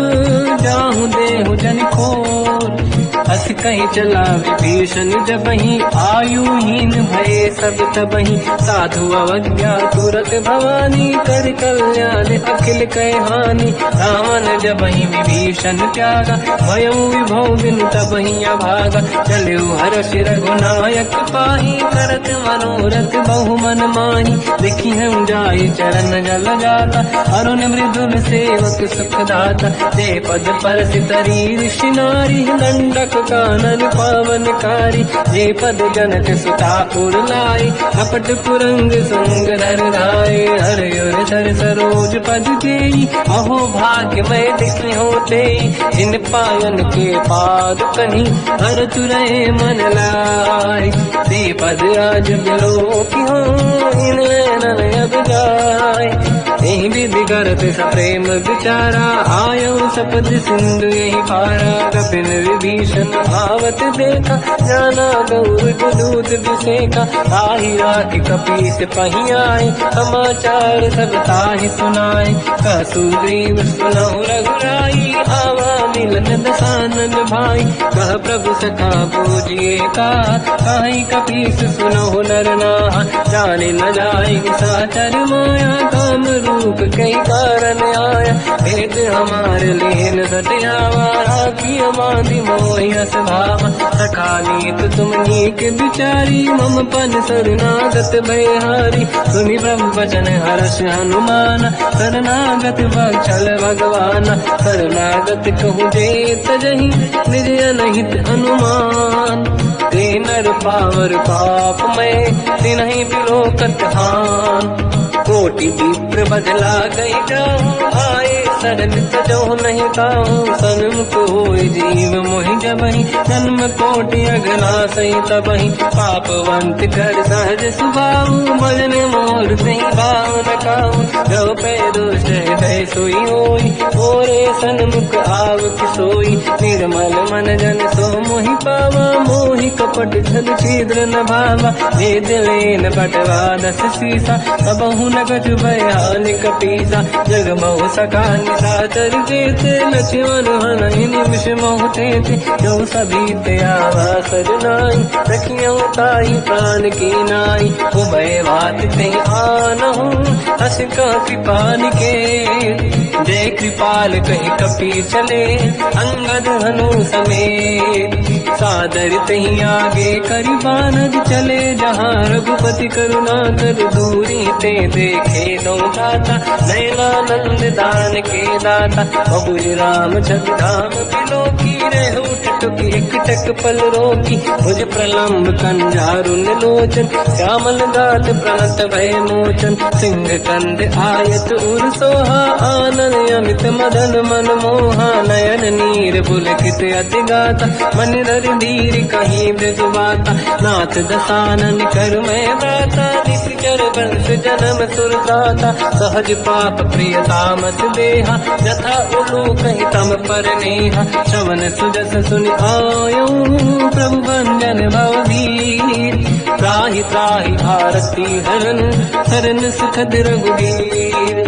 जाहु देहु जन खोर, हस कहीं चला विभीषण जबहि, आयुहीन भये सब तबहि, साधु अवज्ञा तुरत भवानी, कर कल्याण अखिल कह हानि, रावण जबहि विभीषण त्यागा, भयउ विभव बिनु तबहि अभागा, चलु हर्ष रघुनायक पाहि, करत मनोरथ बहु मन माहि, देखि हूँ जाय चरण जल जाता, अरुण मृदुल सेवक सुख दाता, ते पद पर सितरी ऋषि नारी, दंडक कानन पावनकारी, जे पद जनक सुता पुर लाई, कपट पुरंग संग धर राय, हर युर धर सरोज पद जेई, अहो भाग्य मैं देखी होते, जिन पायन के पाद कहीं, हर तुरहे मन लाय, ते पद आज बिलो की हो, इन नैनन अब जाय, यही विधि करत सप्रेम विचारा, आयो सपद सिंधु यही पारा, कपिन विभीषण आवत देखा, जाना गौर गुदूत विसेका, ताहि राखि कपीस पहि आए, समाचार सब ताहि सुनाए, कह सुग्रीव सुनहु रघुराई, आवा मिलन दसानन भाई, कह प्रभु सखा पूजिए का, काहि कपीस सुनहु नर नाहा, जाने न जाए साचर माया, काम रूप कई कारण आया, भेद हमारे लेन सत्यावा, राखी बांधी मोहिया स्वभाव, सखानी तो तुम नीक बिचारी, मम पन शरणागत भयहारी, सुनि ब्रह्म वचन हर्ष हनुमान, शरणागत वत्सल भगवान, शरणागत कहूँ जे तजहि, निज अनहित अनुमान, ते नर पावर पाप में, तिन्हि बिलोकत हान, कोटि विप्र बदला गई जाऊँ, आए शरण तजो नहीं ताऊँ, सन्मुख होय जीव मोहि जबहि, जन्म कोटि अगला सही तबहि, पापवंत कर सहज सुभाऊ, भजन मोर सही भाव न काऊ, जो पै दुष्ट हृदय सोई होई, मोरे सन्मुख आव किसोई, निर्मल मन जन सो मोहि पावा, मोहि कपट छल छिद्र न भावा, भेद लेन बटवा दस सीसा, सबहु न कछु भयान कपीसा, जग महु सका निशाचर जेते, लक्ष्मण हनि निमिष मोह तेते, जो सभी ते आवा सरनाई, रखियो ताई प्राण की नाई, उभय बात ते आनहु, हस का कृपान के, जय कृपाल कहि कपी चले, अंगद हनु समेत, सादर तही आगे करि बानर चले, जहाँ रघुपति करुणा कर दूरी ते देखे दो दाता, नयनानंद दान के दाता, बहुज राम छवि धाम बिलो की, रहु टुक एक टक पल रोकी, भुज प्रलम्ब कंजारुन लोचन, श्यामल गाल प्रणत भय मोचन, सिंह कंद आयत उर सोहा, आनन अमित मदन मन मोहा, नयन नीर पुलकित अति गाता, मन धर धीर कहीं मृदुबाता, नाथ दसानन कर मैं दाता, निश्चर वंश जन्म सुरदाता, सहज पाप प्रिय तामस देहा, यथा उलू कहीं तम पर नेहा, श्रवण सुजस सुनि आयो, प्रभु भंजन भववीर, त्राहि त्राहि आरती हरन, शरण सुखद रघुवीर,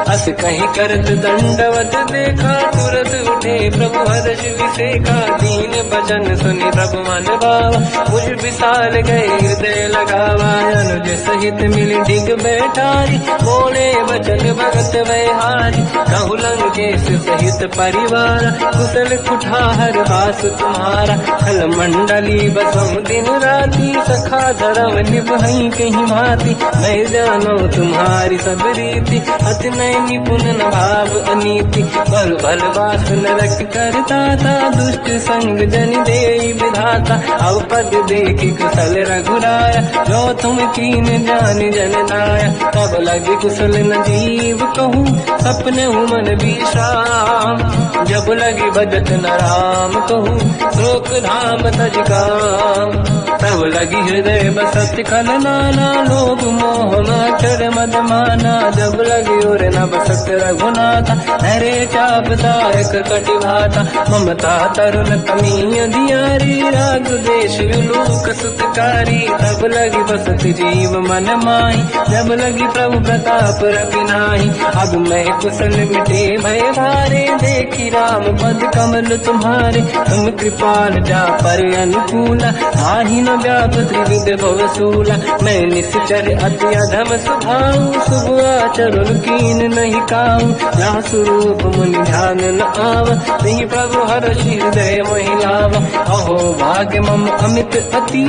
अस कहीं करत दंडवत देखा, तुरत उठे प्रभु हर्ष विसेखा, दीन भजन सुनि प्रभु मन भावा, मुझ विशाल गए हृदय लगावा, अनुज सहित मिली डिग बैठारी, बोले वचन भगत वैहारी, कहु लंकेश सहित परिवार, कुशल कुठार वास तुम्हारा, खल मंडली बसहु दिन राती, सखा धर्म निभहि कहीं भांति, मैं जानो तुम्हारी सब रीति, अति नय निपुण न भाव अनीति, पर भल बास नरक करता था, दुष्ट संग जन दे विधाता, अब पद देखी कुशल रघुराया, जो तुम कीन जान जन नाया, तब लगे कुशल न जीव कहूँ, सपने मन विश्राम, जब लगी भजत न राम कहूँ, शोक धाम तज काम, तब लगी हृदय बसत खल नाना, लोभ मोह मच्छर मद माना, जब लगी और न बसत रघुनाथा, हरे चाप दायक कटि भाता, ममता तरुण तमी अधियारी, राग देश विलोक सुखकारी, तब लगी बसत जीव मन माही, जब लगी प्रभु प्रताप रवि नाही, अब मैं कुशल मिटे भय भारे, देखी राम पद कमल तुम्हारे, तुम कृपाल जा पर अनुकूला, आहि न व्याप त्रिविध भवसूला, मैं निश्चर अति अधम स्वभाव, शुभ आचरण कीन नहीं काऊ, जहाँ स्वरूप मुनि ध्यान न आव, नहीं प्रभु हर्षि हृदय महिलावा, अहो भाग्य मम अमित अति,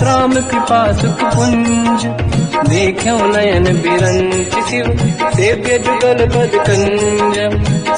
राम कृपा सुख पुंज, देखो नयन बिरंच शिव, सेव्य जुगल पद कंज,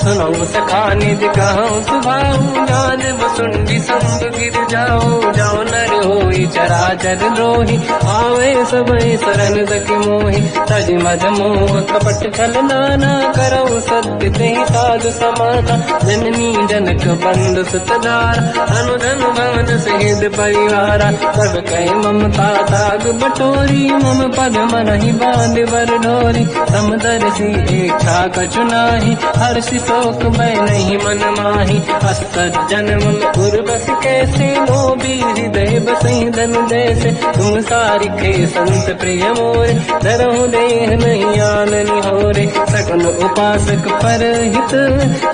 सुनो सखा निज कहूँ सुभाऊ, जान वसुंडी संग गिर जाओ, जाओ नर होई चराचर द्रोही, आवे सबई शरण सखि मोहि, तज मद मोह कपट छल नाना, करऊ सत्य तेहि साधु समाता, जननी जनक बंधु सुतधारा, अनुधन भवन सहित परिवारा, सब कहि ममता ताग बटोरी, मम पद मनहि बांध बर डोरी, समदर्शी इच्छा कछु नाही, हर्षि शोक भय नहीं मन माही, असज्जन मम उर बस कैसे, लोभी हृदय बसहि धन जैसे, तुम सारिखे संत प्रिय मोरे, धरहु देह नहीं आन निहोरे, सगुन उपासक पर हित,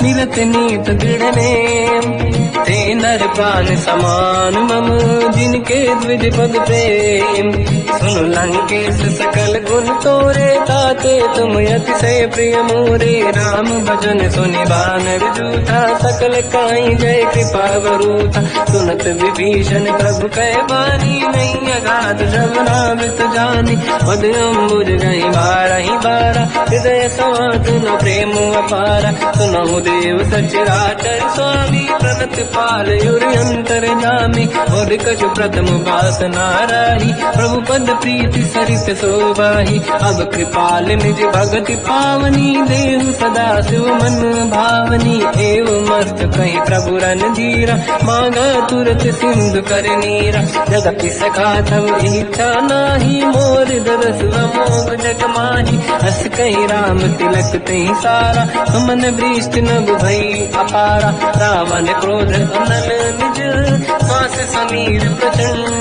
मिलत नीत दृढ़ नेम, ते नर प्राण समान मम, जिनके द्विज पद प्रेम, सुन लंकेश सकल गुण तोरे, ताते तुम अतिशय प्रिय मोरे। राम भजन सुनि बानर जूठा, सकल काई जय कृपा वरूथा। सुनत विभीषण प्रभु कह बानी, नहीं अगाध श्रवणामृत जानी। पद अम्बुज गई बारहि बारा, हृदय समात न प्रेम अपारा। सुनहु देव सचराचर स्वामी, प्रणत पाल युरि अंतर जामी। और कछु प्रथम वासना राही, प्रभु पद प्रीति सरित सोबाही। अब कृपाल निज भगति पावनी, देहु सदा शिव मन भावनी। एवं मस्त कहीं प्रभु रन धीरा, मांगा तुरत सिंधु कर नीरा। जगति सखा तब इच्छा नाही, मोर दरस मोग जग माही। हस कहीं राम तिलक तही सारा, सुमन वृष्ट नभ भई अपारा। रावण क्रोध अनल निज, श्वास समीर प्रचंड।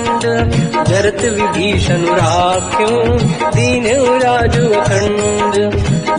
जरत विभीषण राख्यों, दीन राजु अखंड।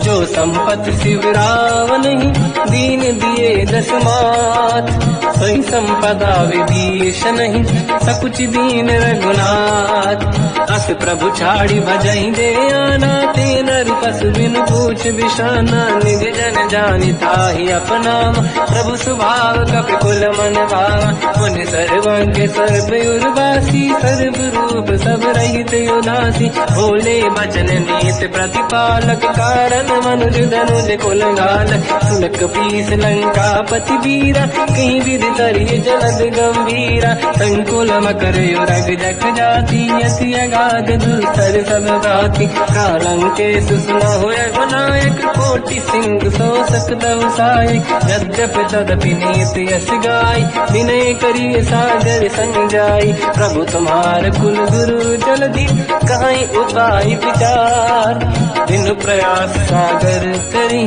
जो संपत्ति शिव रावण ही, दीन दिए दस मात। सोई संपदा विभीषण ही, सकुच दीन रघुनाथ। अस प्रभु छाड़ी भजई दे आना, ते नर पशु बिनु पूछ बिशाना। निज जन जानि ताहि अपनावा, प्रभु स्वभाव कपि कुल मन भावा। मुनि सर्वज्ञ सर्व उर्वासी, सर्व रूप सब रहित उदासी। भोले बचन नीत प्रतिपालक, कारण मनुज धनुज कुल घालक। सुन कपीस लंका पति वीरा, कहीं विधि तरिय जलद गंभीरा। संकुल मकर युरग जख जाति, अति अगाध दुस्तर सब भाति। कालंकेश सुनहु रघुनायक, कोटि सिंह सो सकदव सायक। यद्यप तदपि नीत यस गाय, विनय करिय सागर संजाई। प्रभु तुम्हार कुल गुरु जलधि, कहीं उपाय विचार। दिन प्रयास सागर करी,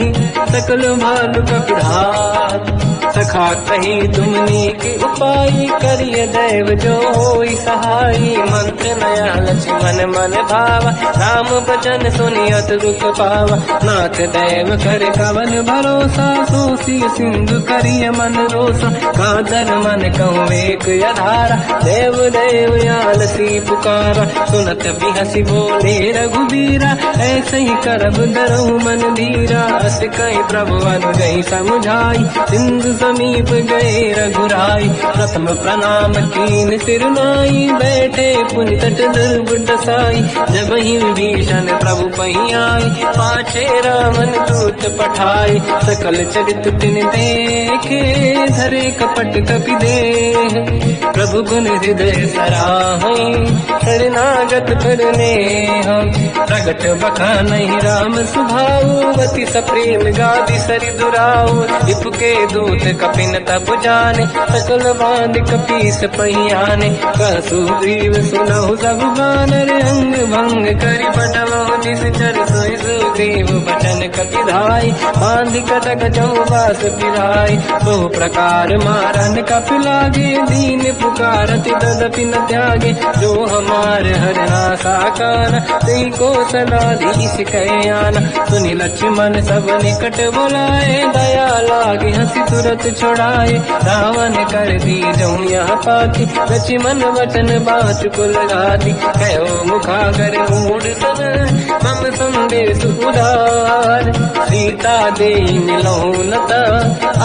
सकल भालु कपिधार। सखा कही तुमनी के उपाय, करिय दैव जो होई सहाई। मंत्र नया लक्ष्मण मन भावा, राम भजन सुनियत दुख पावा। नाथ दैव कर कवन भरोसा, सोसी सिंधु करिय मन रोसा। कादर मन कहूँ एक अधारा, देव देव आलसी पुकारा। सुनत बिहसी बोले रघुबीरा, ऐसे ही करब डरहु मन धीरा। अस कहीं प्रभु अनुजहि समझाई, सिंधु समीप गए रघुराई। प्रथम प्रणाम कीन सिरनाई, बैठे पुनि तट दुर्ग दसाई। जब ही विभीषण प्रभु पही आई, पाछे रावण दूत पठाई। सकल चरित तिन देखे, धरे कपट कपि देह। प्रभु गुण हृदय सराहई, शरणागत करने हम। प्रगट बखानहि राम सुभाऊ, अति सप्रेम गादि सरि दुराऊ। रिपु के दूत कपिन तब जाने, सकल बांध कपीस पही आने। कह सुग्रीव सुनहु सब बानर, अंग भंग करि बटवहु निश्चर। सोई सुग्रीव बचन कपि धाई, बांधि कटक चौबास पिराई। बहु प्रकार मारन कपि लागे, दीन पुकारति तदपि न त्यागे। जो हमार हरना साकाना, तेहि को सलाधीश कहे आना। सुनि लक्ष्मण सब निकट बुलाए, दया लागे हंसी तुरत छुड़ाए। रावण कर दी जऊँ यह पाती, लक्ष्मण वचन बाचुकुल घाती। कहो मुखागर मूढ़ सन, मम संदेश उदार। सीता दे मिलऊँ लता,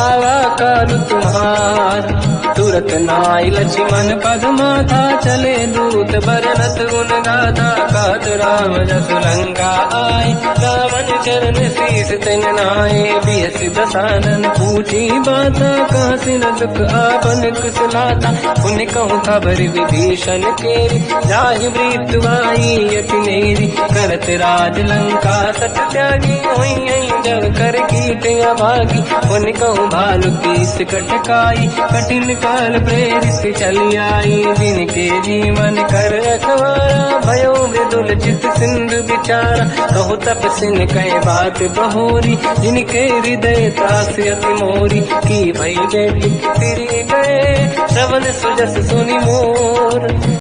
आवा काल तुम्हार। तुरत नाई लक्ष्मण पद माथा, चले दूत बरनत गुण गाथा। कहत राम जस लंका आए, रावण चरण शीस तिन नाए। बिहस दसानन पूछी बाता, कहसी न दुख आपन कुशलाता। पुन कहूँ खबर विभीषण केरी, जाहि मृत्यु आई यति नेरी। करत राज लंका सत त्यागी, हुई जब कर कीट अभागी। पुन कहूँ भालु कीस कटकाई, कठिन काल प्रेरित चली आई। जिनके जीवन कर रखवारा, भयो मृदुल चित सिंधु विचारा। कहु तपसिन कह बात बहोरी, जिनके हृदय त्रास अति मोरी। की भई जय तिरि गए, श्रवण सुजस सुनि मोर।